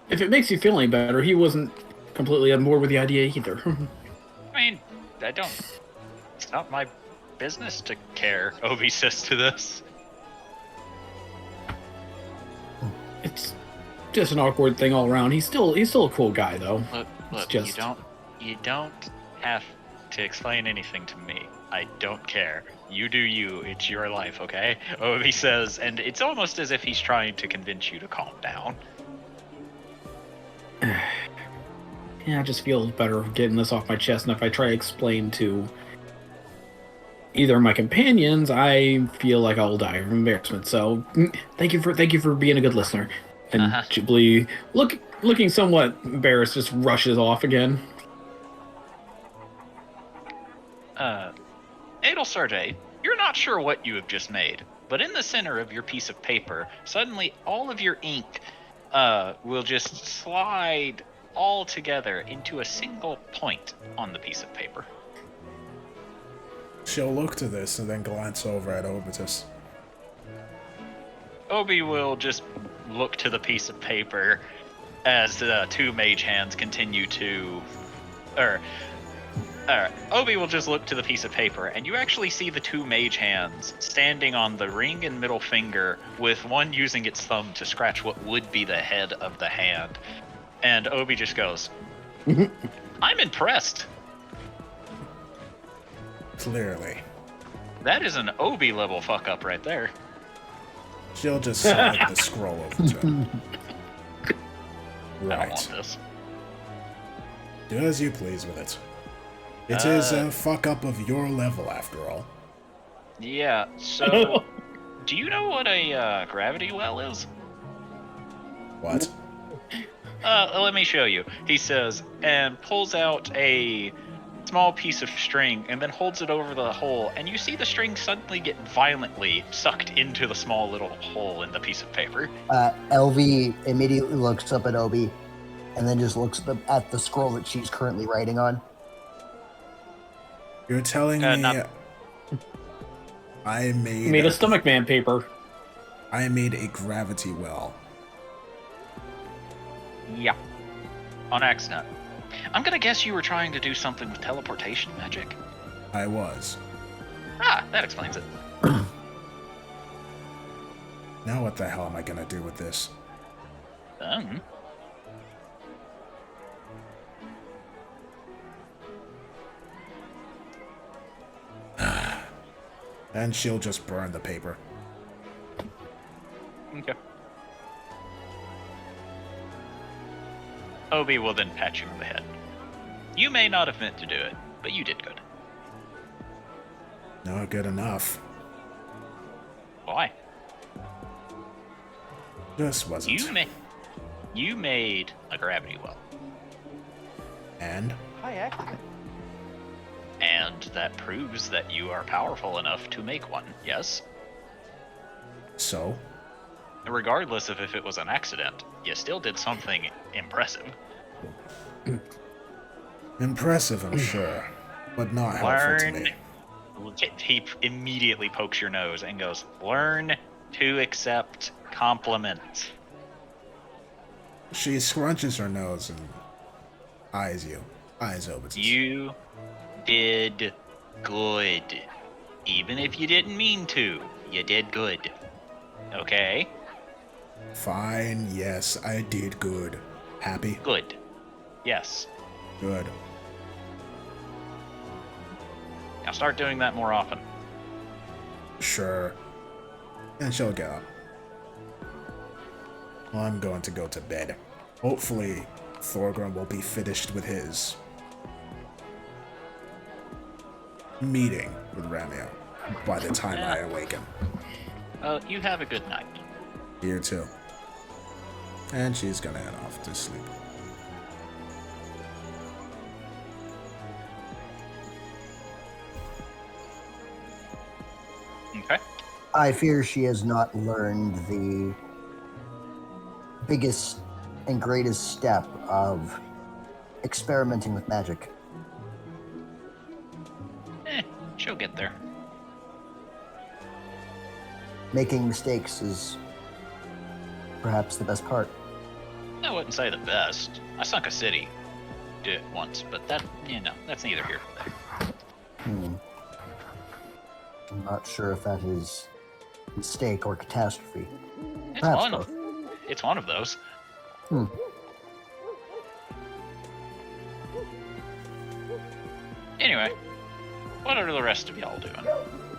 C: If it makes you feel any better, he wasn't completely on board with the idea either.
A: I mean, it's not my business to care, Obi says to this.
C: It's just an awkward thing all around. He's still a cool guy, though.
A: Look,
C: just...
A: you don't have to explain anything to me. I don't care. You do you. It's your life, okay? Obi says, and it's almost as if he's trying to convince you to calm down.
C: Yeah, I just feel better getting this off my chest, and if I try to explain to either of my companions, I feel like I'll die of embarrassment. So, thank you for being a good listener. And Ghibli, looking somewhat embarrassed, just rushes off again.
A: Adel Sarge, you're not sure what you have just made, but in the center of your piece of paper, suddenly all of your ink will just slide all together into a single point on the piece of paper.
B: She'll look to this and then glance over at Obitus.
A: Obi will just look to the piece of paper as the two mage hands continue to... Obi will just look to the piece of paper, and you actually see the two mage hands standing on the ring and middle finger, with one using its thumb to scratch what would be the head of the hand. And Obi just goes, I'm impressed.
B: Clearly.
A: That is an Obi level fuck up right there.
B: She'll just slide the scroll over to him.
A: I don't want
B: Right.
A: this.
B: Do as you please with it. It is a fuck up of your level, after all.
A: Yeah, so... do you know what a gravity well is?
B: What?
A: Let me show you. He says, and pulls out a small piece of string and then holds it over the hole, and you see the string suddenly get violently sucked into the small little hole in the piece of paper.
E: LV immediately looks up at Obi and then just looks at the scroll that she's currently writing on.
B: You're telling me
A: not-
B: I
C: Made a stomach man paper.
B: I made a gravity well.
A: Yeah. On accident. I'm gonna guess you were trying to do something with teleportation magic.
B: I was.
A: Ah, that explains it.
B: Now what the hell am I gonna do with this? And she'll just burn the paper.
A: Okay. Hobie will then pat you on the head. You may not have meant to do it, but you did good.
B: Not good enough.
A: Why?
B: Just wasn't.
A: You made a gravity well,
B: And?
G: High accident.
A: and that proves that you are powerful enough to make one. Yes.
B: So?
A: Regardless of if it was an accident, you still did something impressive.
B: Impressive, I'm sure. But not helpful to me.
A: He immediately pokes your nose and goes, learn to accept compliments.
B: She scrunches her nose and eyes you. Eyes open.
A: You did good. Even if you didn't mean to, you did good. Okay?
B: Fine, yes, I did good. Happy?
A: Good. Yes.
B: Good.
A: Now start doing that more often.
B: Sure. And she'll get up. Well, I'm going to go to bed. Hopefully, Thorgrim will be finished with his meeting with Ramio by the time I awaken.
A: You have a good night.
B: You too. And she's gonna head off to sleep.
A: Okay.
E: I fear she has not learned the biggest and greatest step of experimenting with magic.
A: She'll get there.
E: Making mistakes is perhaps the best part.
A: I wouldn't say the best. I sunk a city. Did it once, but that, that's neither here nor there.
E: I'm not sure if that is mistake or catastrophe.
A: It's
E: Perhaps
A: one.
E: both.
A: It's one of those. Anyway, what are the rest of y'all doing?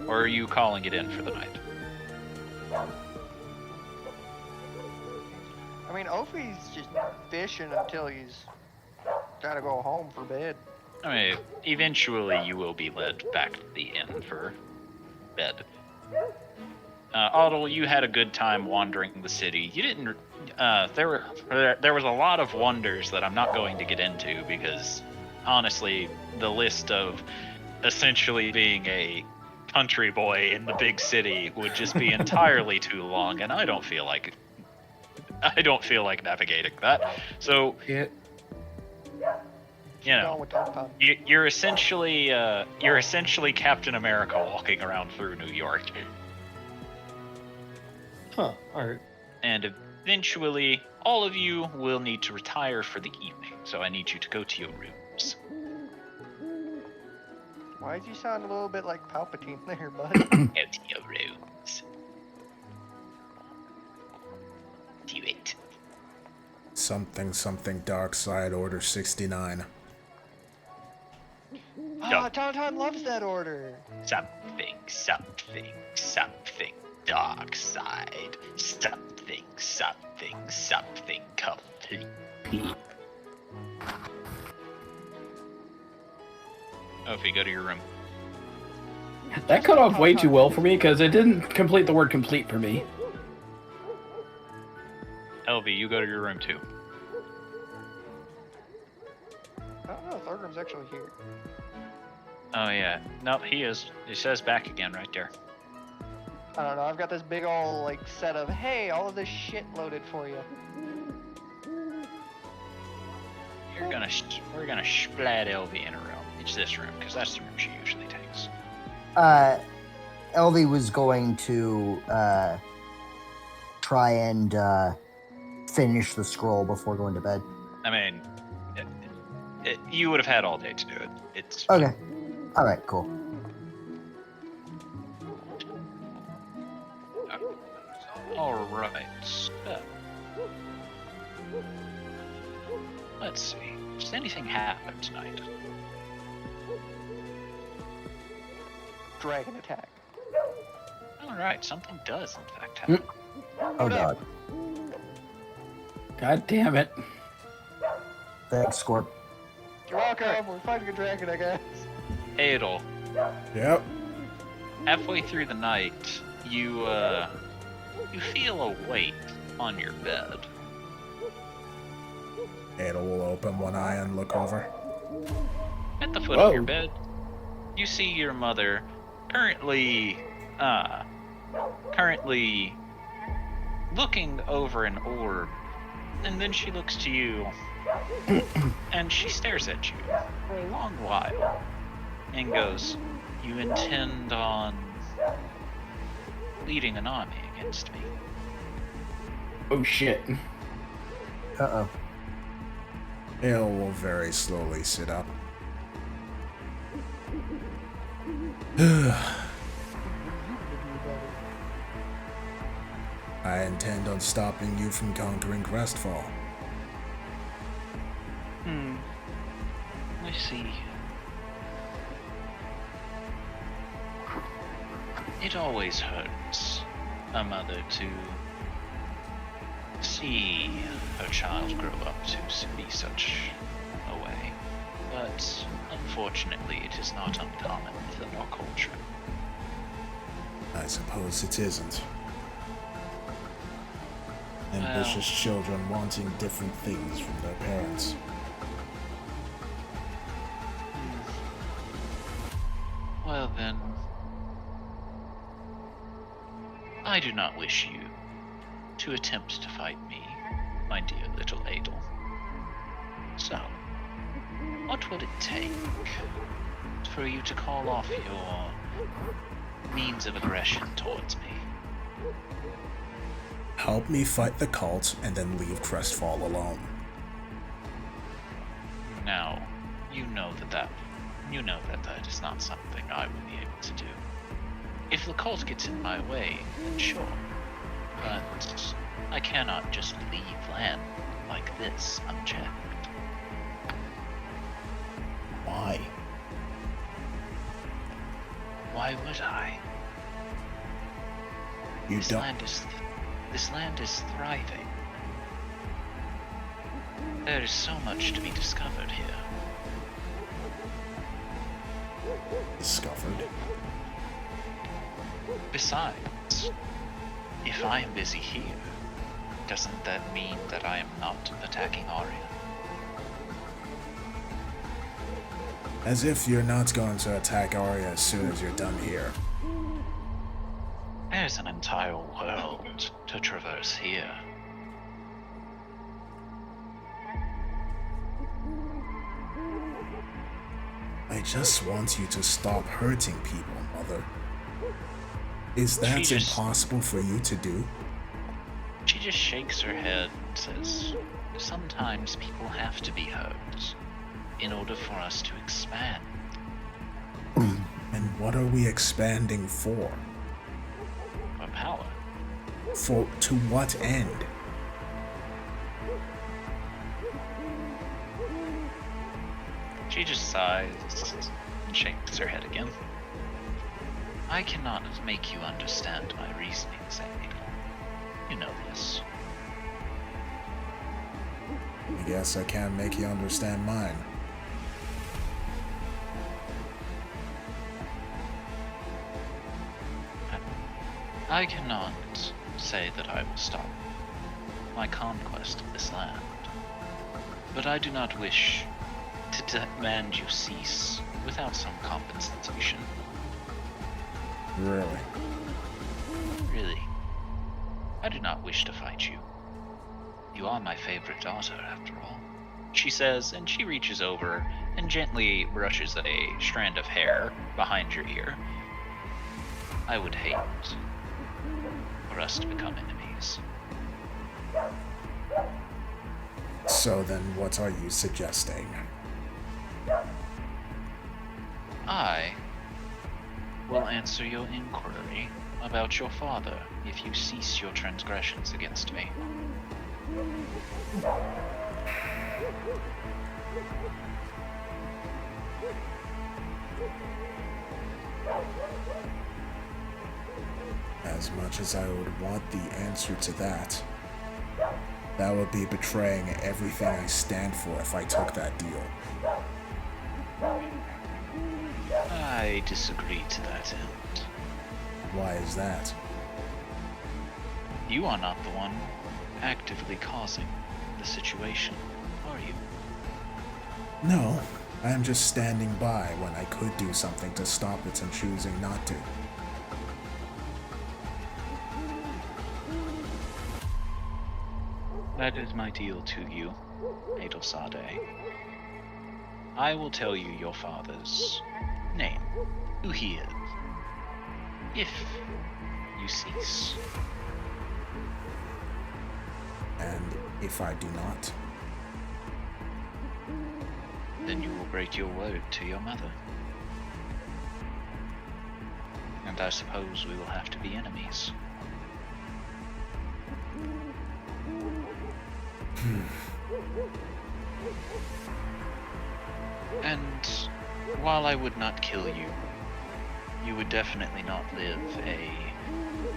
A: Or are you calling it in for the night?
G: I mean, Ophi's just fishing until he's gotta go home for bed.
A: I mean, eventually you will be led back to the inn for bed. Otto, you had a good time wandering the city. You didn't. There was a lot of wonders that I'm not going to get into because, honestly, the list of essentially being a country boy in the big city would just be entirely too long, and I don't feel like navigating that. So,
D: Yeah.
G: Going with Tom Tom.
A: you're essentially Captain America walking around through New York.
D: Huh. All right.
A: And eventually, all of you will need to retire for the evening, so I need you to go to your rooms.
G: Why did you sound a little bit like Palpatine there, bud?
A: Go to your rooms. Do it.
B: Something dark side order 69.
G: Ah, Tom loves that order.
A: Something dark side. Something complete. Oh, if you go to your room.
C: That cut off way too well for me because it didn't complete the word complete for me.
A: Elvie, you go to your room too.
G: I don't know, Thorgrim's actually here.
A: Oh yeah. No, he is. He says back again right there.
G: I don't know, I've got this big ol' like set of, hey, all of this shit loaded for you.
A: We're gonna splat Elvie in a room. It's this room, because that's the room she usually takes.
E: Elvie was going to try and finish the scroll before going to bed.
A: I mean, you would have had all day to do it. It's
E: Okay. All right, cool.
A: all right. So, let's see. Does anything happen tonight?
G: Dragon attack.
A: All right, something does in fact happen.
E: Oh, God.
C: God damn it.
E: Thanks, Scorp.
G: You're welcome. We're fighting a dragon, I guess.
A: Adel,
B: Yep.
A: halfway through the night, you feel a weight on your bed.
B: Ada will open one eye and look over.
A: At the foot
C: Whoa.
A: of your bed, you see your mother currently looking over an orb, and then she looks to you, and she stares at you for a long while, and goes, "You intend on leading an army against me?"
C: Oh shit.
E: Uh-oh.
B: Ada will very slowly sit up. I intend on stopping you from conquering Crestfall.
A: I see. It always hurts a mother to see her child grow up to be such a way, but unfortunately it is not uncommon within our culture.
B: I suppose it isn't. Ambitious children wanting different things from their parents.
A: Well then, I do not wish you to attempt to fight me, my dear little Adel. So, what would it take for you to call off your means of aggression towards me?
B: Help me fight the cult and then leave Crestfall alone.
A: Now, you know that is not something I would be able to do. If the cult gets in my way, then sure. But I cannot just leave land like this unchecked.
B: Why?
A: Why would I?
B: You
A: This
B: don't.
A: land is thriving. There is so much to be discovered here.
B: Discovered.
A: Besides, if I am busy here, doesn't that mean that I am not attacking Aria?
B: As if you're not going to attack Aria as soon as you're done here.
A: There's an entire world to traverse here.
B: I just want you to stop hurting people, Mother. Is that
A: She just-
B: impossible for you to do?
A: She just shakes her head and says, sometimes people have to be hurt in order for us to expand.
B: And what are we expanding for?
A: For power.
B: To what end?
A: She just sighs and shakes her head again. I cannot make you understand my reasonings, Amy. You know this.
B: I guess I can't make you understand mine.
A: I cannot say that I will stop my conquest of this land, but I do not wish to demand you cease without some compensation.
B: Really?
A: Really, I do not wish to fight you. You are my favorite daughter, after all, she says, and she reaches over and gently brushes a strand of hair behind your ear. I would hate for us to become enemies.
B: So then what are you suggesting?
A: I will answer your inquiry about your father if you cease your transgressions against me.
B: As much as I would want the answer to that, That would be betraying everything I stand for if I took that deal.
A: I disagree to that end.
B: Why is that?
A: You are not the one actively causing the situation, are you?
B: No, I am just standing by when I could do something to stop it and choosing not to.
A: That is my deal to you, Adelsade. I will tell you your father's name, who he is, if you cease.
B: And if I do not,
A: Then you will break your word to your mother. And I suppose we will have to be enemies. And while I would not kill you, you would definitely not live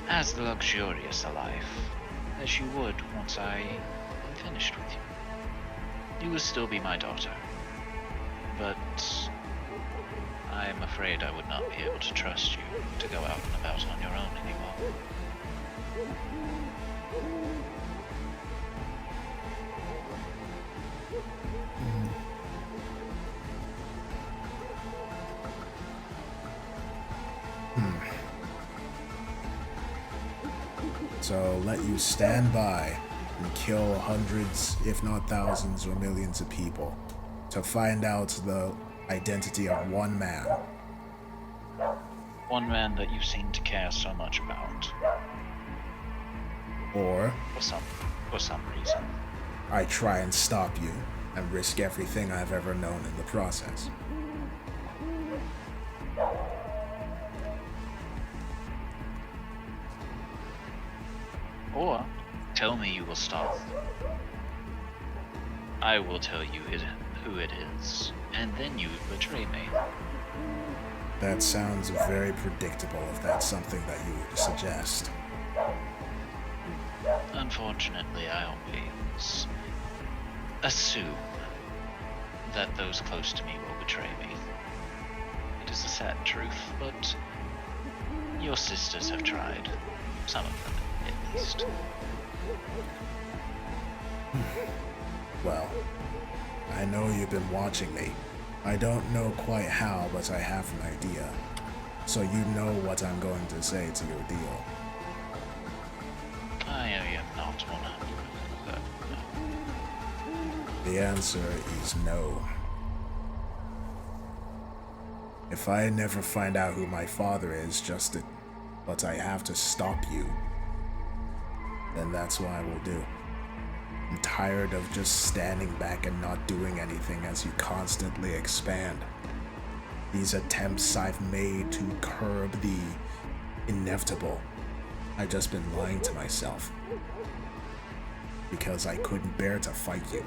A: as luxurious a life as you would once I am finished with you. You would still be my daughter, but I am afraid I would not be able to trust you to go out and about on your own anymore.
B: So let you stand by and kill hundreds, if not thousands or millions of people to find out the identity of one man.
A: One man that you seem to care so much about,
B: Or
A: for some reason.
B: I try and stop you and risk everything I've ever known in the process.
A: Or tell me you will stop. I will tell you who it is, and then you betray me.
B: That sounds very predictable if that's something that you would suggest.
A: Unfortunately, I always assume that those close to me will betray me. It is a sad truth, but your sisters have tried. Some of them, at least.
B: Well, I know you've been watching me. I don't know quite how, but I have an idea. So you know what I'm going to say to your deal.
A: I am not 100%, but no.
B: The answer is no. If I never find out who my father is, but I have to stop you, then that's what I will do. I'm tired of just standing back and not doing anything as you constantly expand. These attempts I've made to curb the inevitable, I've just been lying to myself. Because I couldn't bear to fight you.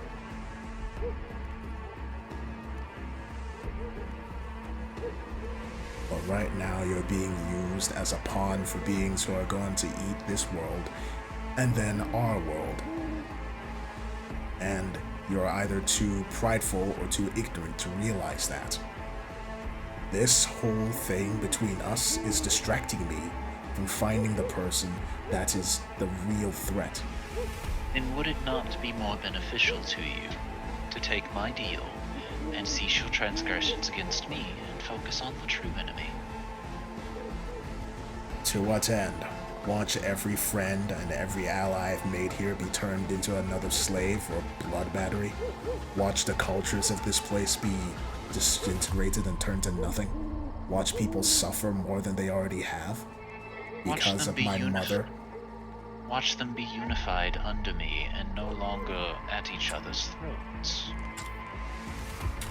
B: But right now you're being used as a pawn for beings who are going to eat this world and then our world. And you're either too prideful or too ignorant to realize that. This whole thing between us is distracting me from finding the person that is the real threat.
A: Then would it not be more beneficial to you to take my deal and cease your transgressions against me and focus on the true enemy?
B: To what end? Watch every friend and every ally I've made here be turned into another slave or blood battery? Watch the cultures of this place be disintegrated and turned to nothing? Watch people suffer more than they already have? Because of my mother?
A: Watch them be unified under me and no longer at each other's throats.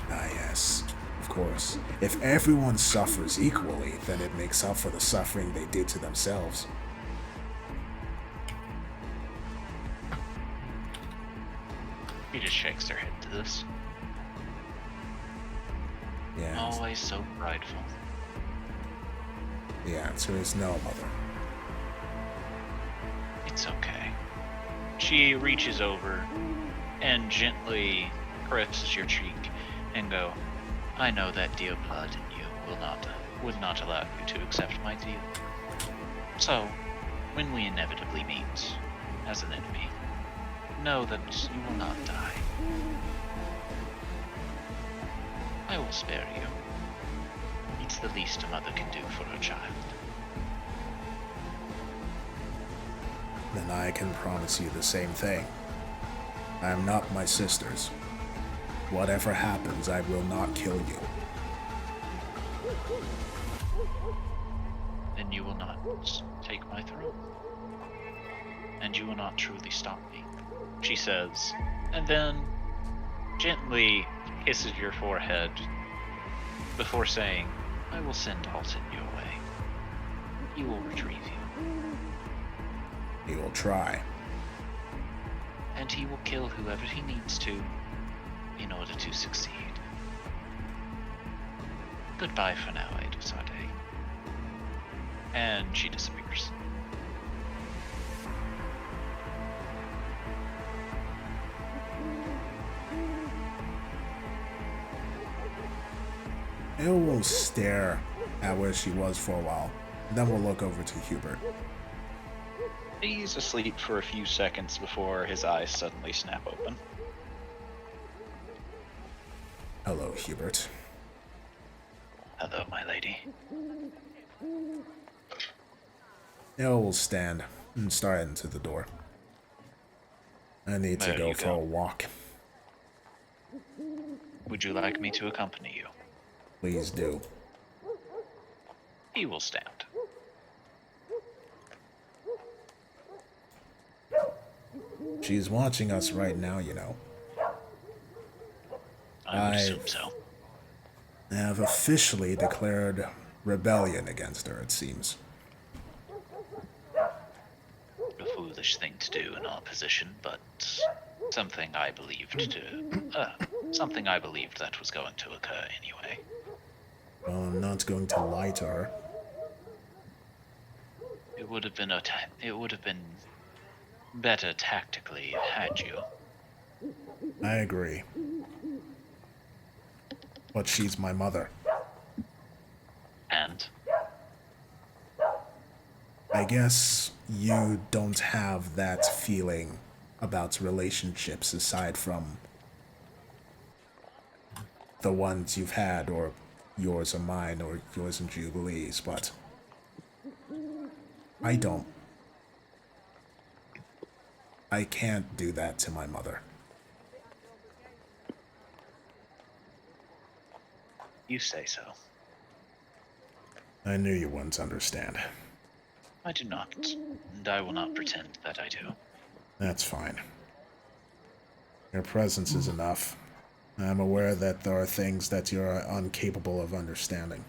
B: Ah yes, of course. If everyone suffers equally, then it makes up for the suffering they did to themselves.
A: He just shakes their head to this.
B: Yeah.
A: Always so prideful.
B: The answer is no, Mother.
A: It's okay. She reaches over and gently caresses your cheek and go, I know that dear blood in you would not allow you to accept my deal. So, when we inevitably meet as an enemy, know that you will not die. I will spare you. It's the least a mother can do for her child.
B: Then I can promise you the same thing. I am not my sister's. Whatever happens, I will not kill you.
A: Then you will not take my throne. And you will not truly stop me, she says, and then gently kisses your forehead before saying, I will send Halton your way. He will retrieve you.
B: He will try.
A: And he will kill whoever he needs to in order to succeed. Goodbye for now, Edusade. And she disappears.
B: Elle will stare at where she was for a while. Then we'll look over to Hubert.
A: He's asleep for a few seconds before his eyes suddenly snap open.
B: Hello, Hubert.
A: Hello, my lady.
B: Elle will stand and start into the door. I need to
A: There
B: go
A: you
B: for
A: go.
B: a walk.
A: Would you like me to accompany you?
B: Please do.
A: He will stand.
B: She's watching us right now, you know.
A: I would assume so.
B: I have officially declared rebellion against her, it seems.
A: A foolish thing to do in our position, but something I believed that was going to occur anyway.
B: Well, I'm not going to lie to her.
A: It would have been better tactically had you.
B: I agree. But she's my mother.
A: And
B: I guess you don't have that feeling about relationships aside from the ones you've had, or yours or mine, or yours and Jubilee's, but I don't. I can't do that to my mother.
A: you say so.
B: I knew you wouldn't understand.
A: I do not, and I will not pretend that I do.
B: That's fine. Your presence is enough. I'm aware that there are things that you're incapable of understanding.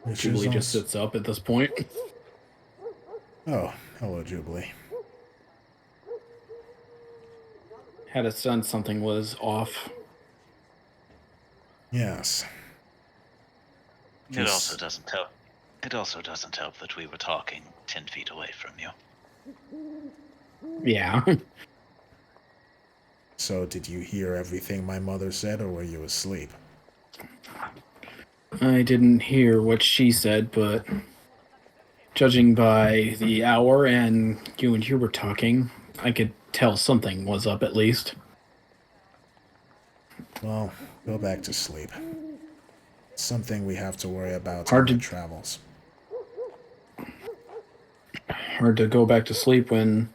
B: Which is
C: Jubilee just
B: also-
C: sits up at this point.
B: Oh, hello, Jubilee.
C: Had a sense something was off.
B: Yes.
A: It also doesn't help that we were talking 10 feet away from you.
C: Yeah.
B: So, did you hear everything my mother said, or were you asleep?
C: I didn't hear what she said, but judging by the hour and you and Hubert talking, I could tell something was up at least.
B: Well, go back to sleep. It's something we have to worry about
C: Hard
B: in our
C: to-
B: travels.
C: Hard to go back to sleep when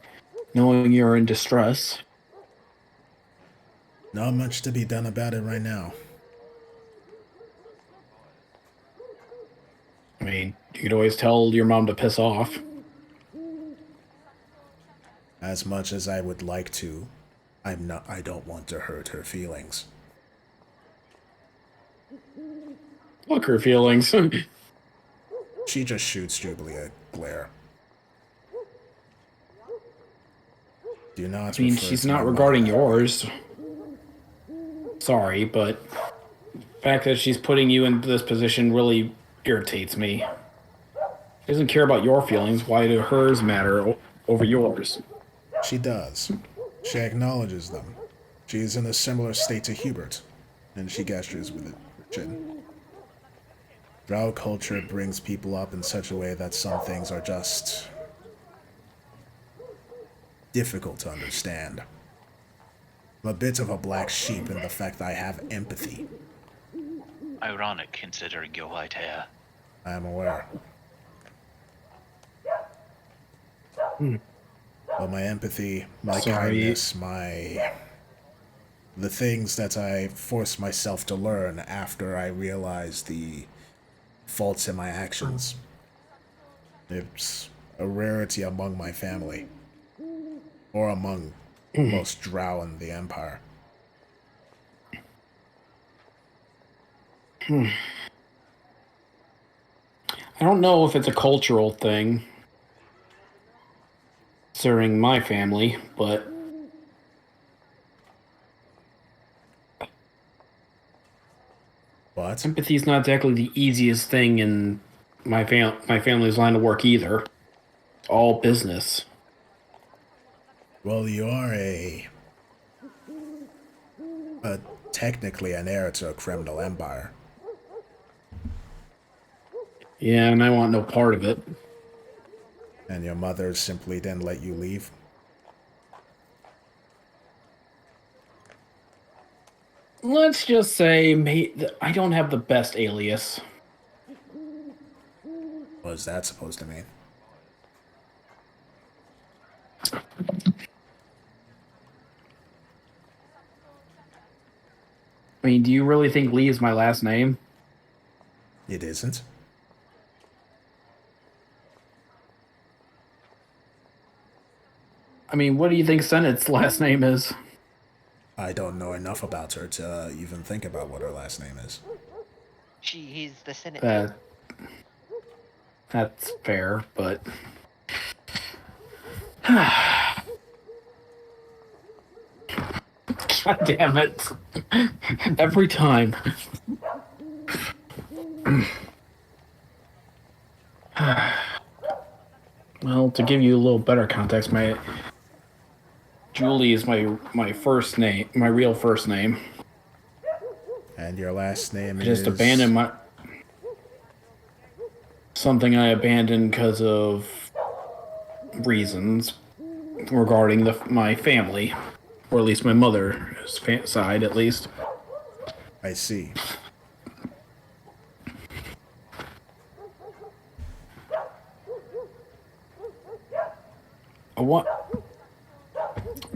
C: knowing you're in distress.
B: Not much to be done about it right now.
C: I mean, you could always tell your mom to piss off.
B: As much as I would like to, I don't want to hurt her feelings.
C: Fuck her feelings.
B: She just shoots Jubilee a glare. Do not
C: I mean,
B: refer
C: she's
B: to
C: not
B: my
C: regarding
B: mother that way.
C: yours. Sorry, but fact that she's putting you into this position really irritates me. She doesn't care about your feelings. Why do hers matter over yours?
B: She does. She acknowledges them. She is in a similar state to Hubert, and she gestures with her chin. Drow culture brings people up in such a way that some things are just difficult to understand. I'm a bit of a black sheep in the fact that I have empathy.
A: Ironic, considering your white hair.
B: I am aware. But my empathy, my kindness, the things that I forced myself to learn after I realized the faults in my actions. It's a rarity among my family. Or among most drow in the Empire.
C: I don't know if it's a cultural thing concerning my family, but
B: What?
C: empathy is not exactly the easiest thing in my family's line of work either. It's all business.
B: Well, you are technically an heir to a criminal empire.
C: Yeah, and I want no part of it.
B: And your mother simply didn't let you leave?
C: Let's just say I don't have the best alias.
B: What is that supposed to mean?
C: I mean, do you really think Lee is my last name?
B: It isn't.
C: I mean, what do you think Sennett's last name is?
B: I don't know enough about her to even think about what her last name is.
G: He's the Senate.
C: That's fair, but God damn it. Every time. Well, to give you a little better context, Julie is my first name, my real first name.
B: And your last name
C: I
B: is...
C: just abandoned something I abandoned because of reasons regarding my family. Or at least my mother's side, at least.
B: I see.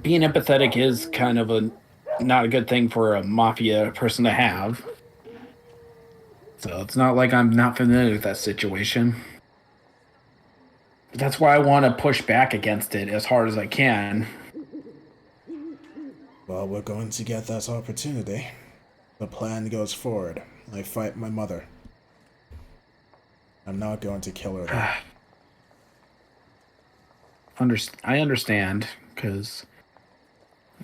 C: Being empathetic is kind of not a good thing for a mafia person to have. So it's not like I'm not familiar with that situation. But that's why I want to push back against it as hard as I can.
B: Well, we're going to get that opportunity. The plan goes forward. I fight my mother. I'm not going to kill her, though.
C: I understand, because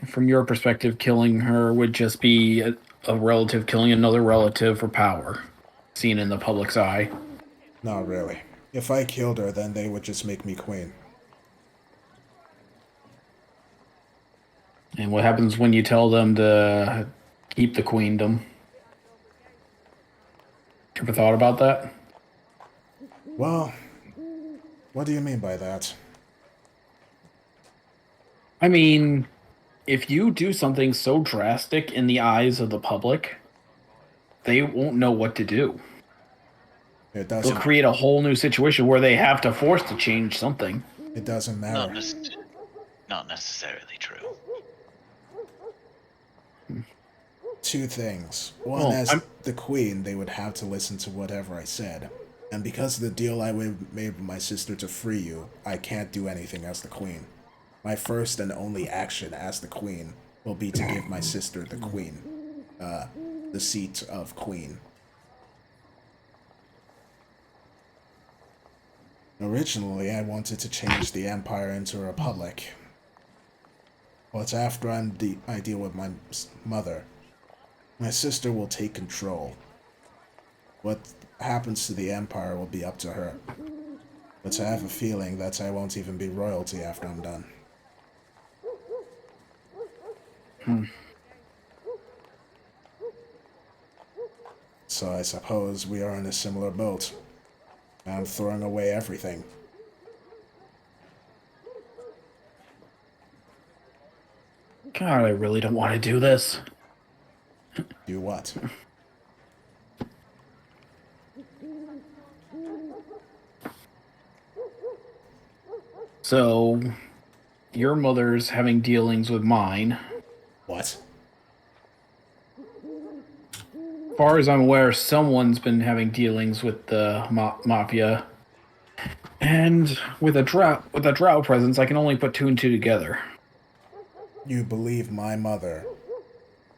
C: from your perspective, killing her would just be a relative killing another relative for power, seen in the public's eye.
B: Not really. If I killed her, then they would just make me queen.
C: And what happens when you tell them to keep the queendom? Ever thought about that?
B: Well, what do you mean by that?
C: I mean, if you do something so drastic in the eyes of the public, they won't know what to do.
B: It doesn't.
C: They'll create a whole new situation where they have to force to change something.
B: It doesn't matter.
A: Not necessarily true.
B: Two things. One, as the queen, they would have to listen to whatever I said. And because of the deal I made with my sister to free you, I can't do anything as the queen. My first and only action as the queen will be to give my sister the queen. The seat of queen. Originally, I wanted to change the empire into a republic. But after I deal with my mother, My sister will take control. What happens to the Empire will be up to her. But I have a feeling that I won't even be royalty after I'm done. So I suppose we are in a similar boat. I'm throwing away everything.
C: God, I really don't want to do this.
B: Do what?
C: So, your mother's having dealings with mine.
B: What?
C: As far as I'm aware, someone's been having dealings with the mafia. And with a drow presence, I can only put two and two together.
B: You believe my mother?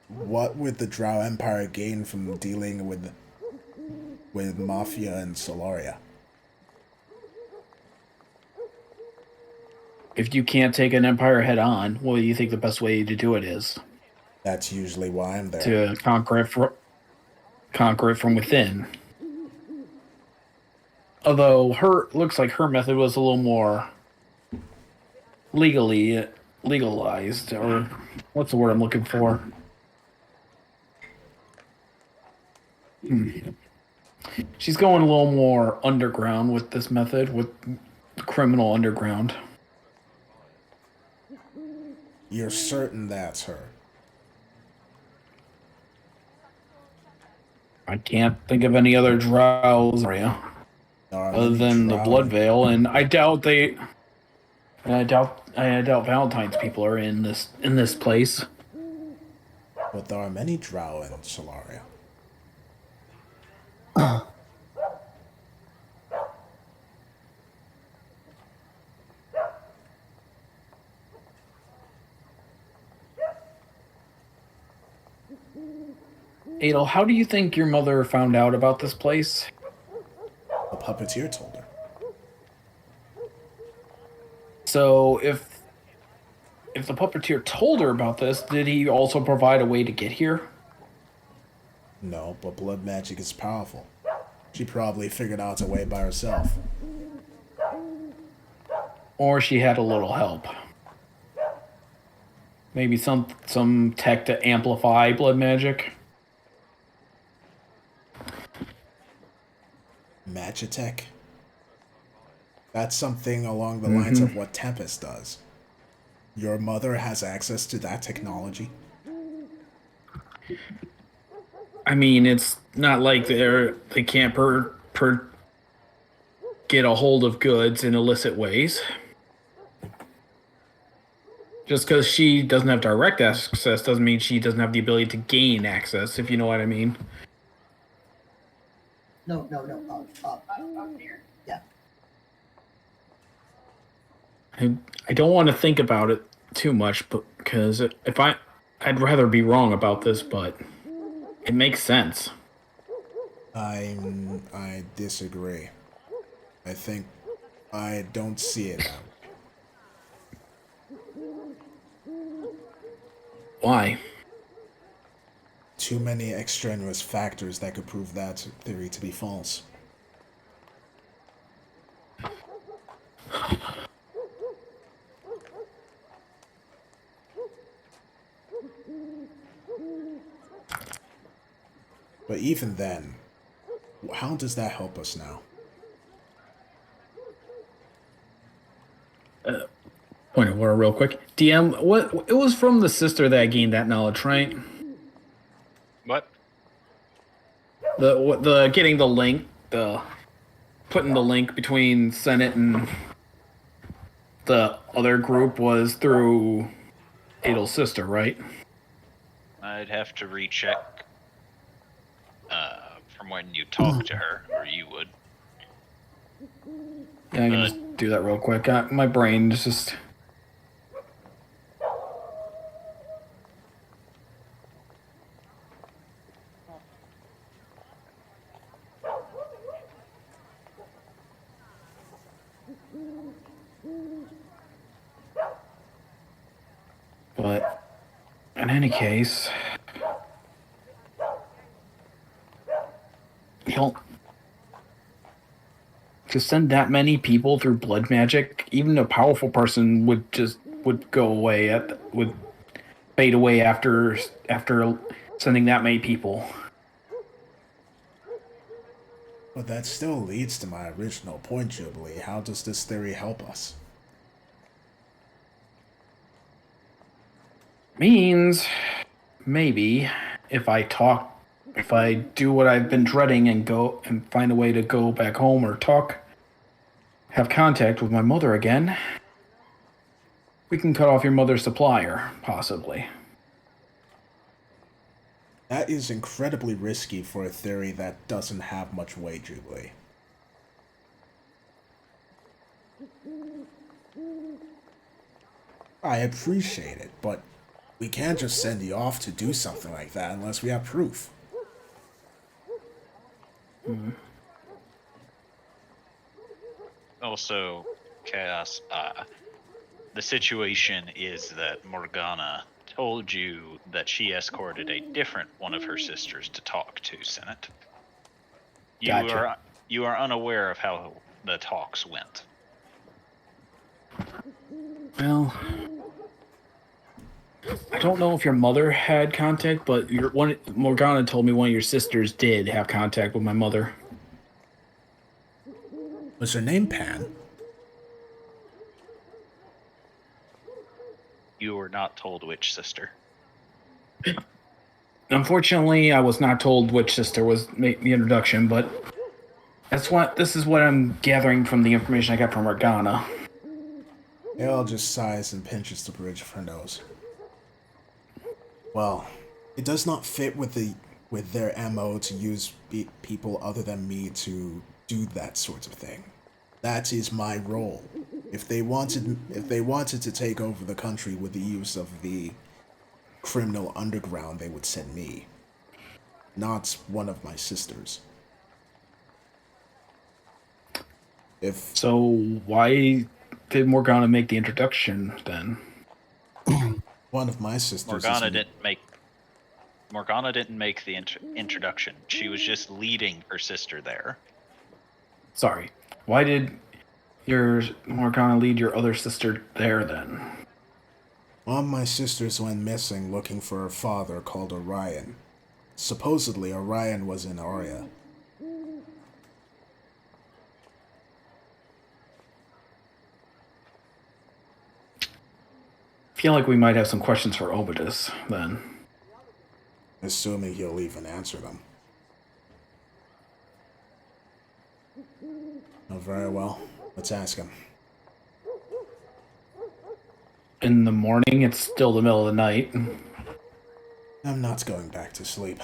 B: What would the Drow Empire gain from dealing with Mafia and Solaria?
C: If you can't take an empire head on, what do you think the best way to do it is?
B: That's usually why I'm there.
C: To conquer it from within. Although looks like her method was a little more legalized, or what's the word I'm looking for? She's going a little more underground with this method, with criminal underground.
B: You're certain that's her?
C: I can't think of any other drows area other than the Blood Veil, and I doubt Valentine's people are in this place.
B: But there are many Drow in Solaria.
C: Adel, how do you think your mother found out about this place?
B: A puppeteer told her.
C: So if the puppeteer told her about this, did he also provide a way to get here?
B: No, but blood magic is powerful. She probably figured out a way by herself.
C: Or she had a little help. Maybe some tech to amplify blood magic.
B: Magitech? That's something along the lines of what Tempest does. Your mother has access to that technology?
C: I mean, it's not like they can't get a hold of goods in illicit ways. Just because she doesn't have direct access doesn't mean she doesn't have the ability to gain access, if you know what I mean.
E: No. Yeah.
C: I don't want to think about it too much, because I'd rather be wrong about this, but it makes sense.
B: I disagree. I think I don't see it now.
C: Why?
B: Too many extraneous factors that could prove that theory to be false. But even then, how does that help us now?
C: Point of order, real quick. DM, it was from the sister that I gained that knowledge, right?
A: What?
C: The getting the link, putting the link between Senate and the other group was through Adel's sister, right?
A: I'd have to recheck from when you talked to her, or you would.
C: Yeah, I can just do that real quick. My brain is just... But in any case, He'll to send that many people through blood magic, even a powerful person would go away would fade away after sending that many people.
B: But that still leads to my original point, Jubilee. How does this theory help us?
C: Means maybe if I do what I've been dreading and go and find a way to go back home or have contact with my mother again, we can cut off your mother's supplier, possibly.
B: That is incredibly risky for a theory that doesn't have much weight, Jubilee. I appreciate it, but we can't just send you off to do something like that unless we have proof.
A: Also, Chaos, the situation is that Morgana told you that she escorted a different one of her sisters to talk to Senate.
C: Gotcha.
A: You are unaware of how the talks went.
C: Well, I don't know if your mother had contact, but Morgana told me one of your sisters did have contact with my mother.
B: Was her name Pan?
A: You were not told which sister.
C: Unfortunately, I was not told which sister was the introduction, but this is what I'm gathering from the information I got from Morgana.
B: Hale just sighs and pinches the bridge of her nose. Well, it does not fit with their MO to use people other than me to do that sort of thing. That is my role. If they wanted to take over the country with the use of the criminal underground, they would send me, not one of my sisters.
C: So why did Morgana make the introduction then?
B: One of my sisters.
A: Morgana didn't make the introduction. She was just leading her sister there.
C: Sorry. Why did your Morgana lead your other sister there then?
B: One of my sisters went missing looking for her father called Orion. Supposedly Orion was in Aria.
C: I feel like we might have some questions for Obidus then.
B: Assuming he'll even answer them. Oh, very well. Let's ask him.
C: In the morning, it's still the middle of the night.
B: I'm not going back to sleep.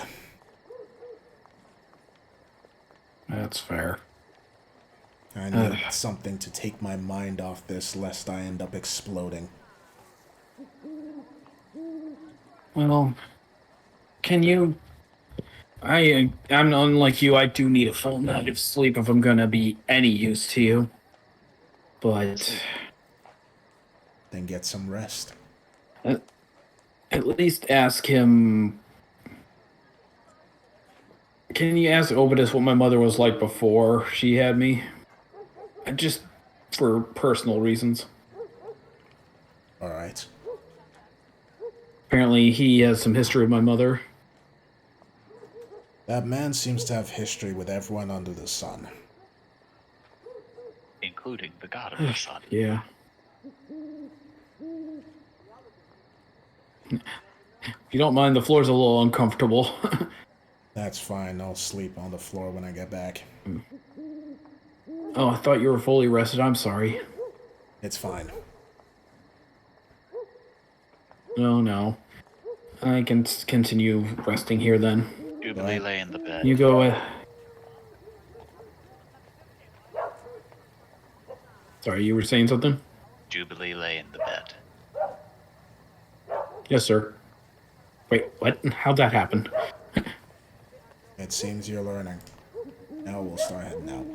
C: That's fair.
B: I need something to take my mind off this, lest I end up exploding.
C: Well, can you... I'm unlike you, I do need a full night of sleep if I'm gonna be any use to you. But...
B: Then get some rest.
C: At least ask him... Can you ask Obidus what my mother was like before she had me? Just for personal reasons.
B: Alright.
C: Apparently he has some history with my mother.
B: That man seems to have history with everyone under the sun.
A: Including the god of the sun.
C: Yeah. If you don't mind, the floor's a little uncomfortable.
B: That's fine, I'll sleep on the floor when I get back.
C: Oh, I thought you were fully rested. I'm sorry.
B: It's fine.
C: Oh, no. I can continue resting here then.
A: Jubilee lay in the bed.
C: You go Sorry, you were saying something?
A: Jubilee lay in the bed.
C: Yes, sir. Wait, what? How'd that happen?
B: It seems you're learning. Now we'll start heading out.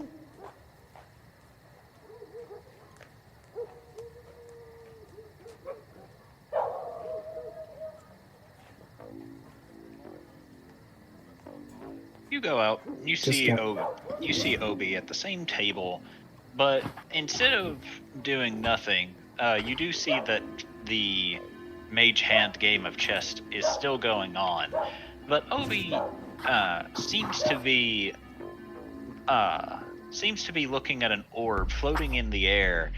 A: You go out. You
H: Just
A: see
H: don't-
A: You see Obi at the same table, but instead of doing nothing, you do see that the mage hand game of chess is still going on. But Obi seems to be looking at an orb floating in the air,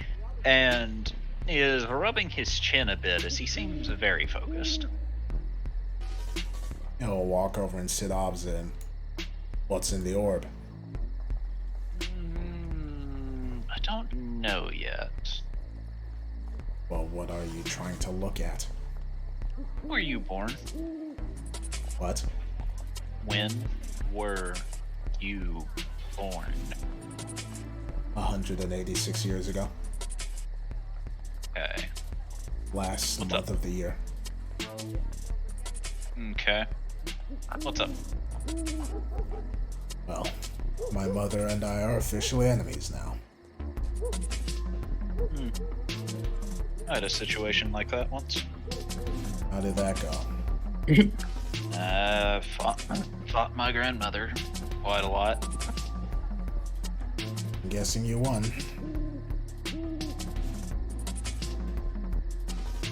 A: and is rubbing his chin a bit as he seems very focused.
B: He'll walk over and sit opposite him. What's in the orb?
A: I don't know yet.
B: Well, what are you trying to look at?
A: Were you born?
B: What?
A: When were you born?
B: 186 years ago.
A: Okay.
B: Last
A: What's
B: month
A: up?
B: of the year.
A: Okay. What's up?
B: Well, my mother and I are officially enemies now.
A: I had a situation like that once.
B: How did that go?
A: Fought my grandmother quite a lot.
B: I'm guessing you won.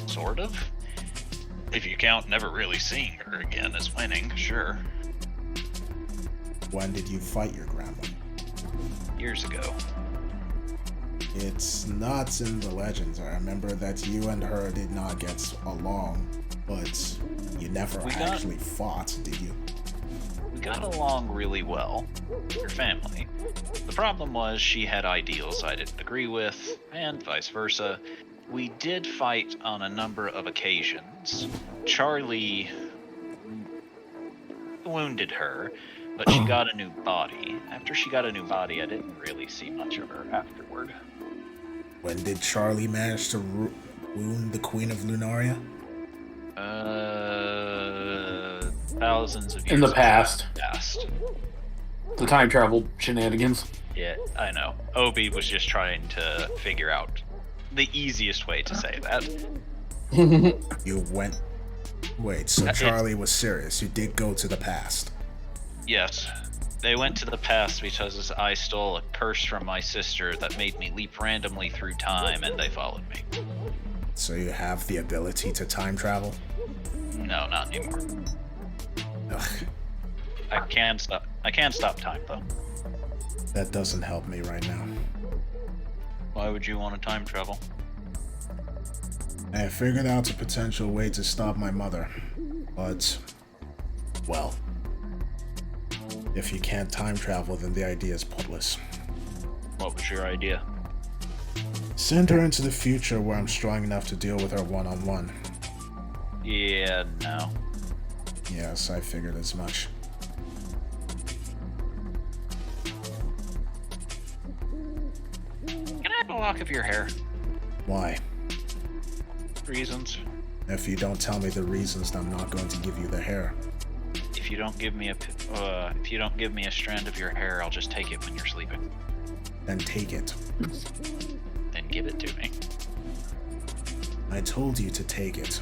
A: Sort of. If you count never really seeing her again as winning, sure.
B: When did you fight your grandma?
A: Years ago.
B: It's not in the legends. I remember that you and her did not get along, but you never actually fought, did you?
A: We got along really well. Your family. The problem was she had ideals I didn't agree with, and vice versa. We did fight on a number of occasions. Charlie wounded her, but she got a new body. After she got a new body, I didn't really see much of her afterward.
B: When did Charlie manage to wound the Queen of Lunaria?
A: Thousands of years
C: In the past.
A: Past.
C: The time travel shenanigans.
A: Yeah, I know. Obi was just trying to figure out the easiest way to say that.
B: You went... Wait, so Charlie was serious. You did go to the past.
A: Yes. They went to the past because I stole a curse from my sister that made me leap randomly through time, and they followed me.
B: So you have the ability to time travel?
A: No, not anymore.
B: Ugh,
A: I can stop time, though.
B: that doesn't help me right now.
A: Why would you want to time travel?
B: I figured out a potential way to stop my mother, but... well... if you can't time travel, then the idea is pointless.
A: What was your idea?
B: Send her into the future where I'm strong enough to deal with her one-on-one.
A: Yeah, no.
B: Yes, I figured as much.
A: Can I have a lock of your hair?
B: Why?
A: Reasons.
B: If you don't tell me the reasons, I'm not going to give you the hair.
A: If you don't give me a strand of your hair, I'll just take it when you're sleeping.
B: Then take it.
A: Then give it to me.
B: I told you to take it.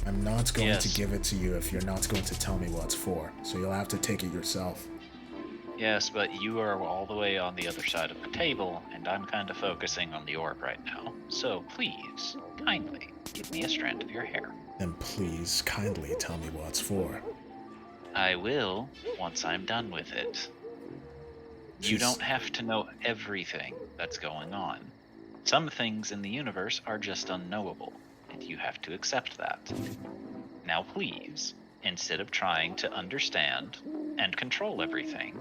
B: I'm not going
A: Yes.
B: to give it to you if you're not going to tell me what it's for, so you'll have to take it yourself.
A: Yes, but you are all the way on the other side of the table, and I'm kind of focusing on the orb right now. So please, kindly, give me a strand of your hair.
B: Then please, kindly tell me what it's for.
A: I will, once I'm done with it. You
B: Jeez.
A: don't have to know everything that's going on. Some things in the universe are just unknowable, and you have to accept that. Now please, instead of trying to understand and control everything,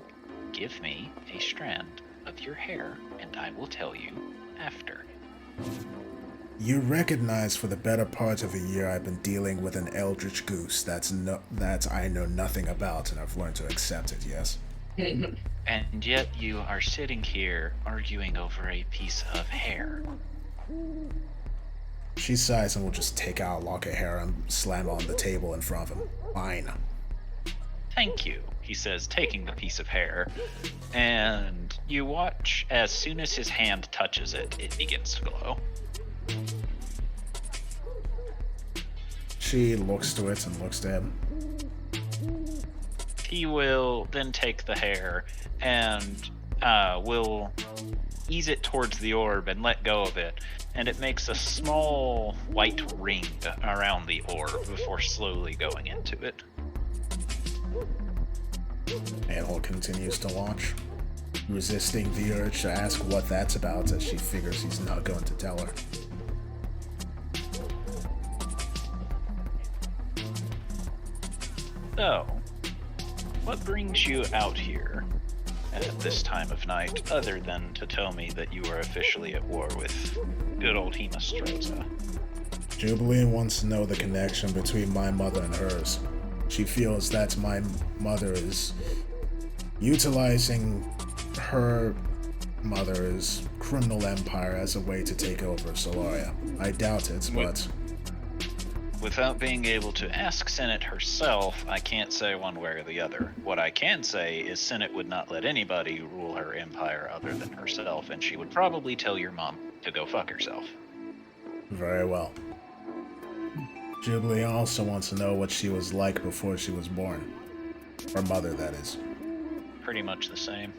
A: give me a strand of your hair, and I will tell you after.
B: You recognize for the better part of a year I've been dealing with an eldritch goose that I know nothing about, and I've learned to accept it, yes?
A: And yet you are sitting here arguing over a piece of hair.
B: She sighs and will just take out a lock of hair and slam it on the table in front of him. Fine.
A: Thank you, he says, taking the piece of hair. And you watch as soon as his hand touches it, it begins to glow.
B: She looks to it and looks to him.
A: He will then take the hair and will ease it towards the orb and let go of it, and it makes a small white ring around the orb before slowly going into it.
B: Anhole continues to watch, resisting the urge to ask what that's about as she figures he's not going to tell her.
A: So, what brings you out here at this time of night, other than to tell me that you are officially at war with good old Hemastroza?
B: Jubilee wants to know the connection between my mother and hers. She feels that my mother is utilizing her mother's criminal empire as a way to take over Solaria. I doubt it, but...
A: Without being able to ask Senate herself, I can't say one way or the other. What I can say is Senate would not let anybody rule her empire other than herself, and she would probably tell your mom to go fuck herself.
B: Very well. Jubilee also wants to know what she was like before she was born. Her mother, that is.
A: Pretty much the same.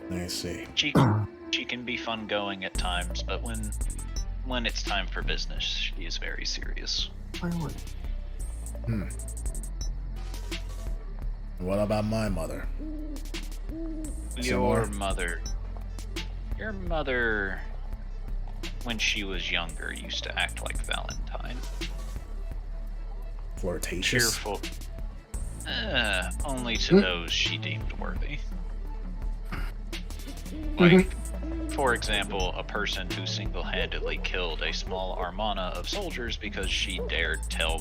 B: I see.
A: She can be fun going at times, but when it's time for business, she is very serious.
B: What about my mother?
A: Your mother, when she was younger, used to act like Valentine.
B: Flirtatious?
A: Cheerful. Only to those she deemed worthy. Like, for example, a person who single-handedly killed a small armada of soldiers because she dared tell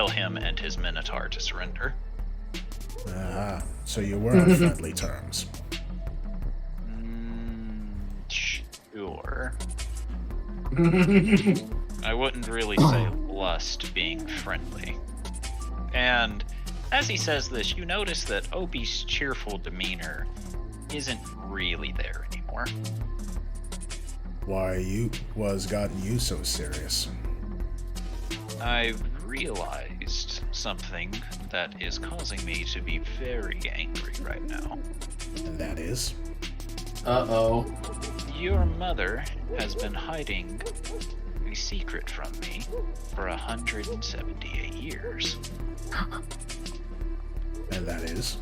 A: him and his Minotaur to surrender.
B: So you were on friendly terms.
A: Sure. I wouldn't really say lust being friendly. And as he says this, you notice that Obi's cheerful demeanor isn't really there anymore.
B: Why was gotten you so serious?
A: I've realized something that is causing me to be very angry right now.
B: And that is?
C: Uh-oh.
A: Your mother has been hiding a secret from me for 178 years.
B: And that is?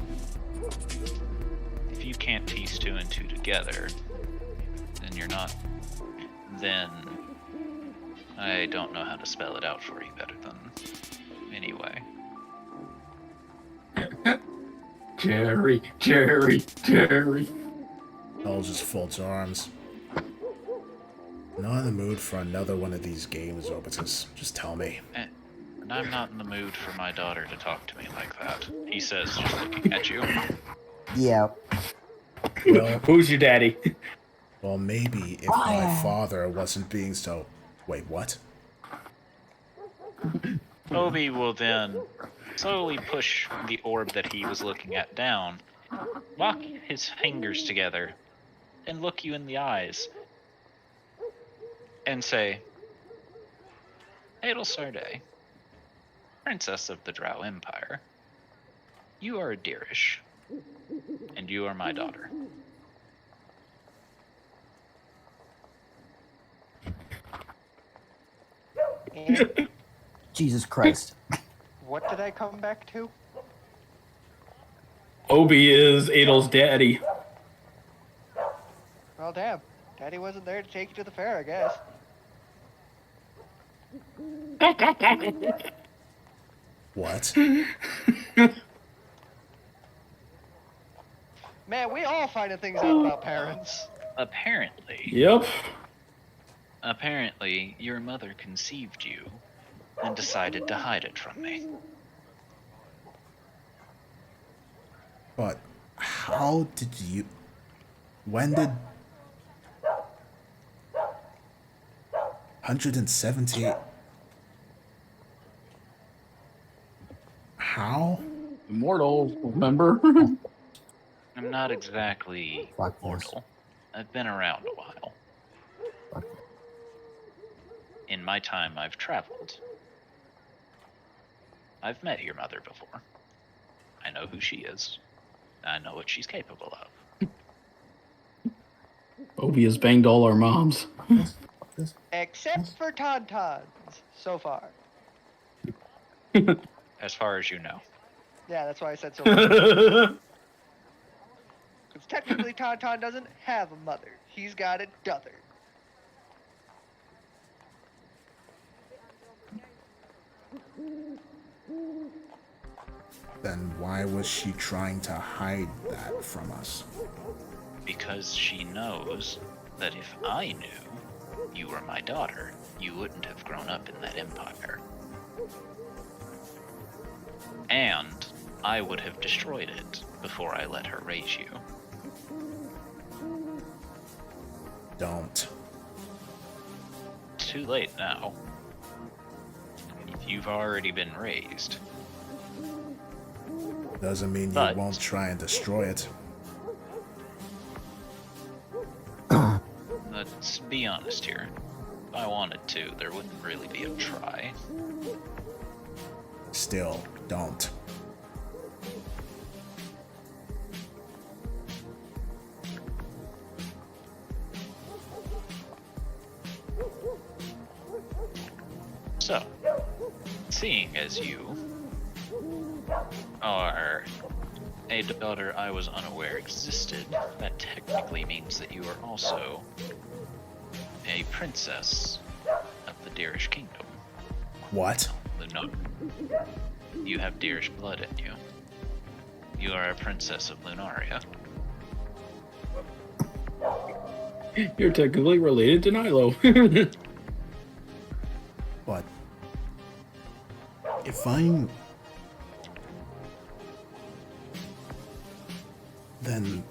A: If you can't piece two and two together, then I don't know how to spell it out for you better than anyway.
C: Jerry.
B: I'll just folds her arms. Not in the mood for another one of these games, Orbitus. Just tell me.
A: And I'm not in the mood for my daughter to talk to me like that, he says, just looking at you.
E: Yeah.
B: Well,
C: Who's your daddy?
B: well, maybe if my father wasn't being so... Wait, what?
A: Obi will then slowly push the orb that he was looking at down, lock his fingers together, and look you in the eyes, and say, Adel Sarday, Princess of the Drow Empire, you are a Deerish, and you are my daughter.
G: And
E: Jesus Christ.
G: what did I come back to?
C: Obi is Adel's daddy.
G: Well, damn. Daddy wasn't there to take you to the fair, I guess.
B: What?
G: Man, we all finding things out about parents.
A: Apparently, your mother conceived you and decided to hide it from me.
B: But how did you... When did... 178... How?
C: Immortal, remember?
A: I'm not exactly
E: Fuck this.
A: mortal. I've been around a while.
E: Fuck.
A: In my time, I've traveled. I've met your mother before. I know who she is. I know what she's capable of.
C: Obi has banged all our moms.
G: Except for Tauntauns, so far.
A: As far as you know.
G: Yeah, that's why I said so far. Because technically Tauntaun doesn't have a mother. He's got a d'other.
B: Then why was she trying to hide that from us?
A: Because she knows that if I knew you were my daughter, you wouldn't have grown up in that empire. And I would have destroyed it before I let her raise you.
B: Don't.
A: Too late now. You've already been raised.
B: Doesn't mean you
A: But-
B: won't try and destroy it.
A: Let's be honest here. If I wanted to, there wouldn't really be a try.
B: Still, don't.
A: So, seeing as you are a daughter I was unaware existed, that technically means that you are also a princess of the Deerish Kingdom.
B: What?
A: No, you have Deerish blood in you. You are a princess of Lunaria.
C: You're technically related to Nilo.
B: But if I'm... Then...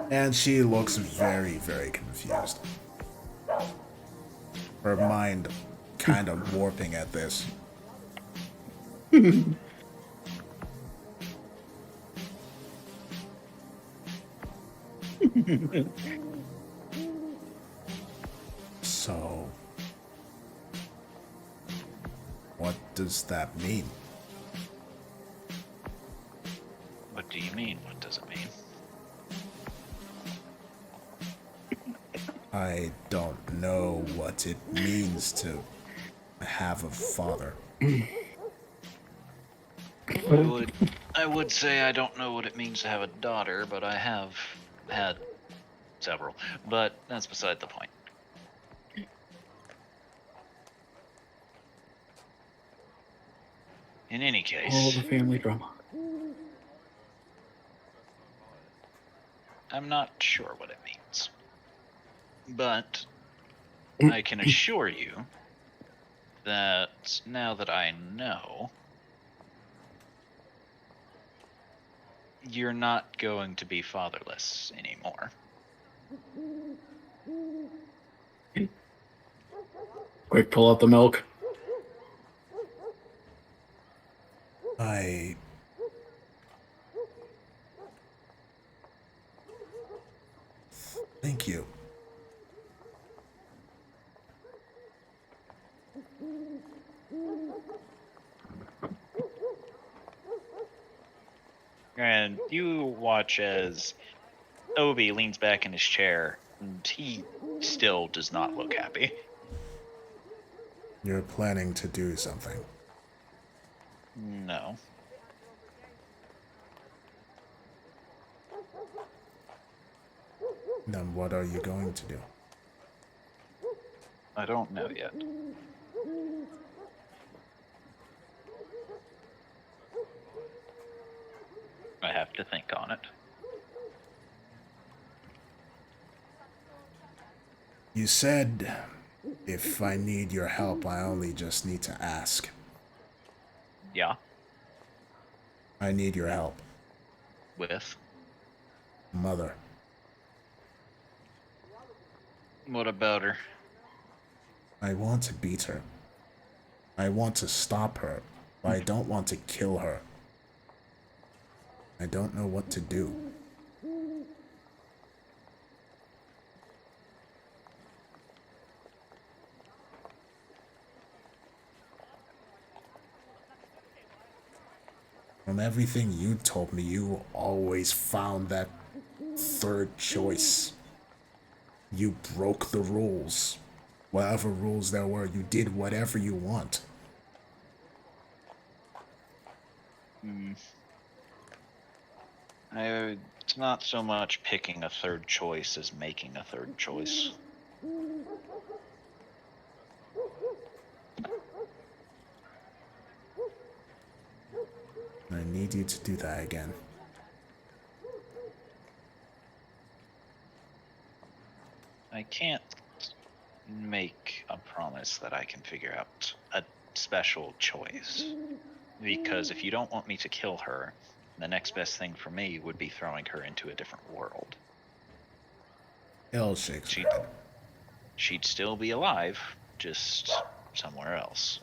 B: And she looks very, very confused. Her mind kind of warping at this. So, what does that mean?
A: What do you mean? What does it mean?
B: I don't know what it means to have a father.
A: I would say I don't know what it means to have a daughter, but I have had several. But that's beside the point. In any case,
C: All the family drama.
A: I'm not sure what it means. But I can assure you that now that I know, you're not going to be fatherless anymore.
C: Quick, pull out the milk.
B: Thank you.
A: And you watch as Obi leans back in his chair, and he still does not look happy.
B: You're planning to do something.
A: No.
B: Then what are you going to do?
A: I don't know yet. I have to think on it.
B: You said if I need your help, I only just need to ask.
A: Yeah,
B: I need your help,
A: with.
B: Mother.
A: What about her?
B: I want to beat her. I want to stop her, but I don't want to kill her. I don't know what to do. From everything you told me, you always found that third choice. You broke the rules. Whatever rules there were, you did whatever you want.
A: It's not so much picking a third choice as making a third choice.
B: I need you to do that again.
A: I can't make a promise that I can figure out a special choice. Because if you don't want me to kill her, the next best thing for me would be throwing her into a different world.
B: L shakes her
A: She'd,
B: head.
A: she'd still be alive, just somewhere else.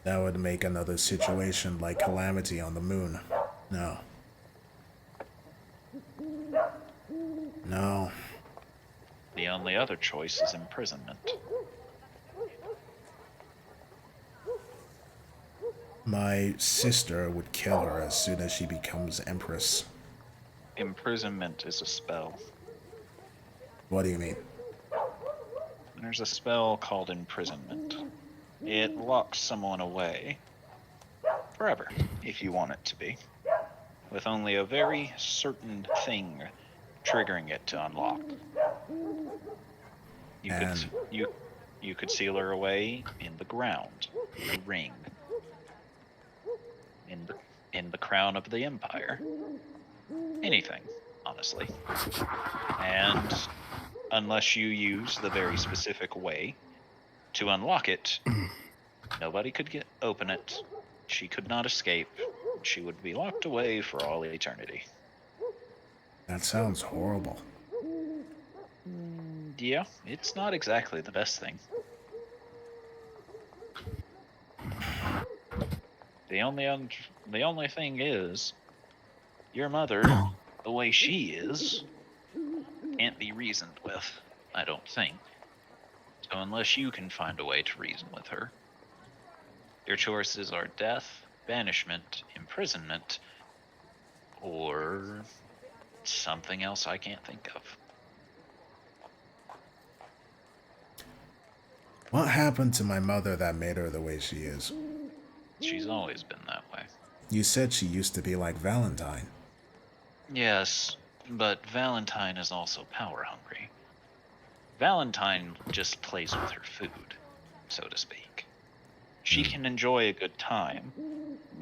B: That would make another situation like Calamity on the moon. No. No.
A: The only other choice is imprisonment.
B: My sister would kill her as soon as she becomes Empress.
A: Imprisonment is a spell.
B: What do you mean?
A: There's a spell called imprisonment. It locks someone away forever, if you want it to be, with only a very certain thing triggering it to unlock. You could seal her away in the ground, in a ring, in the crown of the empire. Anything, honestly. And unless you use the very specific way to unlock it, nobody could open it. She could not escape. She would be locked away for all eternity.
B: That sounds horrible.
A: Yeah, it's not exactly the best thing. The only thing is, your mother, the way she is, can't be reasoned with, I don't think. So unless you can find a way to reason with her, your choices are death, banishment, imprisonment, or something else I can't think of.
B: What happened to my mother that made her the way she is?
A: She's always been that way.
B: You said she used to be like Valentine.
A: Yes, but Valentine is also power hungry. Valentine just plays with her food, so to speak. She can enjoy a good time,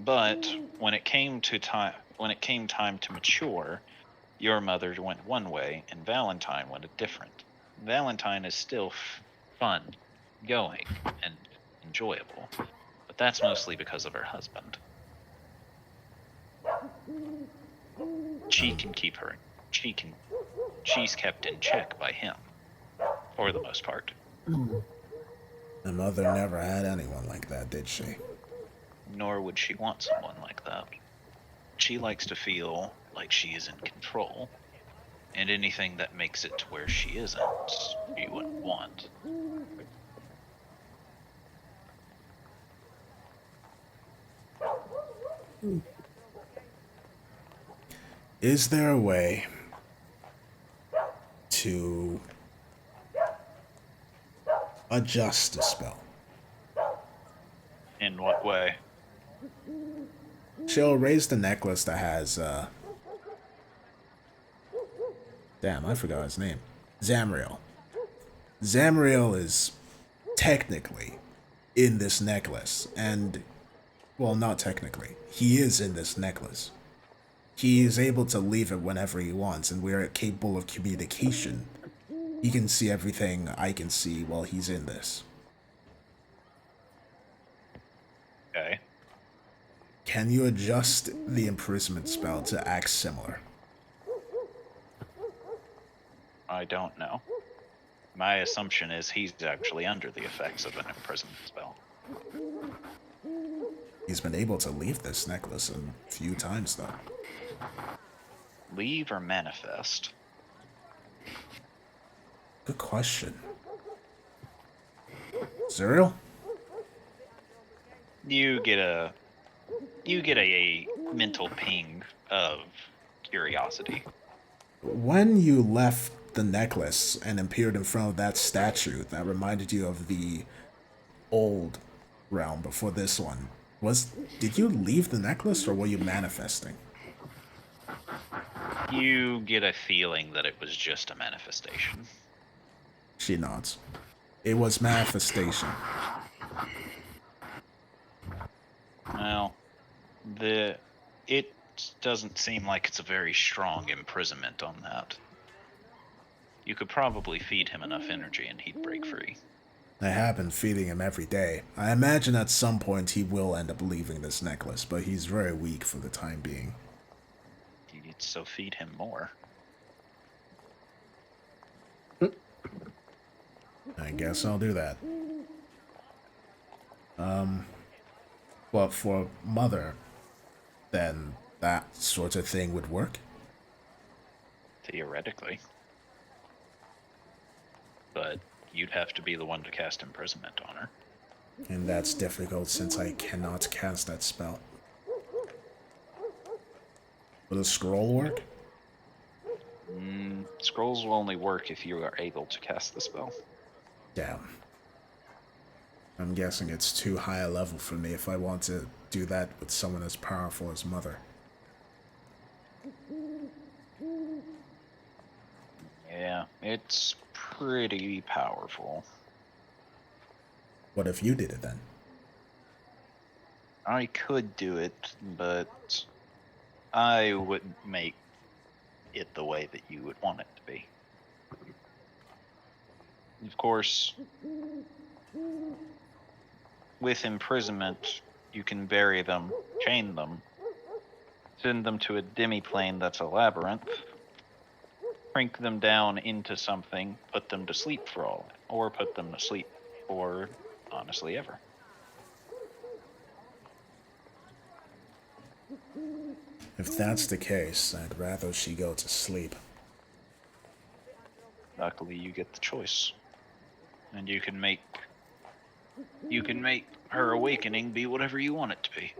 A: but when it came time to mature, your mother went one way and Valentine went a different. Valentine is still fun, going, and enjoyable, but that's mostly because of her husband. She can keep her. She's kept in check by him, for the most part.
B: My mother never had anyone like that, did she?
A: Nor would she want someone like that. She likes to feel like she is in control, and anything that makes it to where she isn't, she wouldn't want.
B: Is there a way to adjust the spell?
A: In what way?
B: She'll raise the necklace that has, damn, I forgot his name. Zamriel. Zamriel is technically in this necklace, and, well, not technically. He is in this necklace. He is able to leave it whenever he wants, and we're capable of communication. He can see everything I can see while he's in this.
A: Okay.
B: Can you adjust the imprisonment spell to act similar?
A: I don't know. My assumption is he's actually under the effects of an imprisonment spell.
B: He's been able to leave this necklace a few times, though.
A: Leave or manifest?
B: Good question. Zuriel?
A: You get a You get a mental ping of curiosity.
B: When you left the necklace and appeared in front of that statue that reminded you of the old realm before this one, did you leave the necklace or were you manifesting?
A: You get a feeling that it was just a manifestation.
B: She nods. It was manifestation.
A: Well, it doesn't seem like it's a very strong imprisonment on that. You could probably feed him enough energy and he'd break free.
B: I have been feeding him every day. I imagine at some point he will end up leaving this necklace, but he's very weak for the time being.
A: So feed him more.
B: I guess I'll do that. But for Mother, then that sort of thing would work?
A: Theoretically. But you'd have to be the one to cast imprisonment on her.
B: And that's difficult since I cannot cast that spell. Will a scroll work?
A: Scrolls will only work if you are able to cast the spell.
B: Damn. I'm guessing it's too high a level for me if I want to do that with someone as powerful as Mother.
A: Yeah, it's pretty powerful.
B: What if you did it then?
A: I could do it, but I wouldn't make it the way that you would want it to be. Of course, with imprisonment, you can bury them, chain them, send them to a demi-plane that's a labyrinth, crank them down into something, put them to sleep for all, or put them to sleep for honestly ever.
B: If that's the case, I'd rather she go to sleep.
A: Luckily, you get the choice, and you can make her awakening be whatever you want it to be.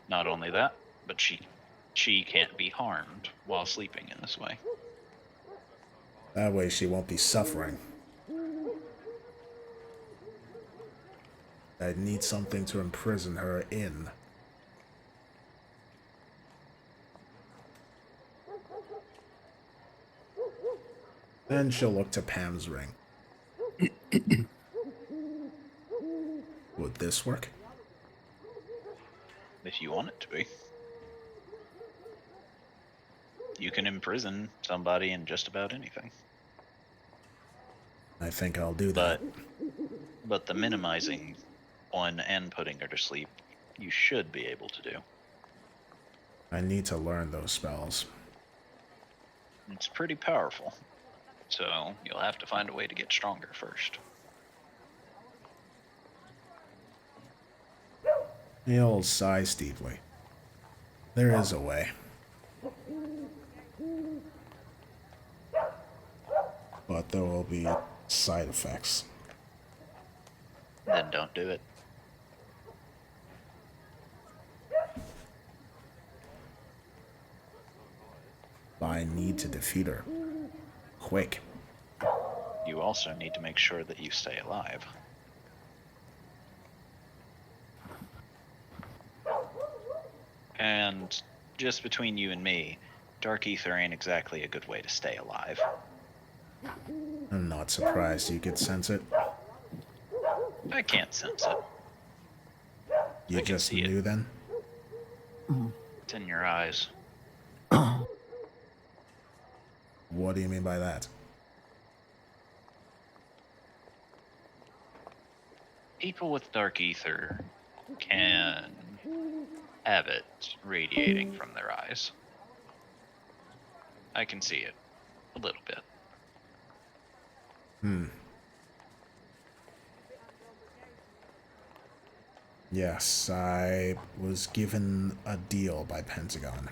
A: Not only that, but she can't be harmed while sleeping in this way.
B: That way she won't be suffering. I'd need something to imprison her in. Then she'll look to Pam's ring. Would this work?
A: If you want it to be. You can imprison somebody in just about anything.
B: I think I'll do that.
A: But the minimizing one and putting her to sleep, you should be able to do.
B: I need to learn those spells.
A: It's pretty powerful. So you'll have to find a way to get stronger first.
B: The old sighs deeply. There is a way. But there will be side effects.
A: Then don't do it.
B: I need to defeat her. Quick.
A: You also need to make sure that you stay alive. And just between you and me, dark ether ain't exactly a good way to stay alive.
B: I'm not surprised you could sense it.
A: I can't sense it.
B: You
A: I can
B: just
A: see it.
B: knew then?
A: It's in your eyes.
B: What do you mean by that?
A: People with dark ether can have it radiating from their eyes. I can see it a little bit.
B: Yes, I was given a deal by Pentagon.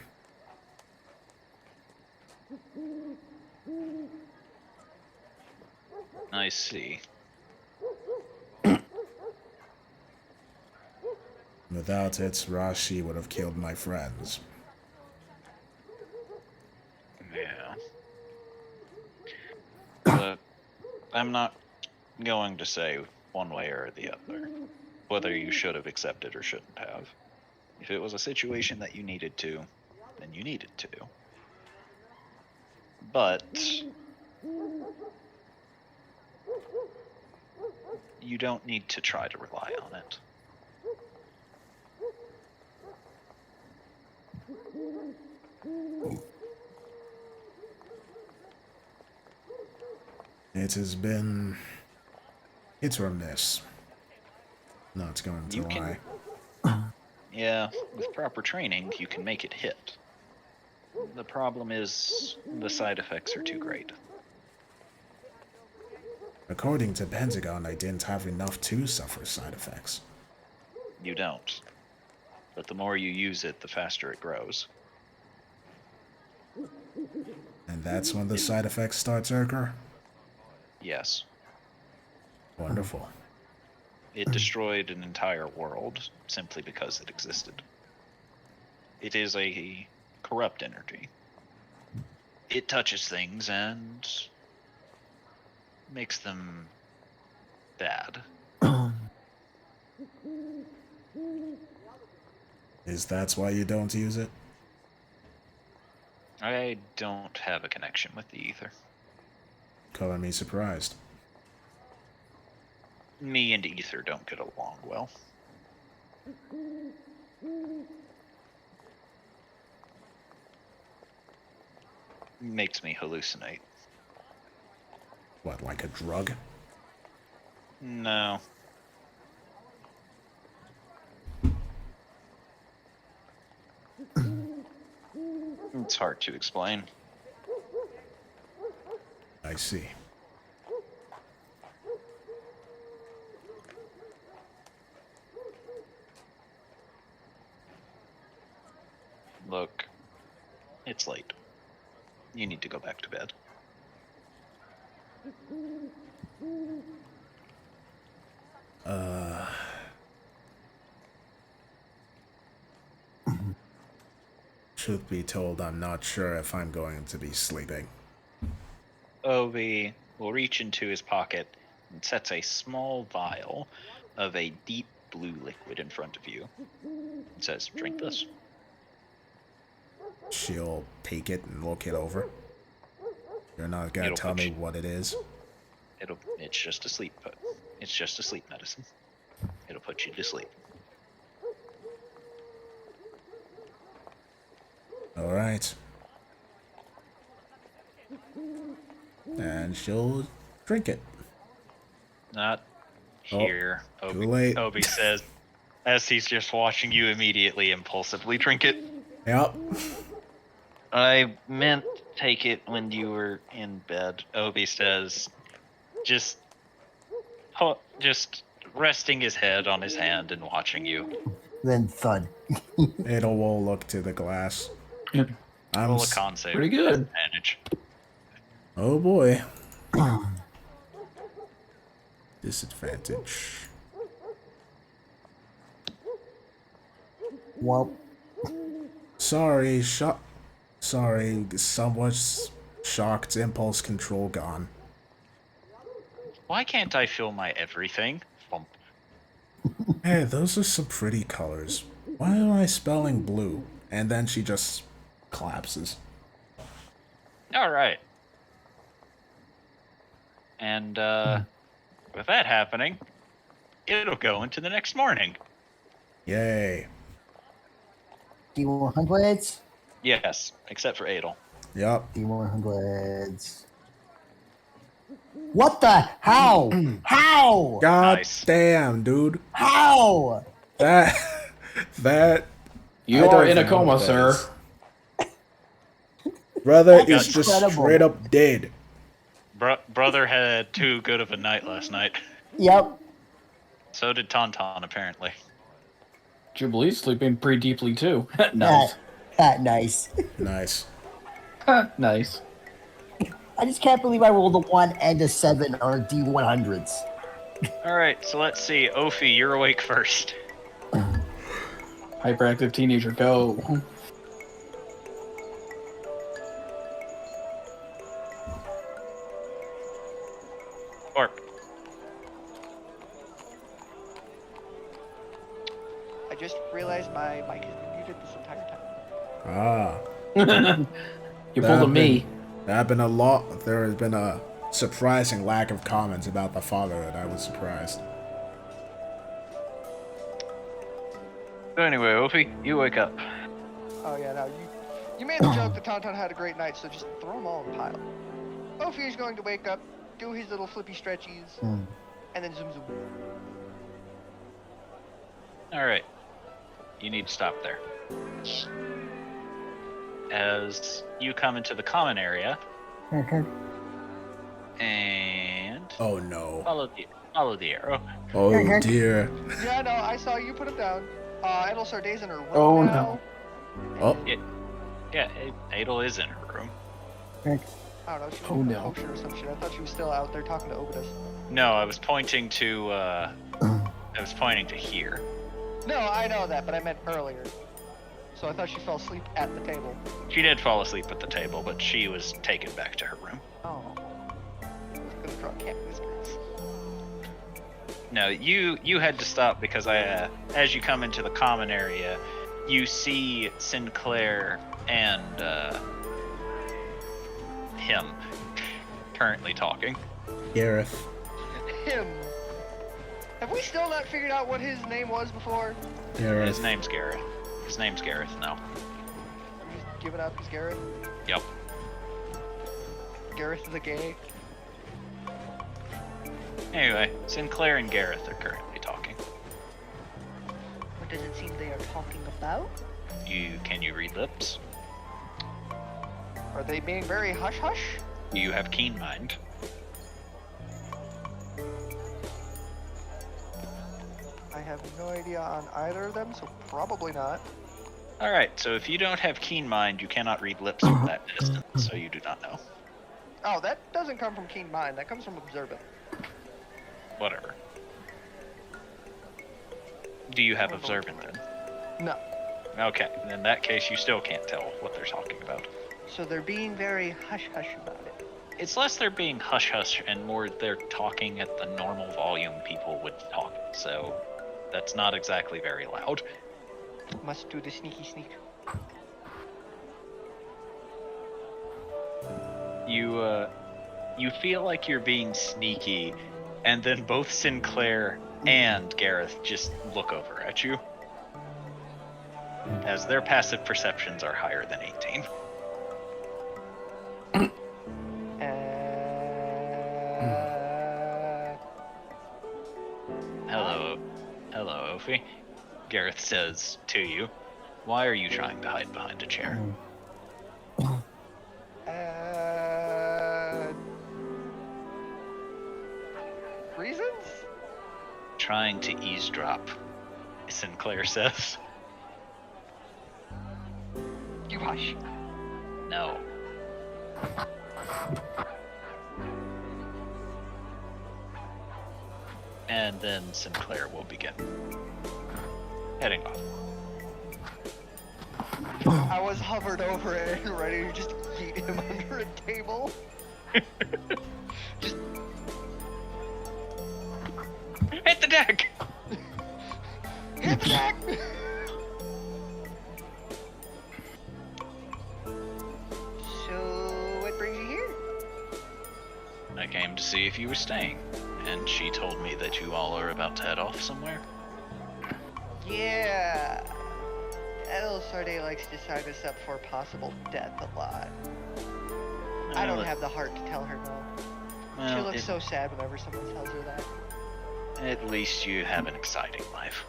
A: I see.
B: Without it, Rashi would have killed my friends.
A: Yeah. Look, I'm not going to say one way or the other whether you should have accepted or shouldn't have. If it was a situation that you needed to, then you needed to. But you don't need to try to rely on it.
B: It has been hit or miss. Not going to
A: You
B: lie.
A: Yeah, with proper training, you can make it hit. The problem is the side effects are too great.
B: According to Pentagon, I didn't have enough to suffer side effects.
A: You don't. But the more you use it, the faster it grows.
B: And that's when the side effects start to occur?
A: Yes.
B: Wonderful.
A: It destroyed an entire world simply because it existed. It is a corrupt energy. It touches things and makes them bad.
B: Is that why you don't use it?
A: I don't have a connection with the ether.
B: Color me surprised.
A: Me and ether don't get along well. Makes me hallucinate.
B: What, like a drug?
A: No. It's hard to explain.
B: I see.
A: Look, it's late. You need to go back to bed.
B: Truth be told, I'm not sure if I'm going to be sleeping.
A: Obi will reach into his pocket and sets a small vial of a deep blue liquid in front of you. It says, "Drink this."
B: She'll take it and look it over. You're not gonna
A: It'll
B: tell
A: put
B: me
A: you-
B: what it is?
A: It's just a sleep It's just a sleep medicine. It'll put you to sleep.
B: Alright. And she'll drink it.
A: Not
B: Oh,
A: here.
B: too late.
A: Obi says, as he's just watching you immediately impulsively drink it.
B: Yep.
A: I meant take it when you were in bed. Obi says, just resting his head on his hand and watching you.
E: Then thud.
B: It'll will look to the glass.
C: Yep.
B: I'm
A: Roll a con save.
C: Pretty good.
A: Advantage.
B: Oh boy. Disadvantage.
E: Well,
B: Sorry, somewhat shocked, impulse control gone.
A: Why can't I feel my everything? Bump.
B: Hey, those are some pretty colors. Why am I spelling blue? And then she just collapses.
A: Alright. And with that happening, it'll go into the next morning.
B: Yay.
E: D100s?
A: Yes, except for Adel.
B: Yup.
E: D100s. What the? How? How?
B: God
A: Nice.
B: damn, dude.
E: How?
B: That
C: You
B: I
C: are
B: don't
C: in a
B: even know
C: coma,
B: what that
C: sir.
B: is. Brother
E: That's
B: is just
E: incredible.
B: straight up dead.
A: Brother had too good of a night last night.
E: Yep.
A: So did Tauntaun, apparently.
C: Jubilee's sleeping pretty deeply too. Nice.
E: Nice.
B: Nice.
C: Nice.
E: I just can't believe I rolled a 1 and a 7 on D100s.
A: Alright, so let's see. Ophi, you're awake first.
C: Hyperactive teenager, go.
A: Orp.
G: I just realized my mic has been muted this entire time.
B: Ah.
C: You pulled a me.
B: There has been a surprising lack of comments about the fatherhood. I was surprised.
A: So anyway, Ophi, you wake up.
G: Oh yeah, no, you made the joke that Tauntaun had a great night, so just throw them all in a pile. Ophi is going to wake up, do his little flippy stretchies, and then zoom zoom.
A: All right. You need to stop there. As you come into the common area, and
B: Oh no.
A: follow the arrow.
B: Oh dear.
G: Yeah, no, I saw you put him down. Idle Sarday's in her room
C: Oh,
G: now.
B: Oh.
A: Yeah, Adel is in her room.
G: I don't know, she was
C: Oh,
G: in a
C: no.
G: potion or some shit. I thought she was still out there talking to Obidus.
A: No, I was pointing to here.
G: No, I know that, but I meant earlier. So I thought she fell asleep at the table.
A: She did fall asleep at the table, but she was taken back to her room.
G: Oh. I was gonna draw cat whiskers.
A: No, you had to stop because as you come into the common area, you see Sinclair and him currently talking.
B: Gareth.
G: Him. Have we still not figured out what his name was before?
B: Gareth.
A: His name's Gareth. His name's Gareth now.
G: He's giving up his Gareth?
A: Yep.
G: Gareth the gay?
A: Anyway, Sinclair and Gareth are currently talking.
G: What does it seem they are talking about?
A: Can you read lips?
G: Are they being very hush-hush?
A: You have keen mind.
G: I have no idea on either of them, so probably not.
A: Alright, so if you don't have keen mind, you cannot read lips from that distance, so you do not know.
G: Oh, that doesn't come from keen mind. That comes from observant.
A: Whatever. Do you have observant then?
G: No.
A: Okay, in that case, you still can't tell what they're talking about.
G: So they're being very hush-hush about it.
A: It's less they're being hush-hush and more they're talking at the normal volume people would talk, so that's not exactly very loud.
G: Must do the sneaky sneak.
A: You feel like you're being sneaky, and then both Sinclair and Gareth just look over at you, as their passive perceptions are higher than 18. Hello, Ophi. Gareth says to you, "Why are you trying to hide behind a chair?"
G: Reasons?
A: Trying to eavesdrop, Sinclair says.
G: You hush.
A: No. And then Sinclair will begin heading off.
G: I was hovered over it and ready to just yeet him under a table. Just
A: hit the deck!
G: hit the deck! So, what brings you here?
A: I came to see if you were staying, and she told me that you all are about to head off somewhere.
G: Yeah. El Sarde likes to sign us up for possible death a lot. I don't have the heart to tell her no. She looks so sad whenever someone tells her that.
A: At least you have an exciting life.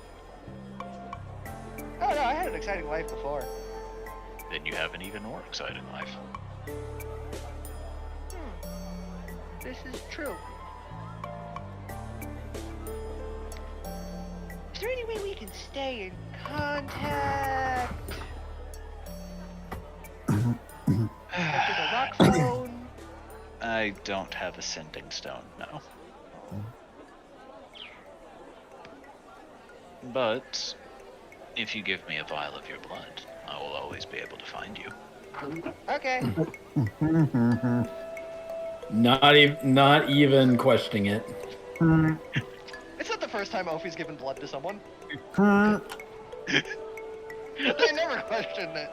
G: Oh no, I had an exciting life before.
A: Then you have an even more exciting life.
G: This is true. Is there any way we can stay in contact? Like with a rock phone?
A: I don't have a sending stone, no. But If you give me a vial of your blood, I will always be able to find you.
G: Okay.
C: Not even questioning it.
G: It's not the first time Ophi's given blood to someone. They never questioned it.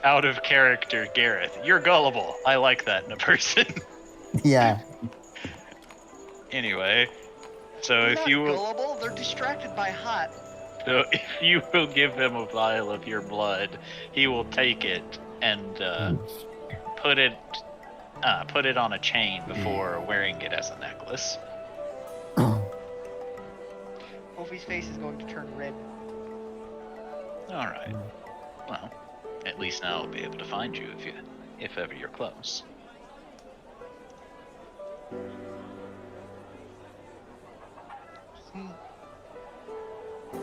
A: Out of character, Gareth. You're gullible. I like that in a person.
E: Yeah.
A: Anyway, so
G: They're
A: if
G: not
A: you will,
G: gullible, they're distracted by hot.
A: so if you will give him a vial of your blood, he will take it and put it on a chain before wearing it as a necklace.
G: Ophi's face is going to turn red.
A: All right. Well, at least now I'll be able to find you if ever you're close.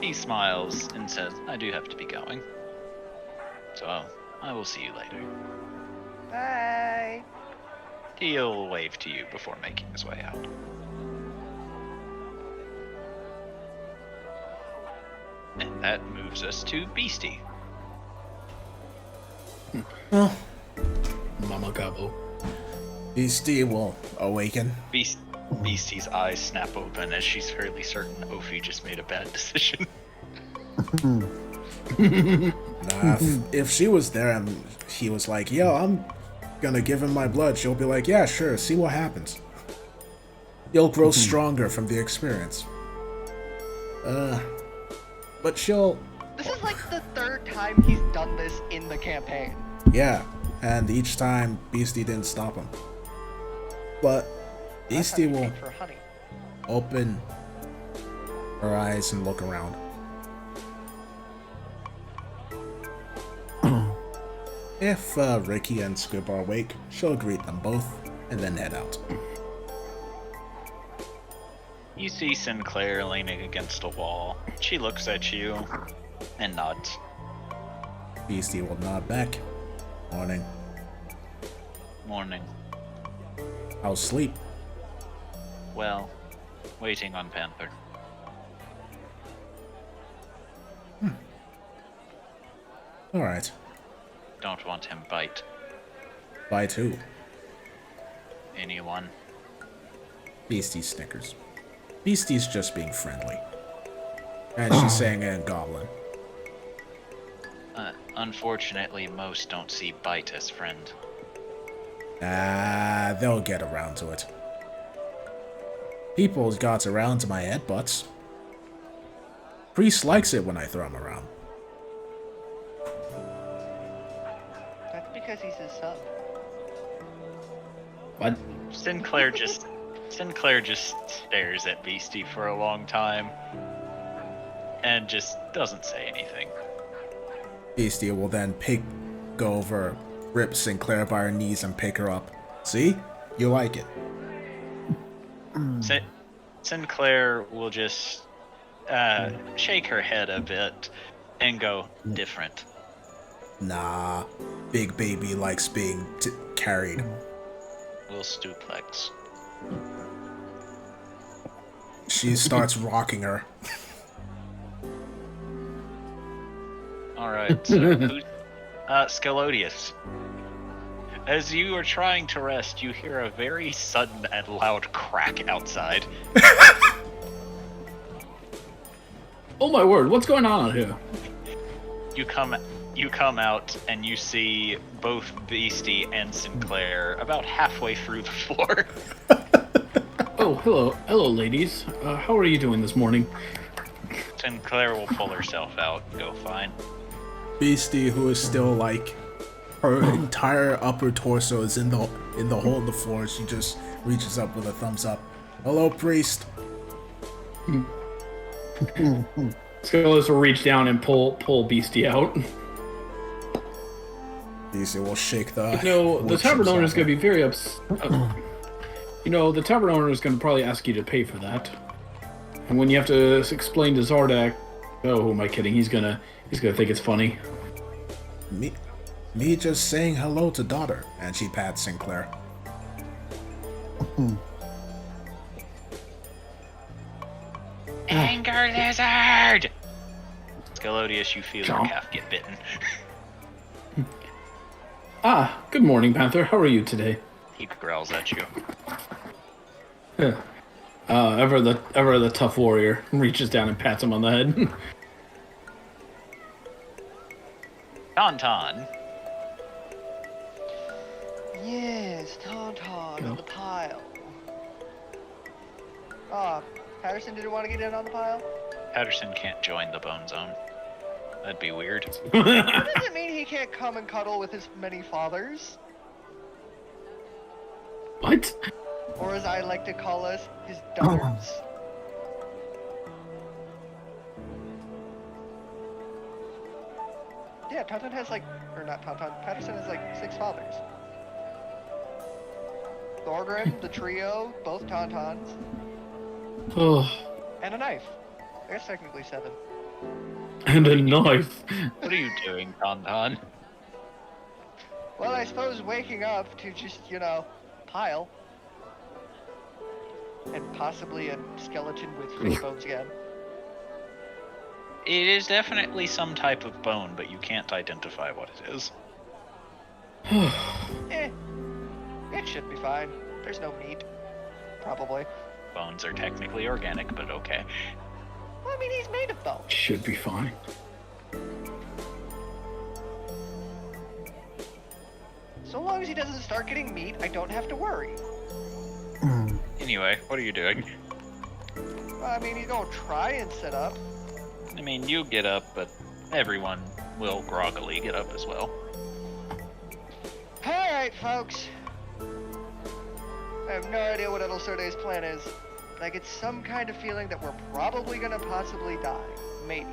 A: He smiles and says, "I do have to be going. So I will see you later."
G: Bye.
A: He'll wave to you before making his way out. And that moves us to Beastie.
B: Well,
C: Mama Gabo.
B: Beastie will awaken.
A: Beastie's eyes snap open as she's fairly certain Ophi just made a bad decision.
B: Nah, if she was there and he was like, yo, I'm gonna give him my blood, she'll be like, yeah, sure, see what happens. You'll grow stronger from the experience. But she'll...
G: This is like the third time he's done this in the campaign.
B: Yeah, and each time Beastie didn't stop him. But Beastie will
G: For honey.
B: open her eyes and look around. If Ricky and Scoop are awake, she'll greet them both and then head out.
A: You see Sinclair leaning against a wall. She looks at you and nods.
B: Beastie will nod back. Morning.
A: Morning.
B: How's sleep?
A: Well, waiting on Panther.
B: Alright.
A: Don't want him bite
B: Bite who?
A: anyone.
B: Beastie snickers. Beastie's just being friendly. And she's saying it in Goblin.
A: Unfortunately, most don't see bite as friend.
B: They'll get around to it. People's got around to my headbutts. Priest likes it when I throw him around.
G: That's because he's his son.
C: What?
A: Sinclair just stares at Beastie for a long time and just doesn't say anything.
B: Beastie will then go over, rip Sinclair by her knees and pick her up. See? You like it.
A: Sinclair will just shake her head a bit and go, different.
B: Nah. Big baby likes being carried.
A: We'll stuplex.
B: She starts rocking her.
A: Alright, so Scalodius. As you are trying to rest, you hear a very sudden and loud crack outside.
C: Oh my word, what's going on out here?
A: You come out and you see both Beastie and Sinclair about halfway through the floor.
C: Oh, hello, ladies. How are you doing this morning?
A: Sinclair will pull herself out and go fine.
B: Beastie, who is still like, her entire upper torso is in the hole in the floor. She just reaches up with a thumbs up. Hello, priest.
C: Skelos will reach down and pull Beastie out.
B: Beastie will shake the.
C: The tavern owner is going to be very upset. The tavern owner is going to probably ask you to pay for that. And when you have to explain to Zardak, oh, who am I kidding? He's gonna think it's funny.
B: Me just saying hello to daughter, and she pats Sinclair.
A: Anger lizard! Galodius, you feel your
C: Chomp.
A: calf get bitten.
C: Ah, good morning, Panther. How are you today?
A: He growls at you.
C: Ever the tough warrior reaches down and pats him on the head.
A: Tauntaun.
G: Yes, Tauntaun
C: Go.
G: on the pile. Ah, Patterson didn't want to get in on the pile?
A: Patterson can't join the bone zone. That'd be weird.
G: That doesn't mean he can't come and cuddle with his many fathers.
C: What?
G: Or as I like to call us, his duthers. Yeah, Tauntaun has or not Tauntaun, Patterson has 6 fathers. Thorgrim, the trio, both Tauntauns,
C: Oh,
G: and a knife. I guess technically 7.
C: and a knife.
A: What are you doing, Tauntaun?
G: Well, I suppose waking up to just, pile. And possibly a skeleton with fish bones again.
A: It is definitely some type of bone, but you can't identify what it is.
G: It should be fine. There's no meat. Probably.
A: Bones are technically organic, but okay.
G: Well, I mean, he's made of bone.
C: Should be fine.
G: So long as he doesn't start getting meat, I don't have to worry.
A: Anyway, what are you doing?
G: Well, I mean, he's gonna try and sit up.
A: I mean, you get up, but everyone will groggily get up as well.
G: Alright, folks. I have no idea what Edelsorde's plan is, but I get some kind of feeling that we're probably gonna possibly die. Maybe.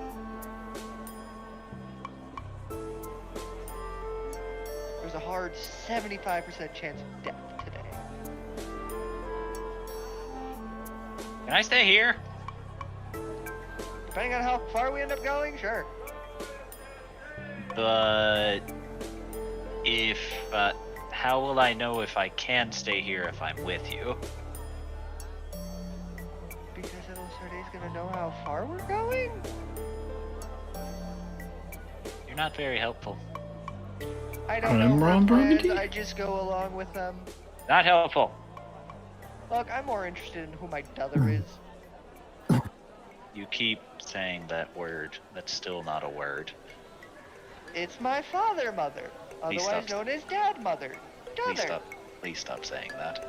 G: There's a hard 75% chance of death today.
A: Can I stay here?
G: Depending on how far we end up going, sure.
A: But if how will I know if I can stay here if I'm with you?
G: Because Edelsorde's gonna know how far we're going?
A: You're not very helpful.
G: I don't know
C: I'm
G: her
C: wrong,
G: plans,
C: Burgundy?
G: I just go along with them.
A: Not helpful.
G: Look, I'm more interested in who my dother is.
A: You keep saying that word. That's still not a word.
G: It's my father mother,
A: Please
G: otherwise
A: stop.
G: known as dad mother.
A: Please
G: Dother.
A: stop. Please stop saying that.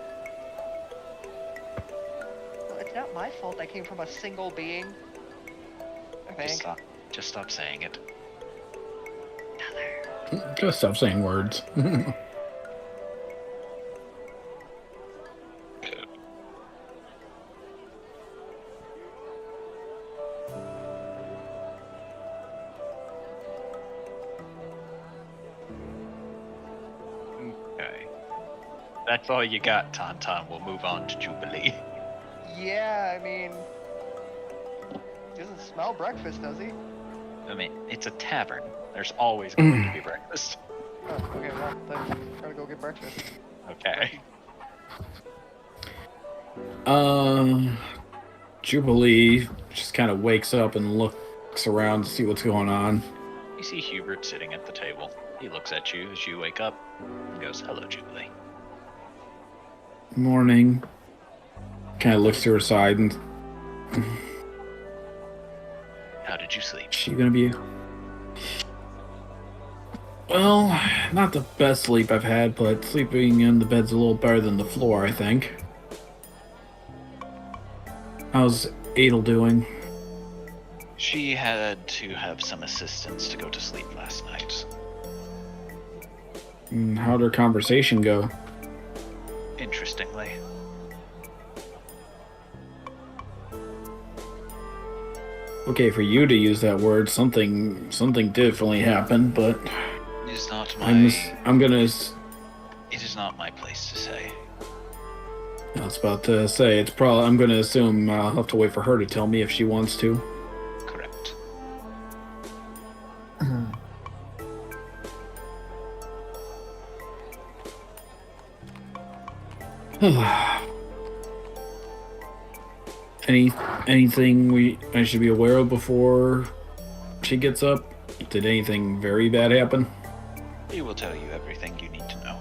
G: Well, it's not my fault I came from a single being. I think.
A: Just stop. Just stop saying it.
G: Dother.
C: Just stop saying words.
A: Okay. That's all you got, Tauntaun. We'll move on to Jubilee.
G: Yeah, I mean, he doesn't smell breakfast, does he?
A: I mean, it's a tavern. There's always going to be breakfast.
G: Oh, okay, well, then gotta go get breakfast.
A: Okay.
C: Jubilee just kind of wakes up and looks around to see what's going on.
A: You see Hubert sitting at the table. He looks at you as you wake up and goes, "Hello, Jubilee."
C: Morning. Kind of looks to her side and
A: How did you sleep?
C: she gonna be. Well, not the best sleep I've had, but sleeping in the bed's a little better than the floor, I think. How's Adel doing?
A: She had to have some assistance to go to sleep last night.
C: How'd her conversation go?
A: Interestingly.
C: Okay, for you to use that word, something definitely happened, but
A: It is not my.
C: I'm gonna.
A: It is not my place to say.
C: I was about to say it's probably. I'm gonna assume I'll have to wait for her to tell me if she wants to.
A: Correct.
C: Anything I should be aware of before she she gets up? Did anything very bad happen?
A: He will tell you everything you need to know.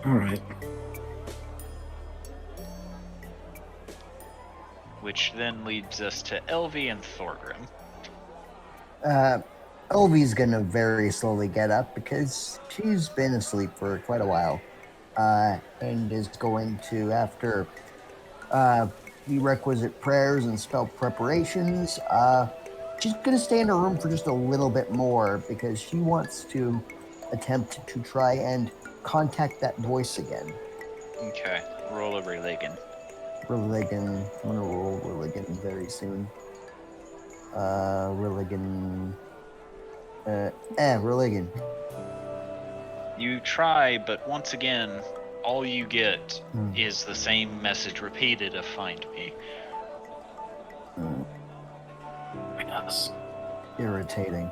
C: Alright.
A: Which then leads us to Elvie and Thorgrim.
E: Elvie's gonna very slowly get up because she's been asleep for quite a while. And is going to, after the requisite prayers and spell preparations, she's gonna stay in her room for just a little bit more because she wants to attempt to try and contact that voice again.
A: Okay, roll a religion.
E: Religion. I'm gonna roll religion very soon. Religion. Religion.
A: You try, but once again, all you get is the same message repeated of find me.
C: Yes.
E: Irritating.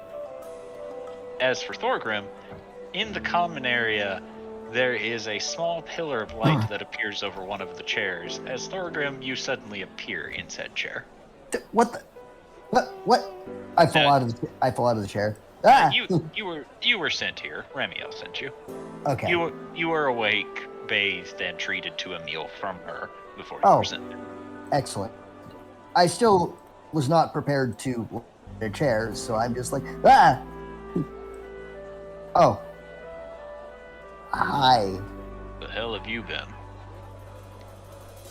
A: As for Thorgrim, in the common area, there is a small pillar of light that appears over one of the chairs. As Thorgrim, you suddenly appear in said chair.
E: What the? What? I fall out of the chair. Ah!
A: You were sent here. Remiel sent you.
E: Okay.
A: You were awake, bathed, and treated to a meal from her before you were sent there.
E: Excellent. I still was not prepared to the chair, so I'm just like, ah! Oh. Hi.
A: The hell have you been?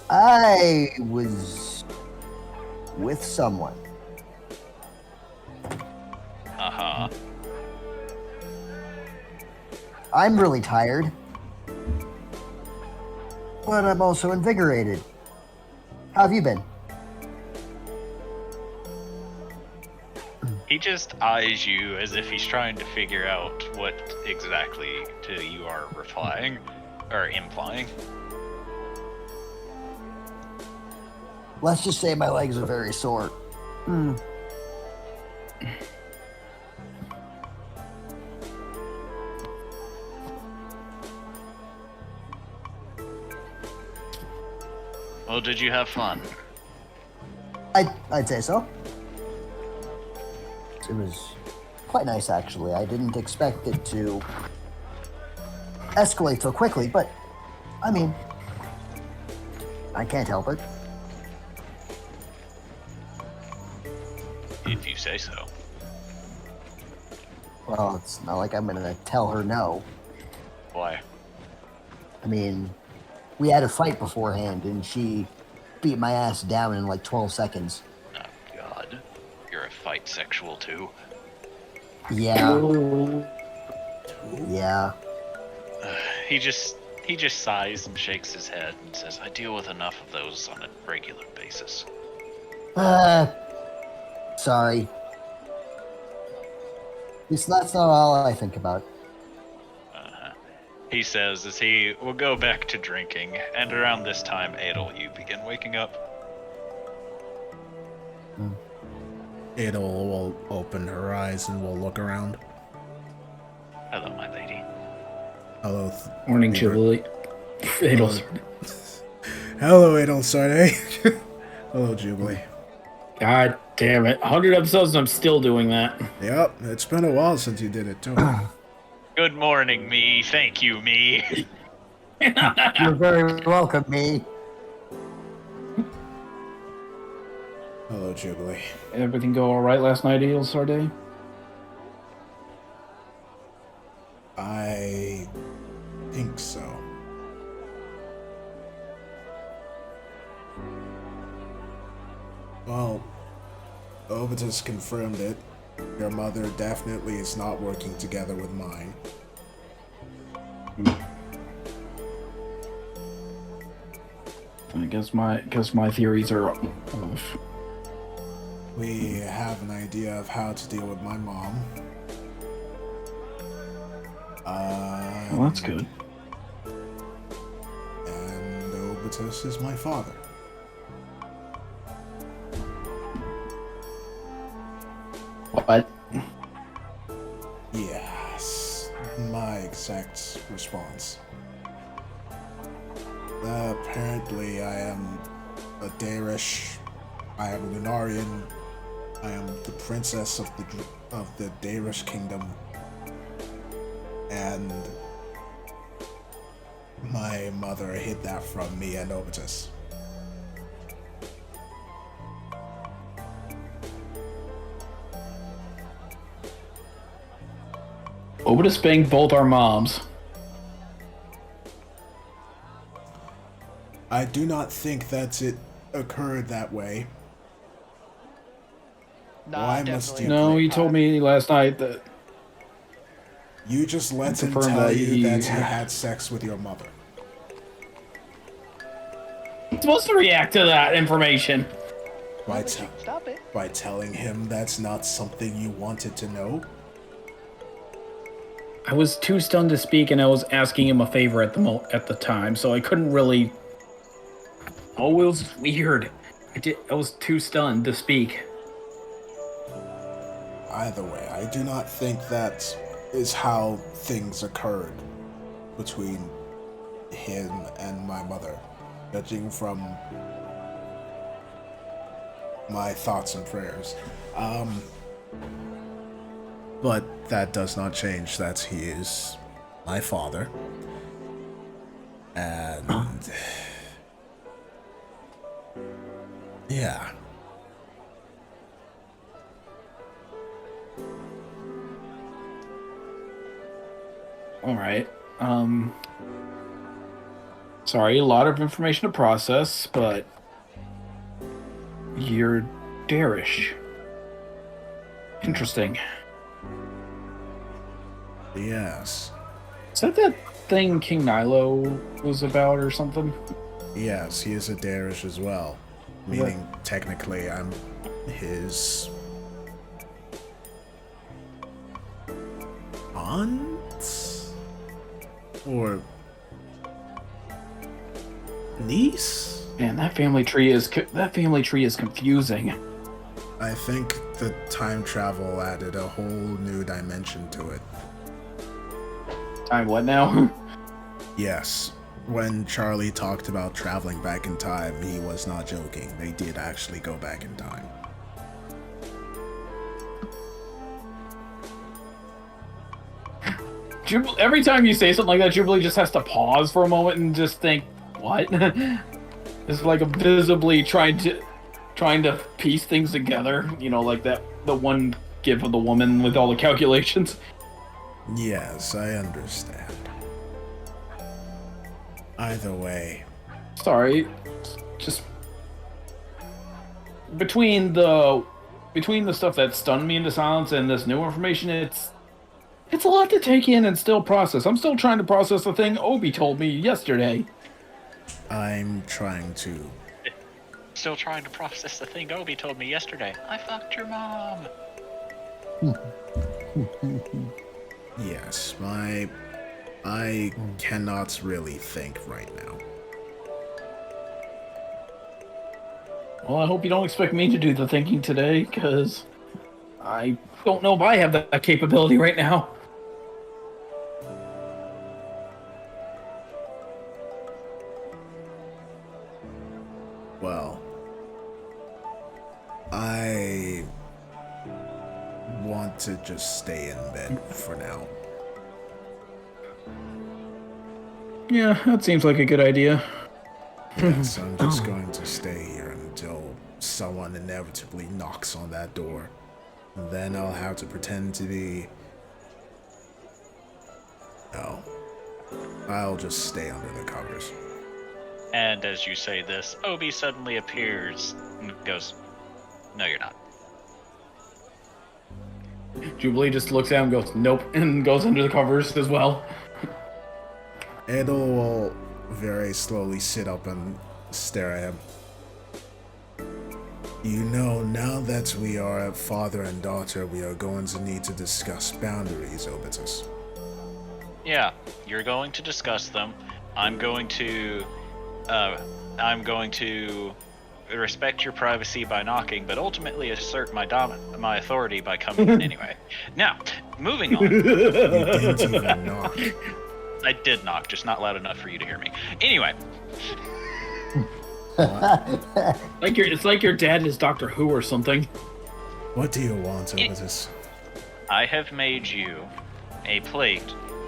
E: I was with someone.
A: Uh-huh.
E: I'm really tired, but I'm also invigorated. How have you been?
A: He just eyes you as if he's trying to figure out what exactly you are replying or implying.
E: Let's just say my legs are very sore.
A: Well, did you have fun?
E: I'd say so. It was quite nice, actually. I didn't expect it to escalate so quickly, but I mean, I can't help it.
A: If you say so.
E: Well, it's not like I'm gonna tell her no.
A: Why?
E: I mean, we had a fight beforehand, and she beat my ass down in like 12 seconds.
A: Oh, God. You're a fight sexual, too.
E: Yeah. Yeah.
A: He just sighs and shakes his head and says, I deal with enough of those on a regular basis.
E: Sorry. That's not all I think about.
A: He says as he will go back to drinking, and around this time, Adel, you begin waking up.
B: Adel will open her eyes and will look around.
A: Hello, my lady.
B: Hello.
C: Morning, Jubilee. Adel's.
B: Hello, Adel Sarde. Hello, Jubilee.
C: God damn it. 100 episodes and I'm still doing that.
B: Yep, it's been a while since you did it, too.
A: Good morning, me. Thank you, me.
E: You're very welcome, me.
B: Hello, Jubilee.
C: Everything go alright last night, Adel Sarday?
B: I think so. Well, Ovitus confirmed it. Your mother definitely is not working together with mine.
C: I guess my theories are off.
B: We have an idea of how to deal with my mom.
C: Well, that's good.
B: And Ovitus is my father.
C: What?
B: Yes, my exact response. Apparently I am a Darish, I am Lunarian, I am the princess of the Darish kingdom, and my mother hid that from me and Obitus.
C: Obitus banged both our moms.
B: I do not think that it occurred that way.
G: Nah,
B: Why must
G: definitely
B: you-
C: No,
G: at
C: he
G: the
C: told
G: time.
C: me last night that
B: You just let him
C: confirmed
B: tell
C: that
B: you
C: he-
B: that he had sex with your mother.
C: he's supposed to react to that information.
B: By,
G: But you can stop it.
B: by telling him that's not something you wanted to know?
C: I was too stunned to speak, and I was asking him a favor at the time, so I couldn't really. Oh, it was weird. I was too stunned to speak.
B: Either way, I do not think that is how things occurred between him and my mother, judging from my thoughts and prayers. But that does not change that he is my father. And yeah.
C: All right. Sorry, a lot of information to process, but you're Darish. Interesting.
B: Yes.
C: Is that thing King Nilo was about or something?
B: Yes, he is a Darish as well. Meaning, technically, I'm his aunt? Or niece?
C: Man, that family tree is confusing.
B: I think the time travel added a whole new dimension to it.
C: Time what now?
B: Yes. When Charlie talked about traveling back in time, he was not joking. They did actually go back in time.
C: Every time you say something like that, Jubilee just has to pause for a moment and just think, "What?" It's like visibly trying to piece things together. You know, like the one gif of the woman with all the calculations.
B: Yes, I understand. Either way,
C: Sorry, just between the stuff that stunned me into silence and this new information, it's a lot to take in and still process. I'm still trying to process the thing Obi told me yesterday.
B: I'm trying to.
A: Still trying to process the thing Obi told me yesterday. I fucked your mom.
B: Yes, I cannot really think right now.
C: Well, I hope you don't expect me to do the thinking today, because I don't know if I have that capability right now.
B: Well, I want to just stay in bed for now.
C: Yeah, that seems like a good idea.
B: Yes, I'm just going to stay here until someone inevitably knocks on that door. And then I'll have to pretend to be... No. I'll just stay under the covers.
A: And as you say this, Obi suddenly appears and goes, "No, you're not."
C: Jubilee just looks at him and goes, "Nope," and goes under the covers as well.
B: Edel will very slowly sit up and stare at him. You know, now that we are father and daughter, we are going to need to discuss boundaries, Obitus.
A: Yeah, you're going to discuss them. I'm going to respect your privacy by knocking, but ultimately assert my authority by coming in anyway. Now, moving on.
B: You didn't even knock.
A: I did knock, just not loud enough for you to hear me. Anyway,
C: It's like your dad is Doctor Who or something.
B: What do you want over this?
A: I have made you a plate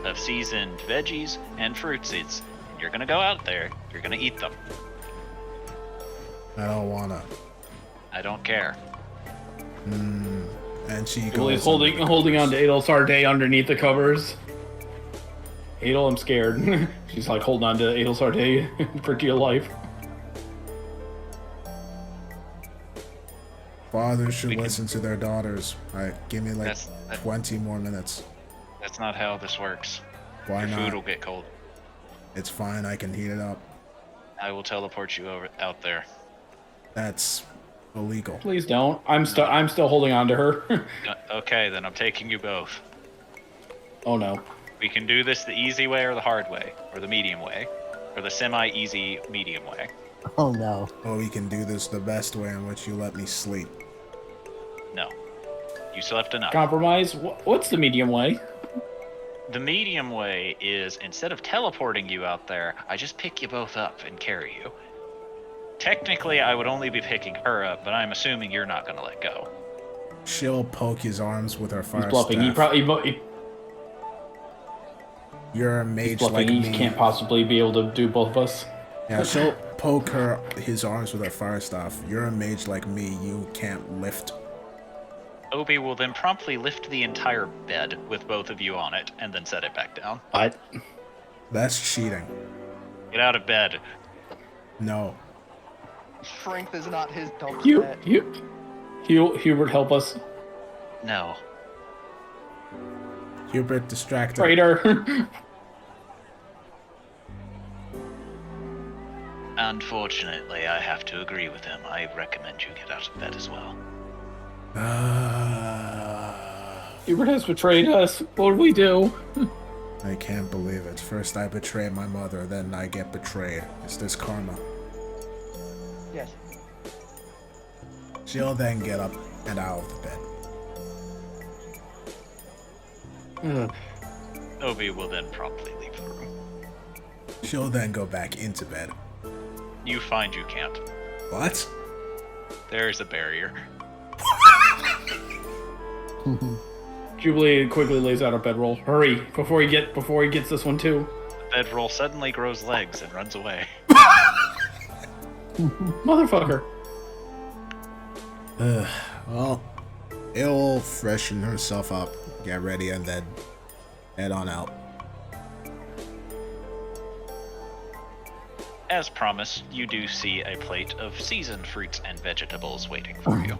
A: of seasoned veggies and fruit seeds. You're gonna go out there, you're gonna eat them.
B: I don't wanna.
A: I don't care.
B: And she
C: Julie's
B: goes under the
C: holding on
B: covers.
C: to Adel Sarday underneath the covers. Adel, I'm scared. She's like holding on to Adel Sarday for dear life.
B: Fathers should
A: We can-
B: listen to their daughters. Alright, give me like
A: That's- that-
B: 20 more minutes.
A: That's not how this works.
B: Why
A: Your food
B: not?
A: will get cold.
B: It's fine, I can heat it up.
A: I will teleport you out there.
B: That's illegal.
C: Please don't. I'm still holding on to her.
A: Okay, then I'm taking you both.
C: Oh no.
A: We can do this the easy way or the hard way, or the medium way, or the semi-easy medium way.
E: Oh no.
B: Or we can do this the best way in which you let me sleep.
A: No. You slept enough.
C: Compromise? What's the medium way?
A: The medium way is, instead of teleporting you out there, I just pick you both up and carry you. Technically, I would only be picking her up, but I'm assuming you're not going to let go.
B: She'll poke his arms with her
C: He's
B: fire
C: bluffing.
B: staff. You're a
C: He's
B: mage
C: bluffing.
B: like
C: He
B: me.
C: can't possibly be able to do both of us.
B: Yeah, she'll poke his arms with her fire staff. You're a mage like me. You can't lift.
A: Obi will then promptly lift the entire bed with both of you on it, and then set it back down.
C: What?
B: That's cheating.
A: Get out of bed.
B: No.
G: Strength is not his dump set.
C: Hubert, help us.
A: No.
B: Hubert, distracted.
C: Traitor.
A: Unfortunately, I have to agree with him. I recommend you get out of bed as well.
C: Hubert has betrayed us. What do we do?
B: I can't believe it. First I betray my mother, then I get betrayed. Is this karma?
G: Yes.
B: She'll then get up and out of the bed.
A: Obi will then promptly leave the room.
B: She'll then go back into bed.
A: You find you can't.
B: What?
A: There's a barrier.
C: Jubilee quickly lays out a bedroll. Hurry, before he gets this one too.
A: The bedroll suddenly grows legs and runs away.
C: Motherfucker.
B: Well, it'll freshen herself up, get ready, and then head on out.
A: As promised, you do see a plate of seasoned fruits and vegetables waiting for you.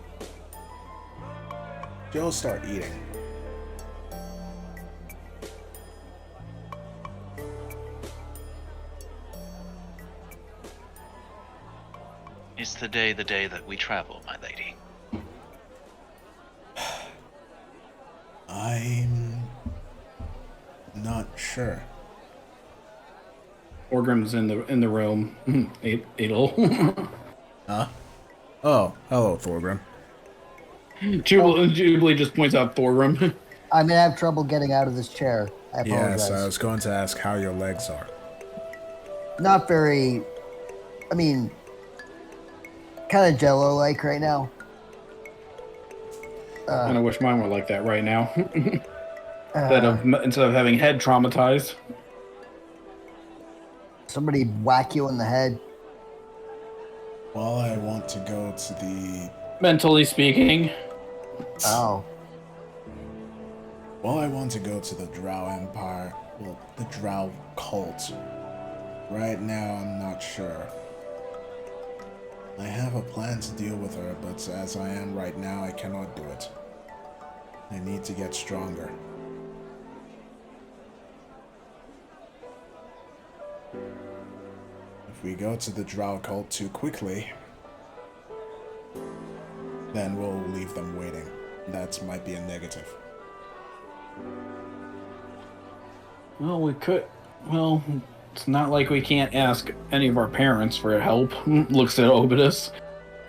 B: She'll start eating.
A: Is the day that we travel, my lady?
B: I'm not sure.
C: Orgrim's in the room. Adel.
B: Huh? Oh, hello, Thorgrim.
C: Jubilee just points out Thorgrim.
E: I'm gonna have trouble getting out of this chair. I apologize.
B: Yes, I was going to ask how your legs are.
E: Not very. I mean, kind of Jello-like right now.
C: And I wish mine were like that right now.
E: Uh,
C: Instead of having head traumatized.
E: somebody whack you in the head.
B: Well, I want to go to the...
C: Mentally speaking.
E: Oh.
B: Well, I want to go to the Drow Empire. Well, the Drow cult. Right now, I'm not sure. I have a plan to deal with her, but as I am right now, I cannot do it. I need to get stronger. If we go to the Drow cult too quickly, then we'll leave them waiting. That might be a negative.
C: Well, we could. Well, it's not like we can't ask any of our parents for help. Looks at Obidus.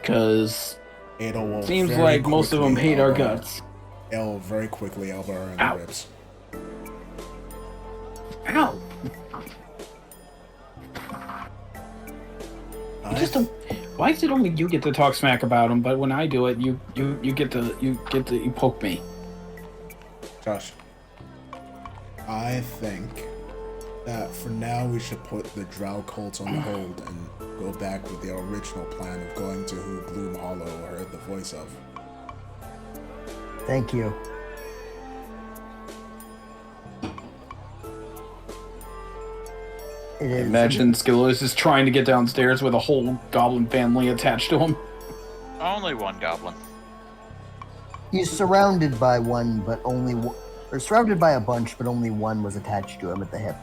C: Because
B: Adel will
C: seems
B: very
C: like most of them
B: quickly
C: hate our
B: elbow-
C: guts.
B: It'll very quickly elbow her in the
C: Ow.
B: ribs.
C: Ow!
B: I-
C: Just a Why is it only you get to talk smack about him, but when I do it, you poke me?
B: Josh, I think that for now we should put the Drow cult on hold and go back with the original plan of going to who Gloom Hollow heard the voice of.
E: Thank you. It is.
C: Imagine Skillos is trying to get downstairs with a whole goblin family attached to him.
A: Only one goblin.
E: He's surrounded by one, but only or surrounded by a bunch, but only one was attached to him at the hip.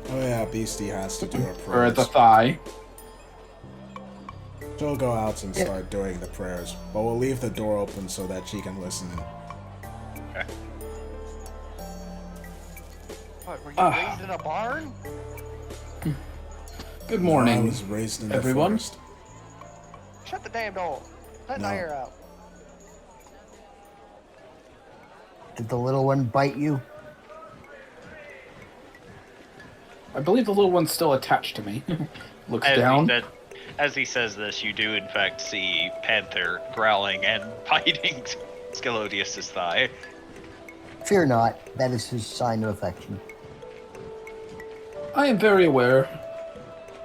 B: Oh yeah, Beastie has to do her prayers.
C: Or at the thigh.
B: She'll go out and start doing the prayers, but we'll leave the door open so that she can listen in.
A: Okay.
G: What, were you raised in a barn?
C: Good morning,
B: I was raised in
C: everyone.
B: the forest.
G: Shut the damn door. Let my air out.
E: Did the little one bite you?
C: I believe the little one's still attached to me. Looks
A: As
C: down.
A: as he says this, you do in fact see Panther growling and biting Scalodius's thigh.
E: Fear not. That is his sign of affection.
C: I am very aware.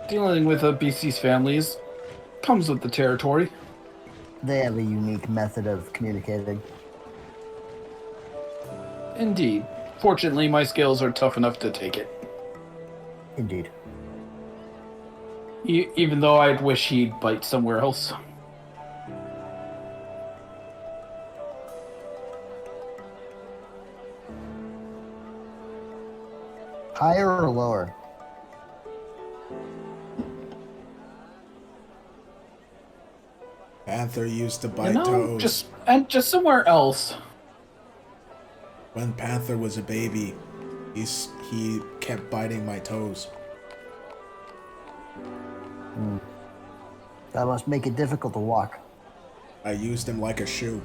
C: Dealing with BC's families comes with the territory.
E: They have a unique method of communicating.
C: Indeed. Fortunately, my skills are tough enough to take it.
E: Indeed.
C: Even though I'd wish he'd bite somewhere else.
E: Higher or lower?
B: Panther used to bite toes.
C: just somewhere else.
B: When Panther was a baby, he kept biting my toes.
E: That must make it difficult to walk.
B: I used him like a shoe.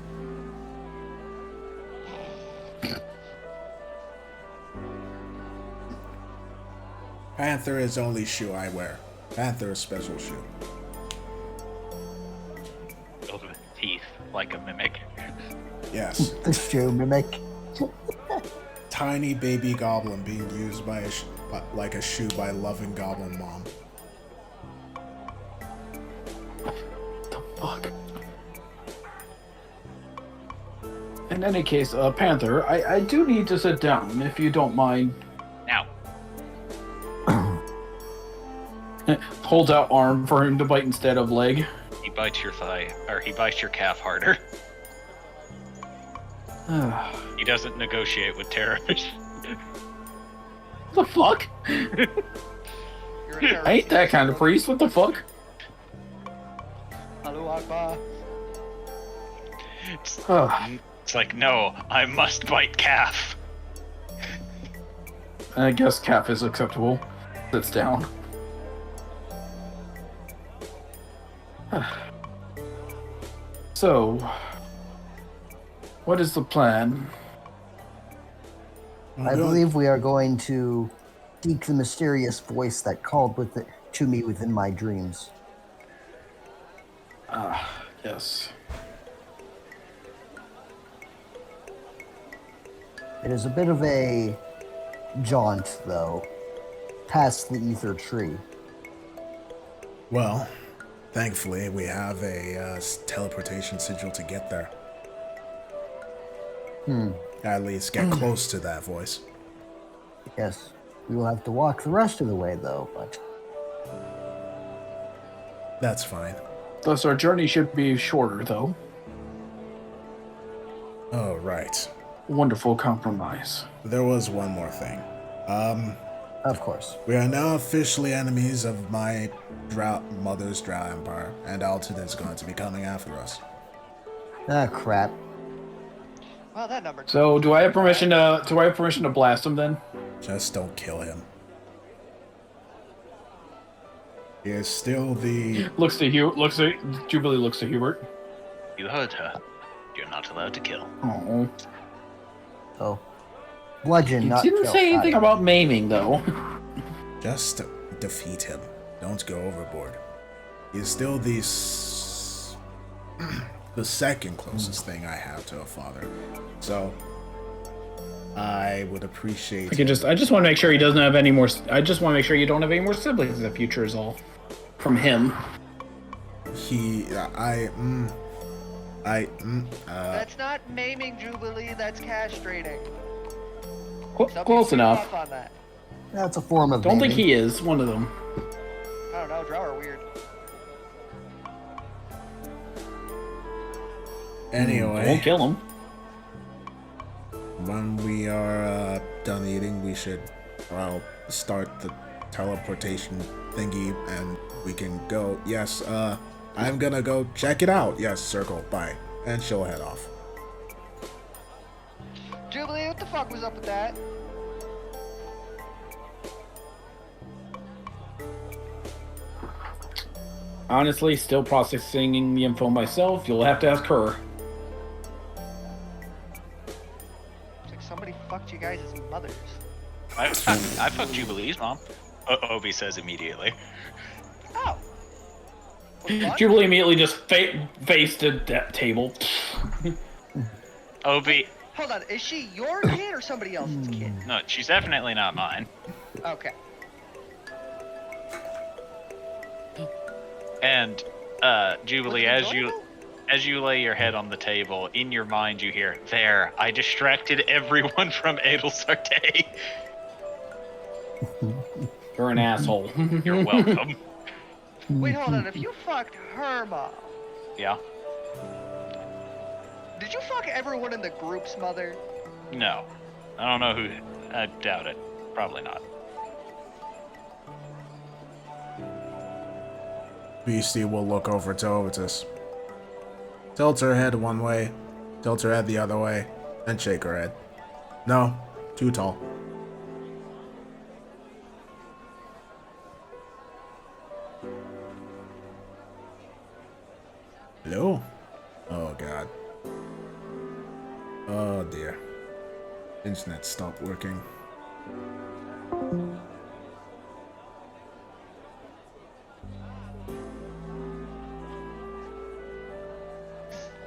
B: Panther is only shoe I wear. Panther is special shoe.
A: Filled with teeth, like a mimic.
B: Yes.
E: The shoe mimic.
B: Tiny baby goblin being used by like a shoe by loving goblin mom.
C: The fuck? In any case, Panther, I do need to sit down, if you don't mind.
A: Now,
C: Holds out arm for him to bite instead of leg.
A: he bites your thigh, or he bites your calf harder. He doesn't negotiate with terrorists.
C: The fuck?
G: You're a terrorist.
C: I ain't that kind of priest. What the fuck?
G: Allahu Akbar.
A: It's like, no, I must bite calf.
C: I guess calf is acceptable. Sits down. So, what is the plan?
E: I believe we are going to seek the mysterious voice that called to me within my dreams.
C: Yes.
E: It is a bit of a jaunt, though, past the ether tree.
B: Well, thankfully we have a teleportation sigil to get there. At least get close to that voice.
E: Yes, we will have to walk the rest of the way, though, but
B: That's fine.
C: Thus, our journey should be shorter, though.
B: Oh, right.
C: Wonderful compromise.
B: There was one more thing.
E: of course.
B: We are now officially enemies of my mother's Drow Empire, and Alton is going to be coming after us.
E: Ah, crap.
G: Well, that number.
C: So, do I have permission to blast him then?
B: Just don't kill him. He is still the...
C: Jubilee looks to Hubert.
A: You heard her. You're not allowed to kill.
C: Oh.
E: Oh. Bludgeon,
C: He
E: not
C: didn't
E: kill.
C: say anything about maiming, though.
B: Just defeat him. Don't go overboard. He's still the the second closest thing I have to a father. So I would appreciate.
C: I just want to make sure he doesn't have any more. I just want to make sure you don't have any more siblings in the future. Is all from him.
G: That's not maiming, Jubilee. That's castrating.
C: Close enough.
G: Off on that.
E: That's a form of.
C: Don't think
E: naming.
C: he is one of them.
G: I don't know. Drow are weird.
B: Anyway,
C: Won't kill him.
B: when we are done eating, we should start the teleportation thingy, and we can go. Yes, I'm gonna go check it out. Yes, circle. Bye, and she'll head off.
G: Jubilee, what the fuck was up with that?
C: Honestly, still processing the info myself. You'll have to ask her.
G: It's like somebody fucked you guys as mothers.
A: I fucked Jubilee's mom. Obi says immediately.
G: Oh. Was fun?
C: Jubilee immediately just faced a table.
A: Obi,
G: Hold on, is she your kid or somebody else's kid?
A: no, she's definitely not mine.
G: Okay.
A: And Jubilee,
G: Was it
A: as
G: enjoyable?
A: you lay your head on the table, in your mind you hear, "There, I distracted everyone from Adelsarte."
C: You're an asshole.
A: You're welcome.
G: Wait, hold on. If you fucked her mom,
A: Yeah.
G: did you fuck everyone in the group's mother?
A: No. I don't know who. I doubt it. Probably not.
B: Beastie will look over to Otis. Tilt her head one way, tilt her head the other way, and shake her head. No, too tall. Hello? Oh god. Oh dear. Internet stopped working.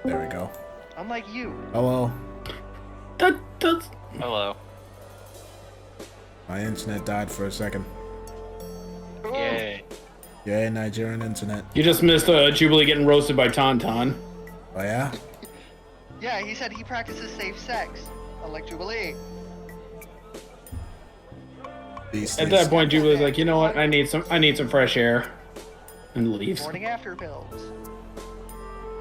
B: There we go.
G: I'm like you.
B: Hello.
C: That's
A: Hello.
B: My internet died for a second.
G: Ooh.
A: Yay.
B: Yay, Nigerian internet.
C: you just missed Jubilee getting roasted by Tauntaun.
B: Oh yeah?
G: Yeah, he said he practices safe sex. Unlike Jubilee.
B: Beasties.
C: At that point, Jubilee's like, you know what? I need some fresh air, and leaves.
G: Morning after pills.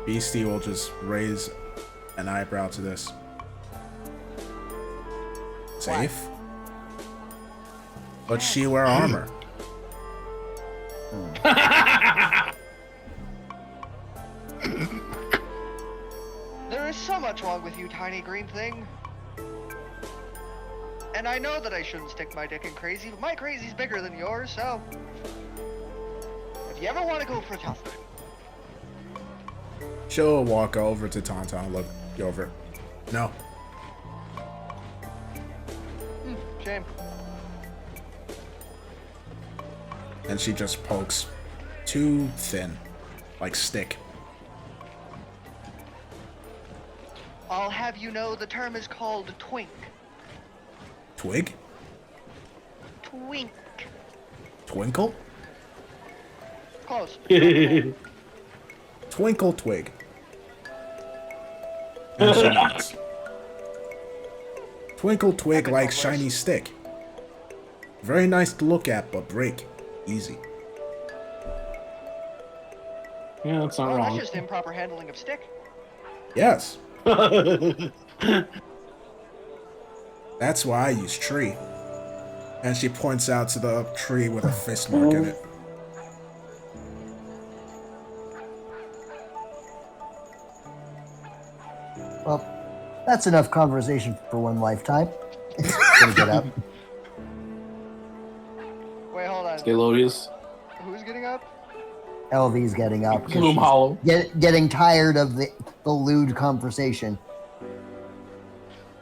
B: Beastie will just raise an eyebrow to this. Safe? But she wear armor.
G: There is so much wrong with you, tiny green thing. And I know that I shouldn't stick my dick in crazy, but my crazy's bigger than yours, so... If you ever want to go for a tough time,
B: She'll walk over to Tauntaun, look over. No.
G: shame.
B: And she just pokes. Too thin. Like stick.
G: I'll have you know the term is called twink.
B: Twig?
G: Twink.
B: Twinkle?
G: Close.
B: Twinkle twig. And she nods. Twinkle twig
G: could
B: like
G: go
B: shiny
G: worse.
B: stick. Very nice to look at, but break. Easy.
C: Yeah, that's not
G: Oh, that's
C: wrong.
G: just improper handling of stick.
B: Yes. That's why I use tree. And she points out to the tree with a fist mark in it.
E: Well, that's enough conversation for one lifetime. Gonna get up.
G: Wait, hold on.
C: Galodius.
G: Who's getting up?
E: LV's getting up. 'cause
C: Gloom
E: she's
C: Hollow.
E: Getting tired of the lewd conversation.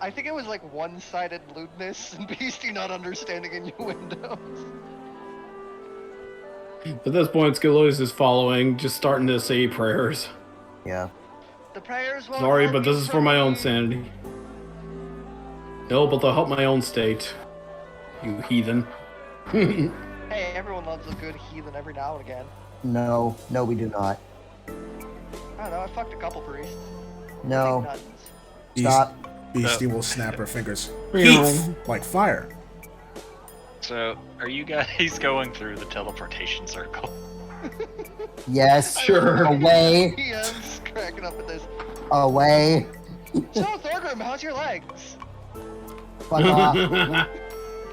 G: I think it was like one-sided lewdness and Beastie not understanding innuendos.
C: At this point, Skeloids is following, just starting to say prayers.
E: Yeah.
G: The prayers won't
C: Sorry,
G: hurt
C: but this
G: me
C: is for
G: from
C: my own
G: me.
C: sanity. No, but they'll help my own state. You heathen.
G: Hey, everyone loves a good heathen every now and again.
E: No, we do not.
G: I don't know, I fucked a couple priests.
E: No.
G: Nuns.
E: Stop.
B: Beastie will snap her fingers.
C: Meow.
B: Heath, like fire.
A: So, are you guys going through the teleportation circle?
E: Yes.
C: Sure.
E: Away.
G: Ian's cracking up at this.
E: Away.
G: So, Thorgrim, how's your legs?
E: Fuck off.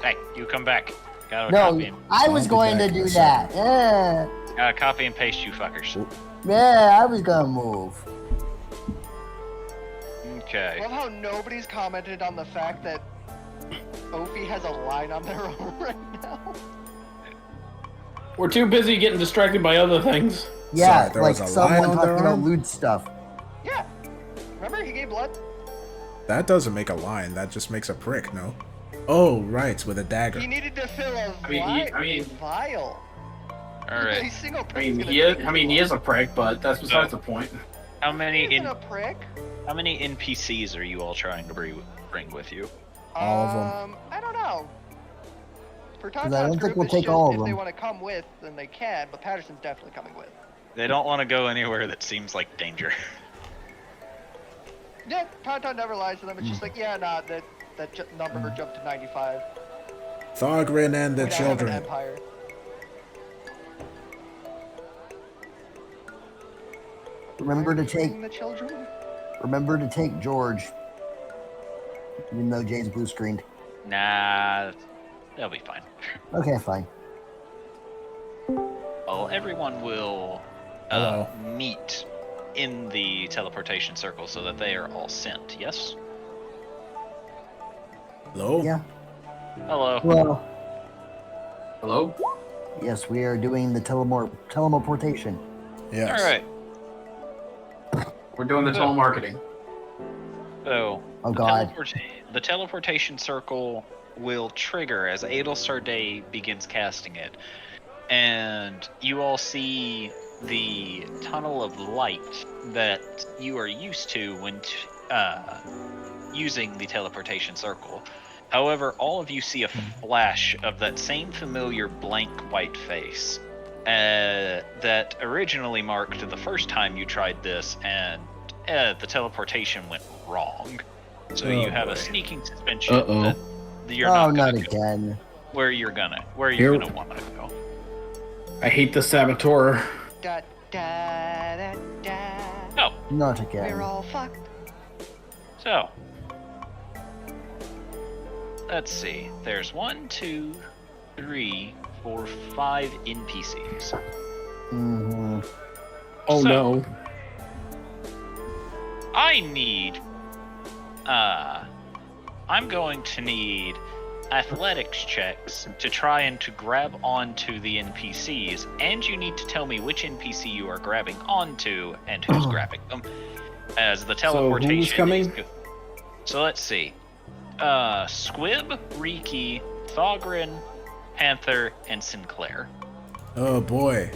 A: Hey, you come back. Gotta
E: No,
A: copy and,
E: I was
B: I'll be
E: going to
B: back in
E: do
B: a
E: that.
B: second.
E: Yeah.
A: gotta copy and paste you fuckers.
E: Yeah, I was gonna move.
A: Okay.
G: Love how nobody's commented on the fact that Ophi has a line on their own right now.
C: We're too busy getting distracted by other things.
E: Yeah,
B: Sorry, there
E: like
B: was a line
E: someone
B: on
E: talking
B: their
E: about
B: arm?
E: lewd stuff.
G: Yeah. Remember, he gave blood?
B: That doesn't make a line. That just makes a prick, no? Oh, right, with a dagger.
G: He needed to fill a
F: I mean-
G: vial.
A: All
G: A
A: right.
G: single
C: I
G: prick's
C: mean,
G: gonna
C: he is.
G: take
C: I mean,
G: too
C: he is a
G: long.
C: prick, but that's besides the point.
A: How many
G: He isn't
A: in
G: a prick.
A: how many NPCs are you all trying to bring with you?
B: All of them.
G: I don't know. For
E: I don't
G: Tauntaun's
E: think
G: group,
E: we'll
G: it's
E: take
G: just
E: all of
G: if they
E: them.
G: want to come with, then they can, but Patterson's definitely coming with.
A: They don't want to go anywhere that seems like danger.
G: Yeah, Tauntaun never lies to them. It's just like, yeah, nah, that number jumped to 95.
B: Thorgrim and the
G: We don't have an
B: children.
G: empire.
E: Remember to take
G: Bring the children.
E: George. Even though Jay's blue screened.
A: Nah, they'll be fine.
E: Okay, fine.
A: Well, everyone will
B: Hello.
A: meet in the teleportation circle so that they are all sent. Yes.
B: Hello?
E: Yeah.
A: Hello.
E: Well,
F: Hello?
E: yes, we are doing the teleportation.
B: Yes.
A: All right.
F: We're doing the telemarketing.
A: So
E: Oh God.
A: the teleportation circle will trigger as Adelstar Day begins casting it, and you all see the tunnel of light that you are used to when using the teleportation circle. However, all of you see a flash of that same familiar blank white face that originally marked the first time you tried this, and the teleportation went wrong. So you have
B: boy.
A: a sneaking suspicion
C: Uh-oh.
A: that you're
E: Oh,
A: not
E: not
A: gonna go
E: again.
A: where you're gonna
C: Here-
A: want to go.
C: I hate the saboteur.
G: Da da da da.
A: Oh,
E: Not
G: We're
E: again.
G: all fucked.
A: so let's see. There's 1, 2, 3, 4, 5 NPCs.
E: Mm-hmm.
C: Oh
A: So-
C: no.
A: I need I'm going to need athletics checks to try and to grab onto the NPCs, and you need to tell me which NPC you are grabbing onto and who's grabbing them. As the teleportation
C: who's coming?
A: is so let's see. Squib, Riki, Thogrin, Panther, and Sinclair.
B: Oh boy.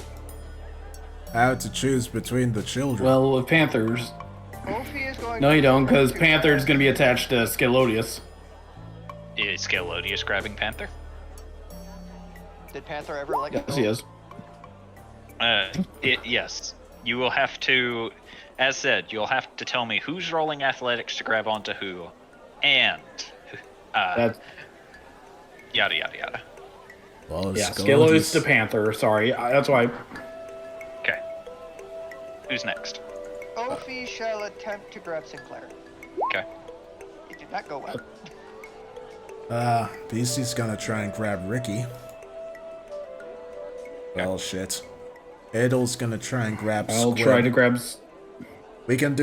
B: I have to choose between the children.
C: Well, with Panthers.
G: Ophi is going
C: No,
G: to
C: you don't,
G: refer
C: because
G: to
C: Panther's
G: as-
C: going to be attached to Scalodius.
A: Is Scalodius grabbing Panther?
G: Did Panther ever let
C: Yes,
G: go?
C: he is.
A: Yes. You will have to, as said, you'll have to tell me who's rolling athletics to grab onto who, and
C: That's,
A: yada yada yada.
B: Well,
C: yeah,
B: Scalodius-
C: Scalodius to Panther. Sorry, that's why.
A: Okay. Who's next?
G: Ophi shall attempt to grab Sinclair.
A: Okay.
G: It did not go well.
B: Beastie's gonna try and grab Ricky. Well, shit. Idle's gonna try and grab
C: I'll
B: Squib.
C: try to grab.
B: We can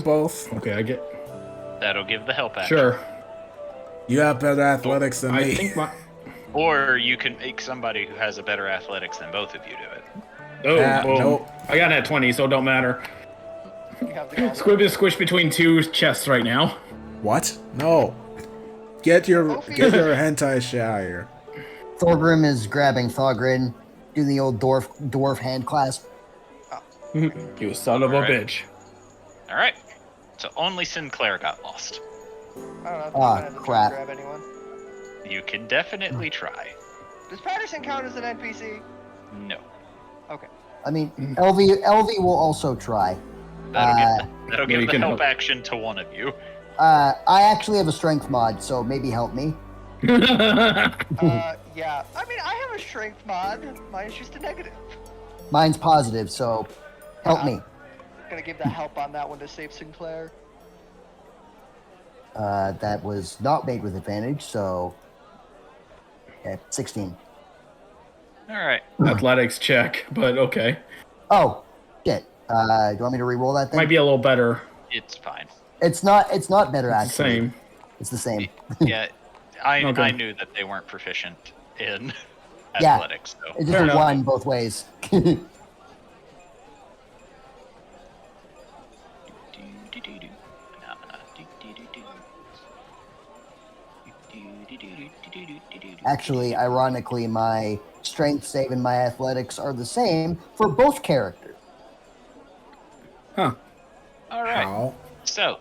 B: both.
C: Okay, I get.
A: That'll give the help action.
C: Sure.
B: You have better athletics than
C: I
B: me.
C: think my.
A: Or you can make somebody who has a better athletics than both of you do it.
C: Oh, boom.
B: nope.
C: I got a 20, so it don't matter.
G: You have the
C: Squib is squished between two chests right now.
B: What? No. Get your hentai shit out of here.
E: Thorgrim is grabbing Thogrin. Do the old dwarf hand clasp.
C: You son of a
A: Alright.
C: bitch.
A: All right. So only Sinclair got lost.
G: I don't know. If
E: Ah,
G: you wanted to try
E: crap.
G: to grab anyone.
A: You can definitely try.
G: Does Patterson count as an NPC?
A: No.
G: Okay.
E: I mean, LV will also try.
A: That'll
C: you
A: give the
C: can
A: help
C: help.
A: action to one of you.
E: I actually have a strength mod, so maybe help me.
G: Yeah. I mean, I have a strength mod. Mine's just a negative.
E: Mine's positive, so help me.
G: Gonna give the help on that one to save Sinclair.
E: That was not made with advantage, so okay, 16.
A: All right.
C: Athletics check, but okay.
E: Oh, shit. Do you want me to re-roll that then?
C: Might be a little better.
A: It's fine.
E: It's not better
C: It's the
E: actually.
C: same.
E: It's the same.
A: Yeah. I
C: Okay.
A: knew that they weren't proficient in
E: Yeah.
A: athletics, so.
E: It's
C: Fair
E: just a
C: enough.
E: 1 both ways. Actually, ironically, my strength save and my athletics are the same for both characters.
C: Huh.
A: All right.
B: How?
A: So,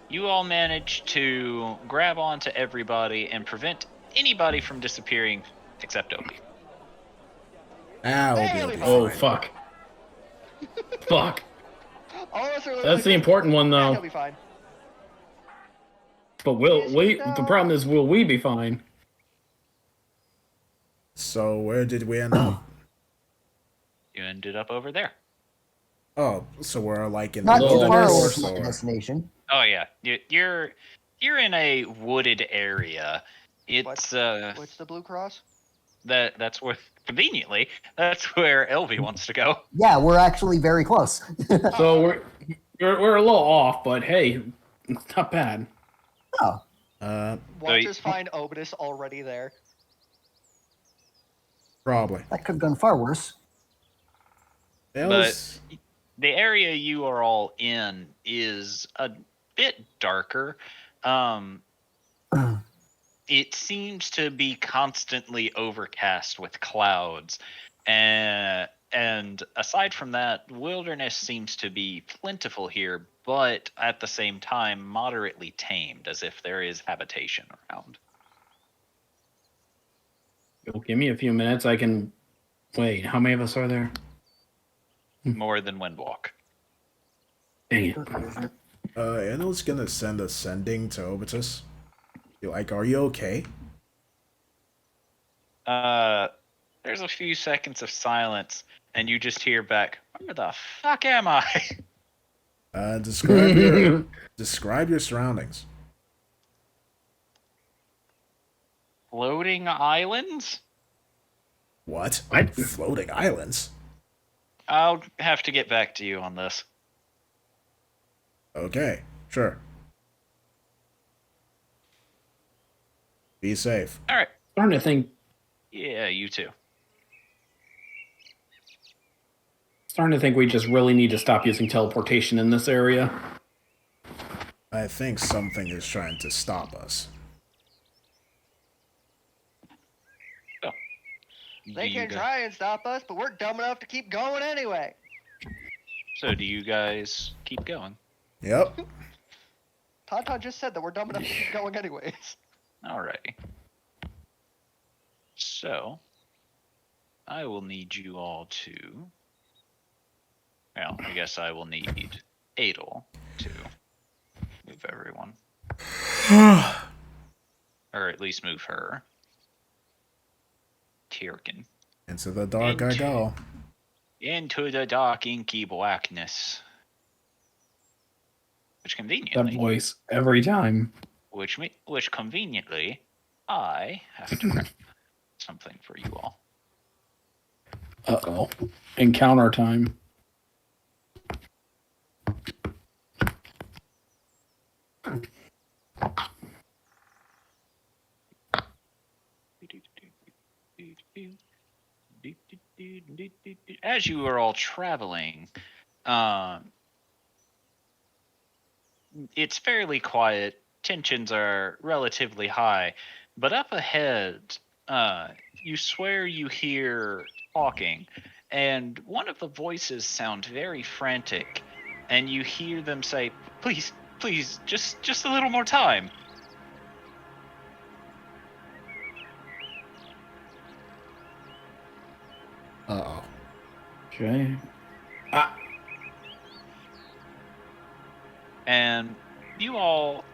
A: you all managed to grab onto everybody and prevent anybody from disappearing except Opie.
B: Now
G: Hey,
B: we'll be
G: everybody.
C: Oh,
B: fine.
C: fuck. Fuck.
G: All of us are
C: That's the important one,
G: Yeah,
C: though.
G: he'll be fine.
C: But will
G: Yes,
C: wait?
G: no.
C: The problem is, will we be fine?
B: So where did we end up?
A: You ended up over there.
B: Oh, so we're like in
E: Not
B: the
E: too far away
B: wilderness,
E: from my
B: or
E: destination.
A: Oh yeah, you're in a wooded area. It's
G: What's the Blue Cross?
A: that's where conveniently that's where Elvie wants to go.
E: Yeah, we're actually very close.
C: So we're a little off, but hey, it's not bad.
E: Oh,
G: Watch us find Obidus already there.
B: probably.
E: that could have gone far worse.
B: It
A: But
B: was-
A: the area you are all in is a bit darker. It seems to be constantly overcast with clouds, and aside from that, wilderness seems to be plentiful here, but at the same time moderately tamed, as if there is habitation around.
C: You'll give me a few minutes. I can wait. How many of us are there?
A: More than Windwalk.
C: Dang it.
B: Anil's gonna send a sending to Obitus. Be like, are you okay?
A: There's a few seconds of silence, and you just hear back, "Where the fuck am I?"
B: Describe your surroundings.
A: Floating islands?
B: What?
C: What?
B: Floating islands?
A: I'll have to get back to you on this.
B: Okay, sure. Be safe.
A: All right.
C: Starting to think.
A: Yeah, you too.
C: Starting to think we just really need to stop using teleportation in this area.
B: I think something is trying to stop us.
G: They can try and stop us, but we're dumb enough to keep going anyway.
A: So do you guys keep going?
B: Yep.
G: Tauntaun just said that we're dumb enough to keep going anyways.
A: Alrighty. So, I will need you all to... Well, I guess I will need Adel to move everyone. Or at least move her. Tirkin.
B: Into the dark I go.
A: Into the dark, inky blackness. Which
C: That
A: conveniently...
C: voice every time.
A: Which conveniently, I have to write something for you all.
C: Uh-oh. Encounter time.
A: As you are all traveling, it's fairly quiet. Tensions are relatively high, but up ahead, you swear you hear talking, and one of the voices sound very frantic, and you hear them say, "Please, please, just a little more time."
B: Uh-oh.
C: Okay.
A: And you all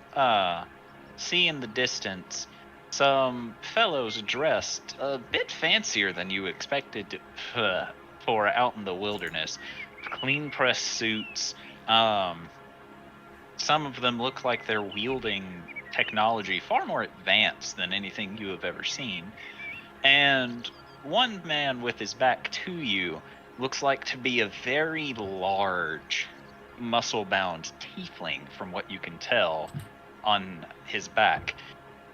A: see in the distance some fellows dressed a bit fancier than you expected for out in the wilderness. Clean pressed suits. Some of them look like they're wielding technology far more advanced than anything you have ever seen. And one man with his back to you looks like to be a very large, muscle-bound tiefling from what you can tell on his back.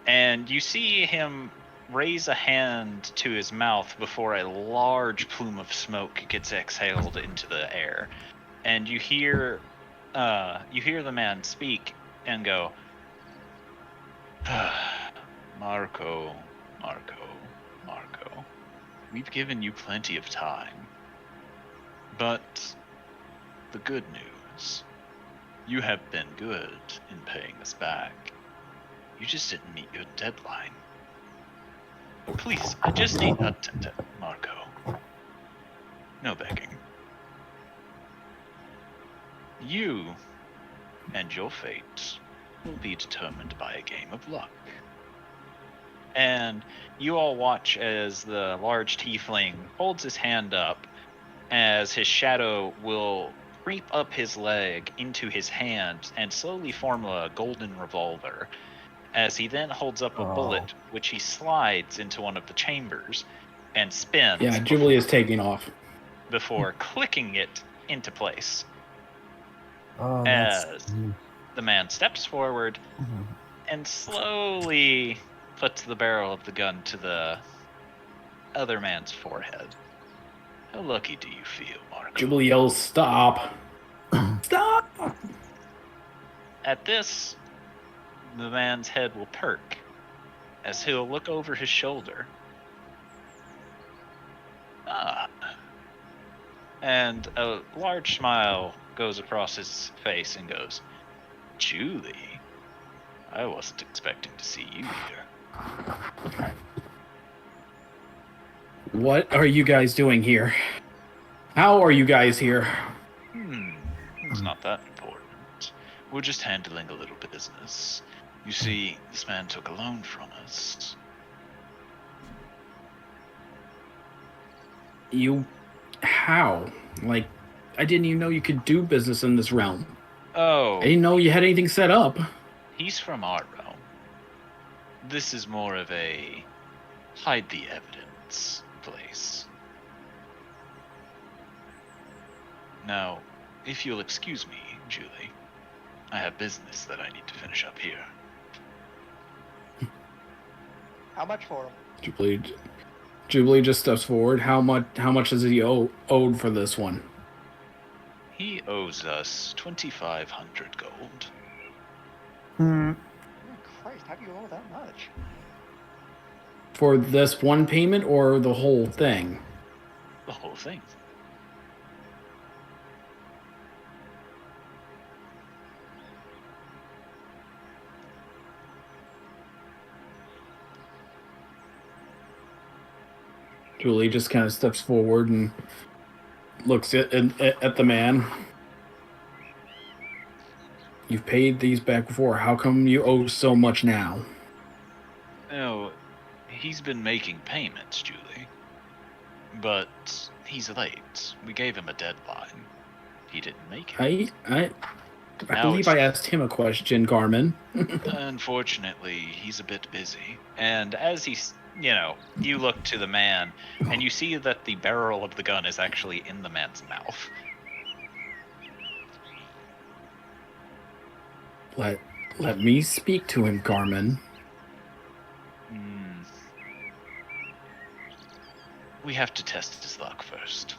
A: And you see him raise a hand to his mouth before a large plume of smoke gets exhaled into the air. And you hear the man speak and go, Marco, we've given you plenty of time. But the good news, you have been good in paying us back. You just didn't meet your deadline. Please, I just need Marco. No begging. You and your fate will be determined by a game of luck. And you all watch as the large tiefling holds his hand up as his shadow will creep up his leg into his hand and slowly form a golden revolver, as he then holds up a bullet which he slides into one of the chambers and spins
C: Yeah, Jubilee is taking off.
A: before clicking it into place.
E: Oh,
A: As the man steps forward and slowly puts the barrel of the gun to the other man's forehead. How lucky do you feel, Marco?
C: Jubilee yells, "Stop! Stop!"
A: At this, the man's head will perk as he'll look over his shoulder. And a large smile goes across his face and goes, Julie, I wasn't expecting to see you here.
C: What are you guys doing here? How are you guys here?
A: It's not that important. We're just handling a little bit of business. You see, this man took a loan from us.
C: You... how? Like, I didn't even know you could do business in this realm.
A: Oh.
C: I didn't know you had anything set up.
A: He's from our realm. This is more of a hide the evidence place. Now, if you'll excuse me, Julie, I have business that I need to finish up here.
G: How much for him?
C: Jubilee just steps forward. How much does he owed for this one?
A: He owes us 2,500 gold.
G: Oh, Christ, how do you owe that much?
C: For this one payment or the whole thing?
A: The whole thing.
C: Julie just kind of steps forward and looks at the man. You've paid these back before. How come you owe so much now?
A: No, he's been making payments, Julie. But he's late. We gave him a deadline. He didn't make it.
C: I believe I asked him a question, Garmin.
A: Unfortunately, he's a bit busy. And as he's, you look to the man, and you see that the barrel of the gun is actually in the man's mouth.
C: Let me speak to him, Garmin.
A: We have to test his luck first.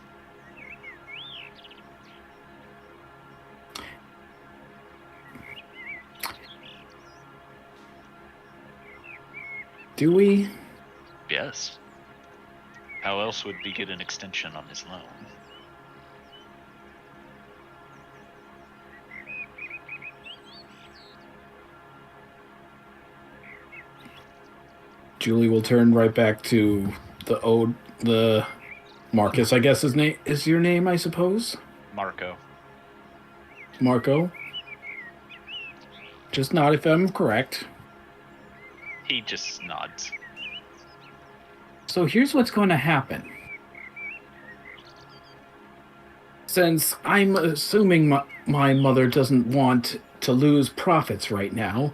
C: Do we?
A: Yes. How else would we get an extension on his loan?
C: Julie will turn right back to the Marcus, I guess his name is your name, I suppose?
A: Marco.
C: Marco? Just nod if I'm correct.
A: He just nods.
C: So here's what's going to happen. Since I'm assuming my mother doesn't want to lose profits right now,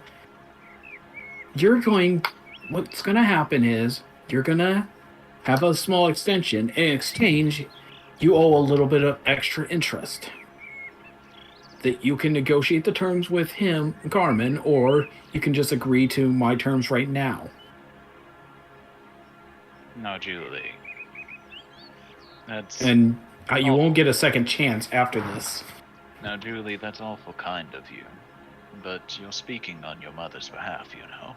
C: what's going to happen is you're going to have a small extension. In exchange, you owe a little bit of extra interest. That you can negotiate the terms with him, Garmin, or you can just agree to my terms right now.
A: No, Julie. That's...
C: And you won't get a second chance after this.
A: Now, Julie, that's awful kind of you. But you're speaking on your mother's behalf, you know.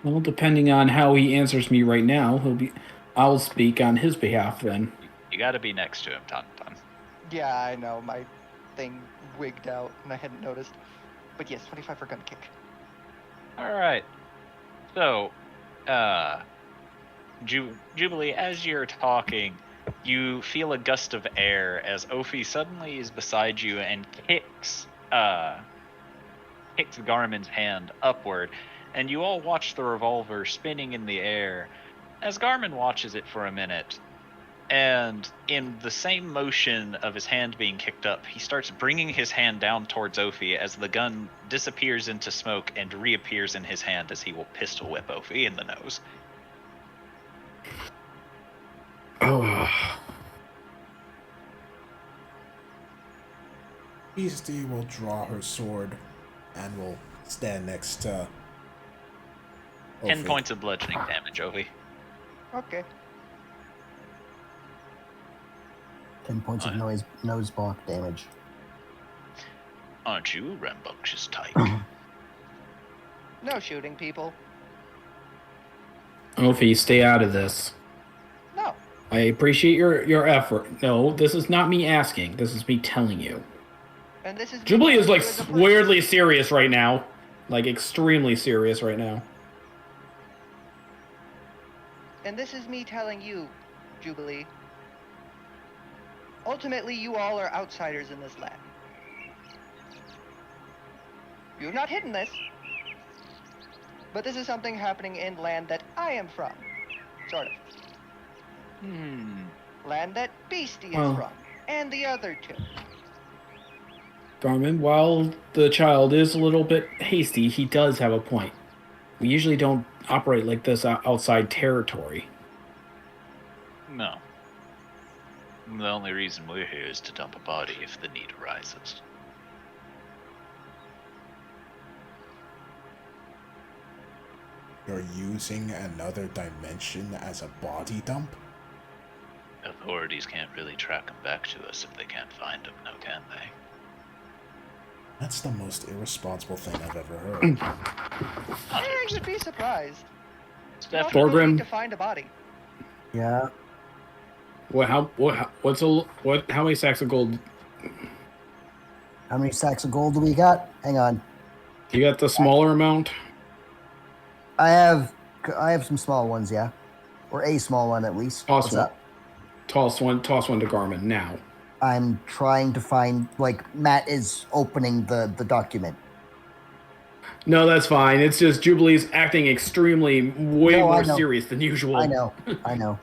C: Well, depending on how he answers me right now, I'll speak on his behalf then.
A: You gotta be next to him, Ton.
G: Yeah, I know. My thing wigged out and I hadn't noticed. But yes, 25 for gun kick.
A: Alright. So, Jubilee, as you're talking, you feel a gust of air as Ophi suddenly is beside you and kicks Garmin's hand upward, and you all watch the revolver spinning in the air as Garmin watches it for a minute. And in the same motion of his hand being kicked up, he starts bringing his hand down towards Ophi as the gun disappears into smoke and reappears in his hand as he will pistol whip Ophi in the nose.
C: Oh.
B: Beastie will draw her sword and will stand next to
A: 10
B: Ophi.
A: points of bludgeoning damage, Ophi.
G: Okay.
E: 10 points of nose block damage.
A: Aren't you a rambunctious type?
G: No shooting people.
C: Ophi, stay out of this.
G: No.
C: I appreciate your effort. No, this is not me asking. This is me telling you.
G: And this is
C: Jubilee is like
G: you as a person.
C: weirdly serious right now. Like extremely serious right now.
G: And this is me telling you, Jubilee. Ultimately, you all are outsiders in this land. You have not hidden this. But this is something happening in land that I am from. Sort of. Land that Beastie is from. And the other two.
C: Garmin, while the child is a little bit hasty, he does have a point. We usually don't operate like this outside territory.
A: No. The only reason we're here is to dump a body if the need arises.
B: You're using another dimension as a body dump?
A: Authorities can't really track them back to us if they can't find them, now can they?
B: That's the most irresponsible thing I've ever heard.
G: You'd be surprised.
A: It's
G: You also
A: definitely
G: don't
C: Thorgrim?
G: need to find a body.
E: Yeah.
C: How many sacks of gold?
E: How many sacks of gold do we got? Hang on.
C: You got the smaller amount?
E: I have some small ones, yeah. Or a small one at least.
C: Toss
E: What's
C: one.
E: up?
C: Toss one to Garmin now.
E: I'm trying to find, like, Matt is opening the document.
C: No, that's fine. It's just Jubilee's acting extremely way
E: No, I
C: more
E: know.
C: serious than usual.
E: I know.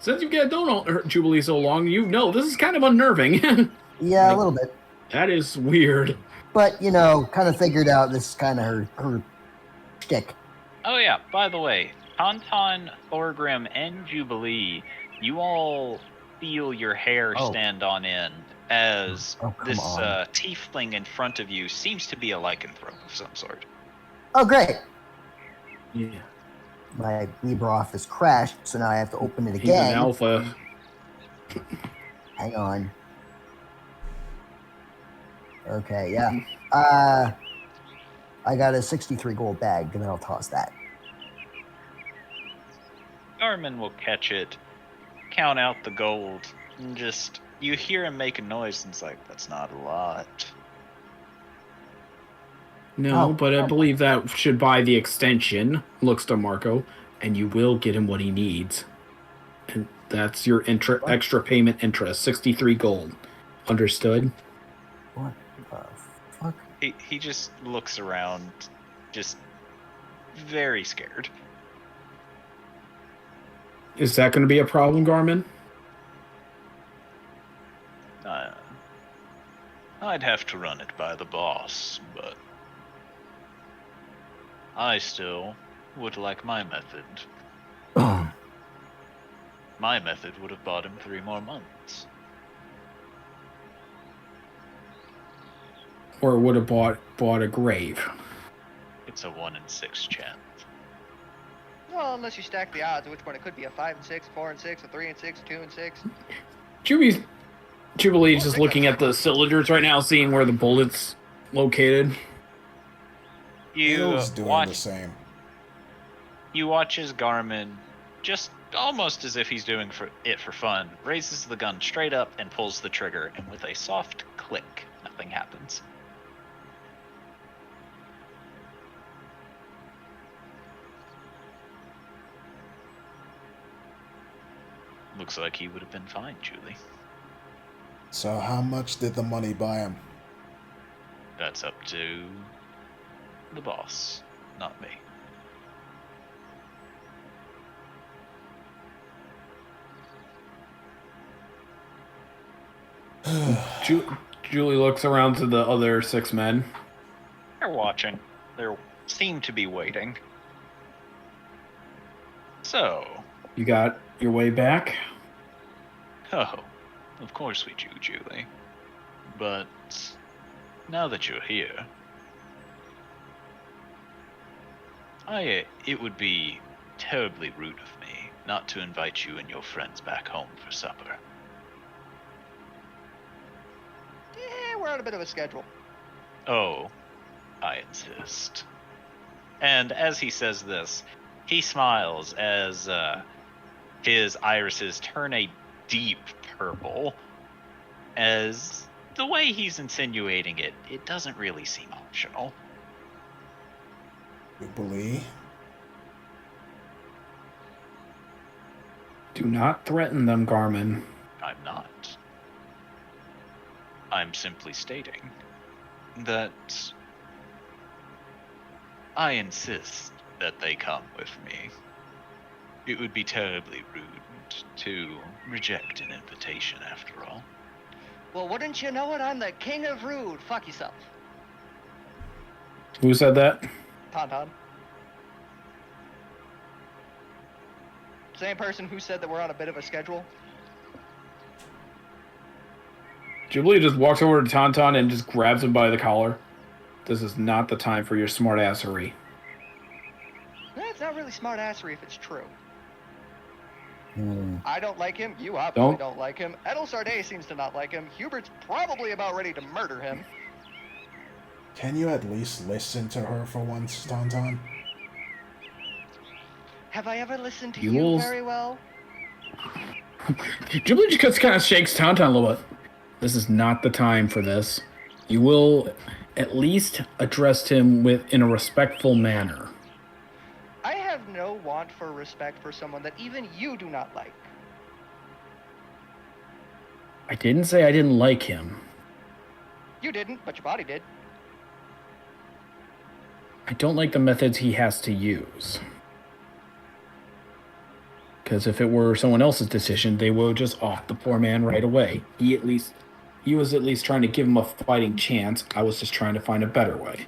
C: Since you've got known Jubilee so long, you know this is kind of unnerving.
E: Yeah,
C: Like-
E: a little bit.
C: That is weird.
E: But, kind of figured out this is kind of her shtick.
A: Oh yeah, by the way, Tauntaun, Thorgrim, and Jubilee, you all feel your hair
E: Oh.
A: stand on end as
E: Oh, come
A: this
E: on.
A: tiefling in front of you seems to be a lycanthrope of some sort.
E: Oh, great.
C: Yeah.
E: My LibreOffice crashed, so now I have to open it
C: He's an
E: again.
C: alpha.
E: Hang on. Okay, yeah. I got a 63 gold bag, and then I'll toss that.
A: Garmin will catch it, count out the gold, and just you hear him make a noise, and it's like, that's not a lot.
C: No,
E: Oh.
C: but I believe that should buy the extension, looks to Marco, and you will get him what he needs. And that's your extra payment interest, 63 gold. Understood?
E: What the fuck?
A: He just looks around, just very scared.
C: Is that going to be a problem, Garmin?
A: I'd have to run it by the boss, but I still would like my method. My method would have bought him 3 more months.
C: Or would have bought a grave?
A: It's a 1 in 6 chance.
G: Well, unless you stack the odds, at which point it could be a 5 and 6, 4 and 6, a 3 and 6, 2 and 6.
C: Jubilee's just looking at the cylinders right now, seeing where the bullet's located.
B: Bill's doing the same.
A: You watch as Garmin, just almost as if he's doing it for fun, raises the gun straight up and pulls the trigger, and with a soft click, nothing happens. Looks like he would have been fine, Julie.
B: So how much did the money buy him?
A: That's up to the boss, not me.
C: Julie looks around to the other 6 men.
A: They're watching. They seem to be waiting. So...
C: You got your way back?
A: Oh, of course we do, Julie. But now that you're here, it would be terribly rude of me not to invite you and your friends back home for supper.
G: Yeah, we're on a bit of a schedule.
A: Oh, I insist. And as he says this, he smiles as his irises turn a deep purple, as the way he's insinuating it doesn't really seem optional.
B: Jubilee?
C: Do not threaten them, Garmin.
A: I'm not. I'm simply stating that I insist that they come with me. It would be terribly rude to reject an invitation, after all.
G: Well, wouldn't you know it? I'm the king of rude. Fuck yourself.
C: Who said that?
G: Tauntaun. Same person who said that we're on a bit of a schedule.
C: Jubilee just walks over to Tauntaun and just grabs him by the collar. This is not the time for your smartassery.
G: It's not really smartassery if it's true.
E: Hmm.
G: I don't like him. You obviously don't like him. Edel Sarday seems to not like him. Hubert's probably about ready to murder him.
B: Can you at least listen to her for once, Tauntaun?
G: Have I ever listened to
C: You
G: you
C: will-
G: very well?
C: Jubilee just kind of shakes Tauntaun a little bit. This is not the time for this. You will at least address him in a respectful manner.
G: I have no want for respect for someone that even you do not like.
C: I didn't say I didn't like him.
G: You didn't, but your body did.
C: I don't like the methods he has to use. Because if it were someone else's decision, they would just off the poor man right away. He was at least trying to give him a fighting chance. I was just trying to find a better way.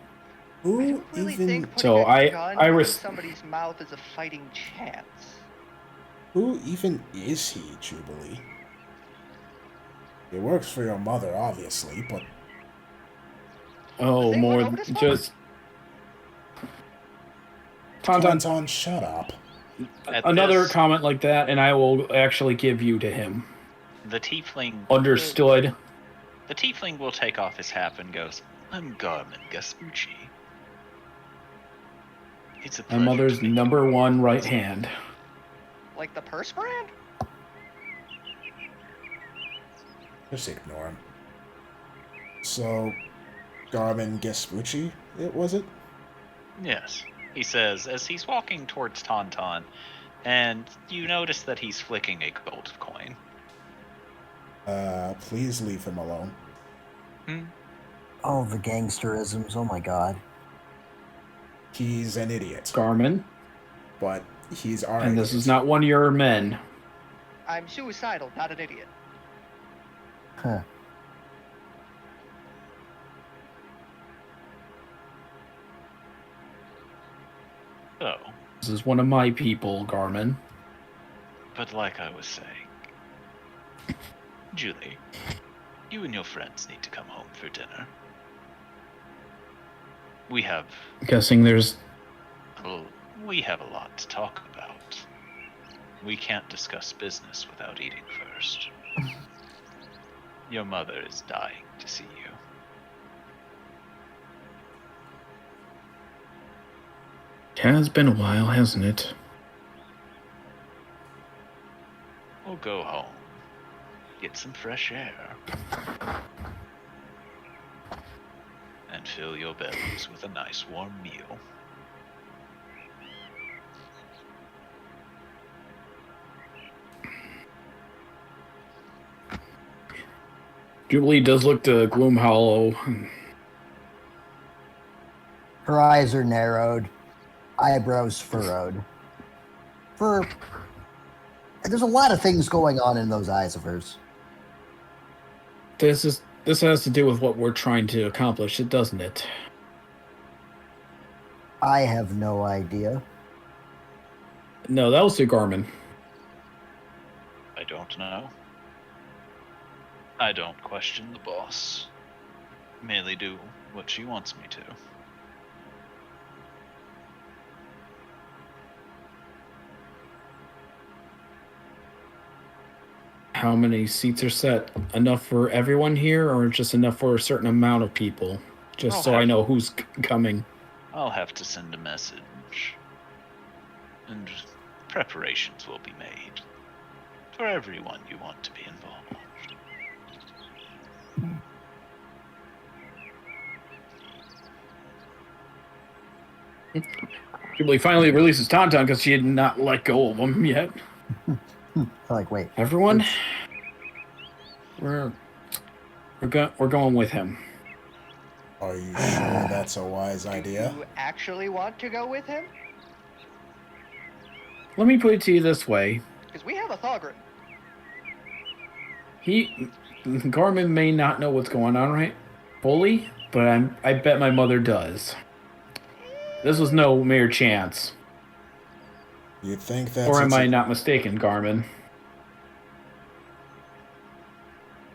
G: I
B: Who
G: don't really
B: even
G: think putting
C: So
G: a gun
C: I
G: in somebody's mouth is a fighting chance.
B: who even is he, Jubilee? He works for your mother, obviously, but
C: Oh,
G: They
C: more
G: went over this one?
C: just Tauntaun.
B: Tauntaun, shut up.
A: At
C: Another
A: this,
C: comment like that, and I will actually give you to him.
A: the tiefling
C: Understood.
A: The tiefling will take off his hat and goes, "I'm Garmin Gaspucci. It's a
C: My
A: pleasure
C: mother's
A: to meet
C: number one right hand.
G: Like the purse brand?
B: Just ignore him. So, Garmin Gespucci, was it?
A: Yes, he says as he's walking towards Tauntaun, and you notice that he's flicking a gold coin.
B: Please leave him alone.
E: Oh, the gangsterisms. Oh my god.
B: He's an idiot,
C: Garmin,
B: but he's our
C: and this
B: idiot.
C: is not one of your men.
G: I'm suicidal, not an idiot.
E: Huh.
A: So,
C: This is one of my people, Garmin.
A: but like I was saying, Julie, you and your friends need to come home for dinner. We have
C: Guessing there's
A: we have a lot to talk about. We can't discuss business without eating first. Your mother is dying to see you.
C: It has been a while, hasn't it?
A: We'll go home, get some fresh air, and fill your bellies with a nice warm meal.
C: Jubilee does look to Gloom Hollow.
E: Her eyes are narrowed, eyebrows furrowed. There's a lot of things going on in those eyes of hers.
C: This has to do with what we're trying to accomplish, doesn't it?
E: I have no idea.
C: No, that was to Garmin.
A: I don't know. I don't question the boss. Merely do what she wants me to.
C: How many seats are set? Enough for everyone here, or just enough for a certain amount of people? Just so I know who's coming.
A: I'll have to send a message. And preparations will be made for everyone you want to be involved.
C: Jubilee finally releases Tauntaun because she had not let go of him yet.
E: Like, wait.
C: Everyone, we're going with him.
B: Are you sure that's a wise idea?
G: Do you actually want to go with him?
C: Let me put it to you this way:
G: Because we have a Thogrin.
C: Garmin may not know what's going on right fully, but I bet my mother does. This was no mere chance.
B: You think that's...
C: Or am I not mistaken, Garmin?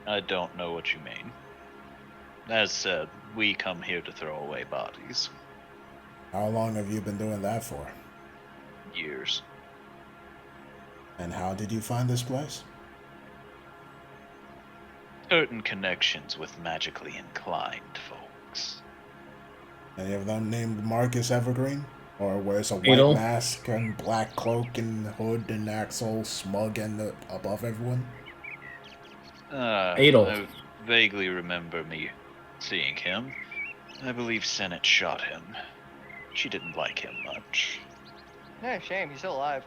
A: I don't know what you mean. As said, we come here to throw away bodies.
B: How long have you been doing that for?
A: Years.
B: And how did you find this place?
A: Certain connections with magically inclined folks.
B: Any of them named Marcus Evergreen? Or wears a white
C: Adel?
B: mask and black cloak and hood and Axel smug and above everyone?
C: Adel.
A: I vaguely remember me seeing him. I believe Senate shot him. She didn't like him much.
G: Yeah, shame, he's still alive.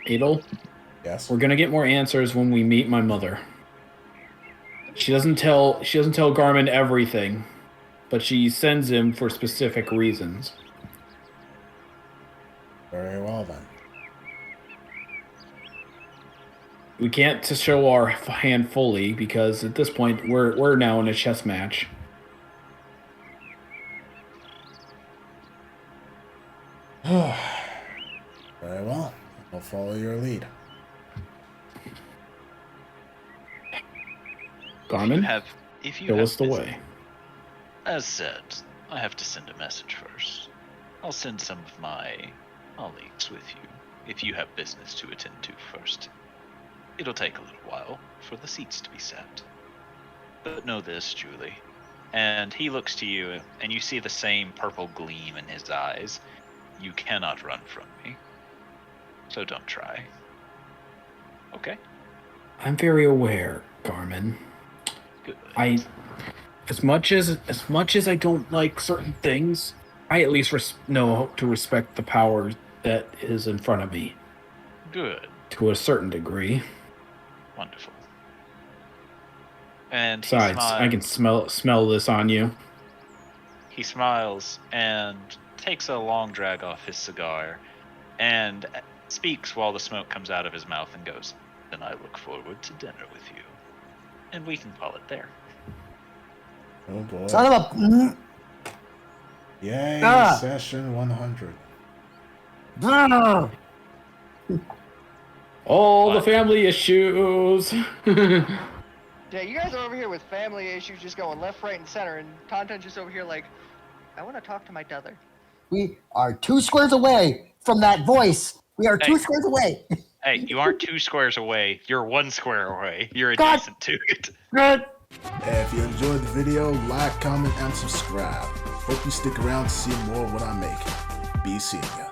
C: Adel,
B: Yes?
C: we're gonna get more answers when we meet my mother. She doesn't tell Garmin everything, but she sends him for specific reasons.
B: Very well then.
C: We can't show our hand fully because at this point we're now in a chess match.
B: Very well. I'll follow your lead.
C: Garmin,
A: If you
C: show
A: have
C: us the
A: business-
C: way.
A: As said, I have to send a message first. I'll send some of my colleagues with you, if you have business to attend to first. It'll take a little while for the seats to be set. But know this, Julie. And he looks to you, and you see the same purple gleam in his eyes. You cannot run from me. So don't try. Okay?
C: I'm very aware, Carmen.
A: Good.
C: As much as I don't like certain things, I at least know to respect the power that is in front of me.
A: Good.
C: To a certain degree.
A: Wonderful. And
C: Besides, I can smell this on you.
A: He smiles and takes a long drag off his cigar and speaks while the smoke comes out of his mouth and goes, "Then I look forward to dinner with you. And we can call it there."
B: Oh boy.
E: Son of a.
B: Yay,
E: Ah.
B: session 100.
E: Ah.
C: All the
A: What?
C: family issues.
G: Yeah, you guys are over here with family issues just going left, right, and center, and Tauntaun's just over here like, I want to talk to my brother.
E: We are 2 squares away from that voice. We are 2
A: Hey.
E: squares away.
A: Hey, you aren't 2 squares away. You're 1 square away. You're
E: God.
A: adjacent to it.
E: Good.
B: If you enjoyed the video, like, comment, and subscribe. Hope you stick around to see more of what I make. Be seeing ya.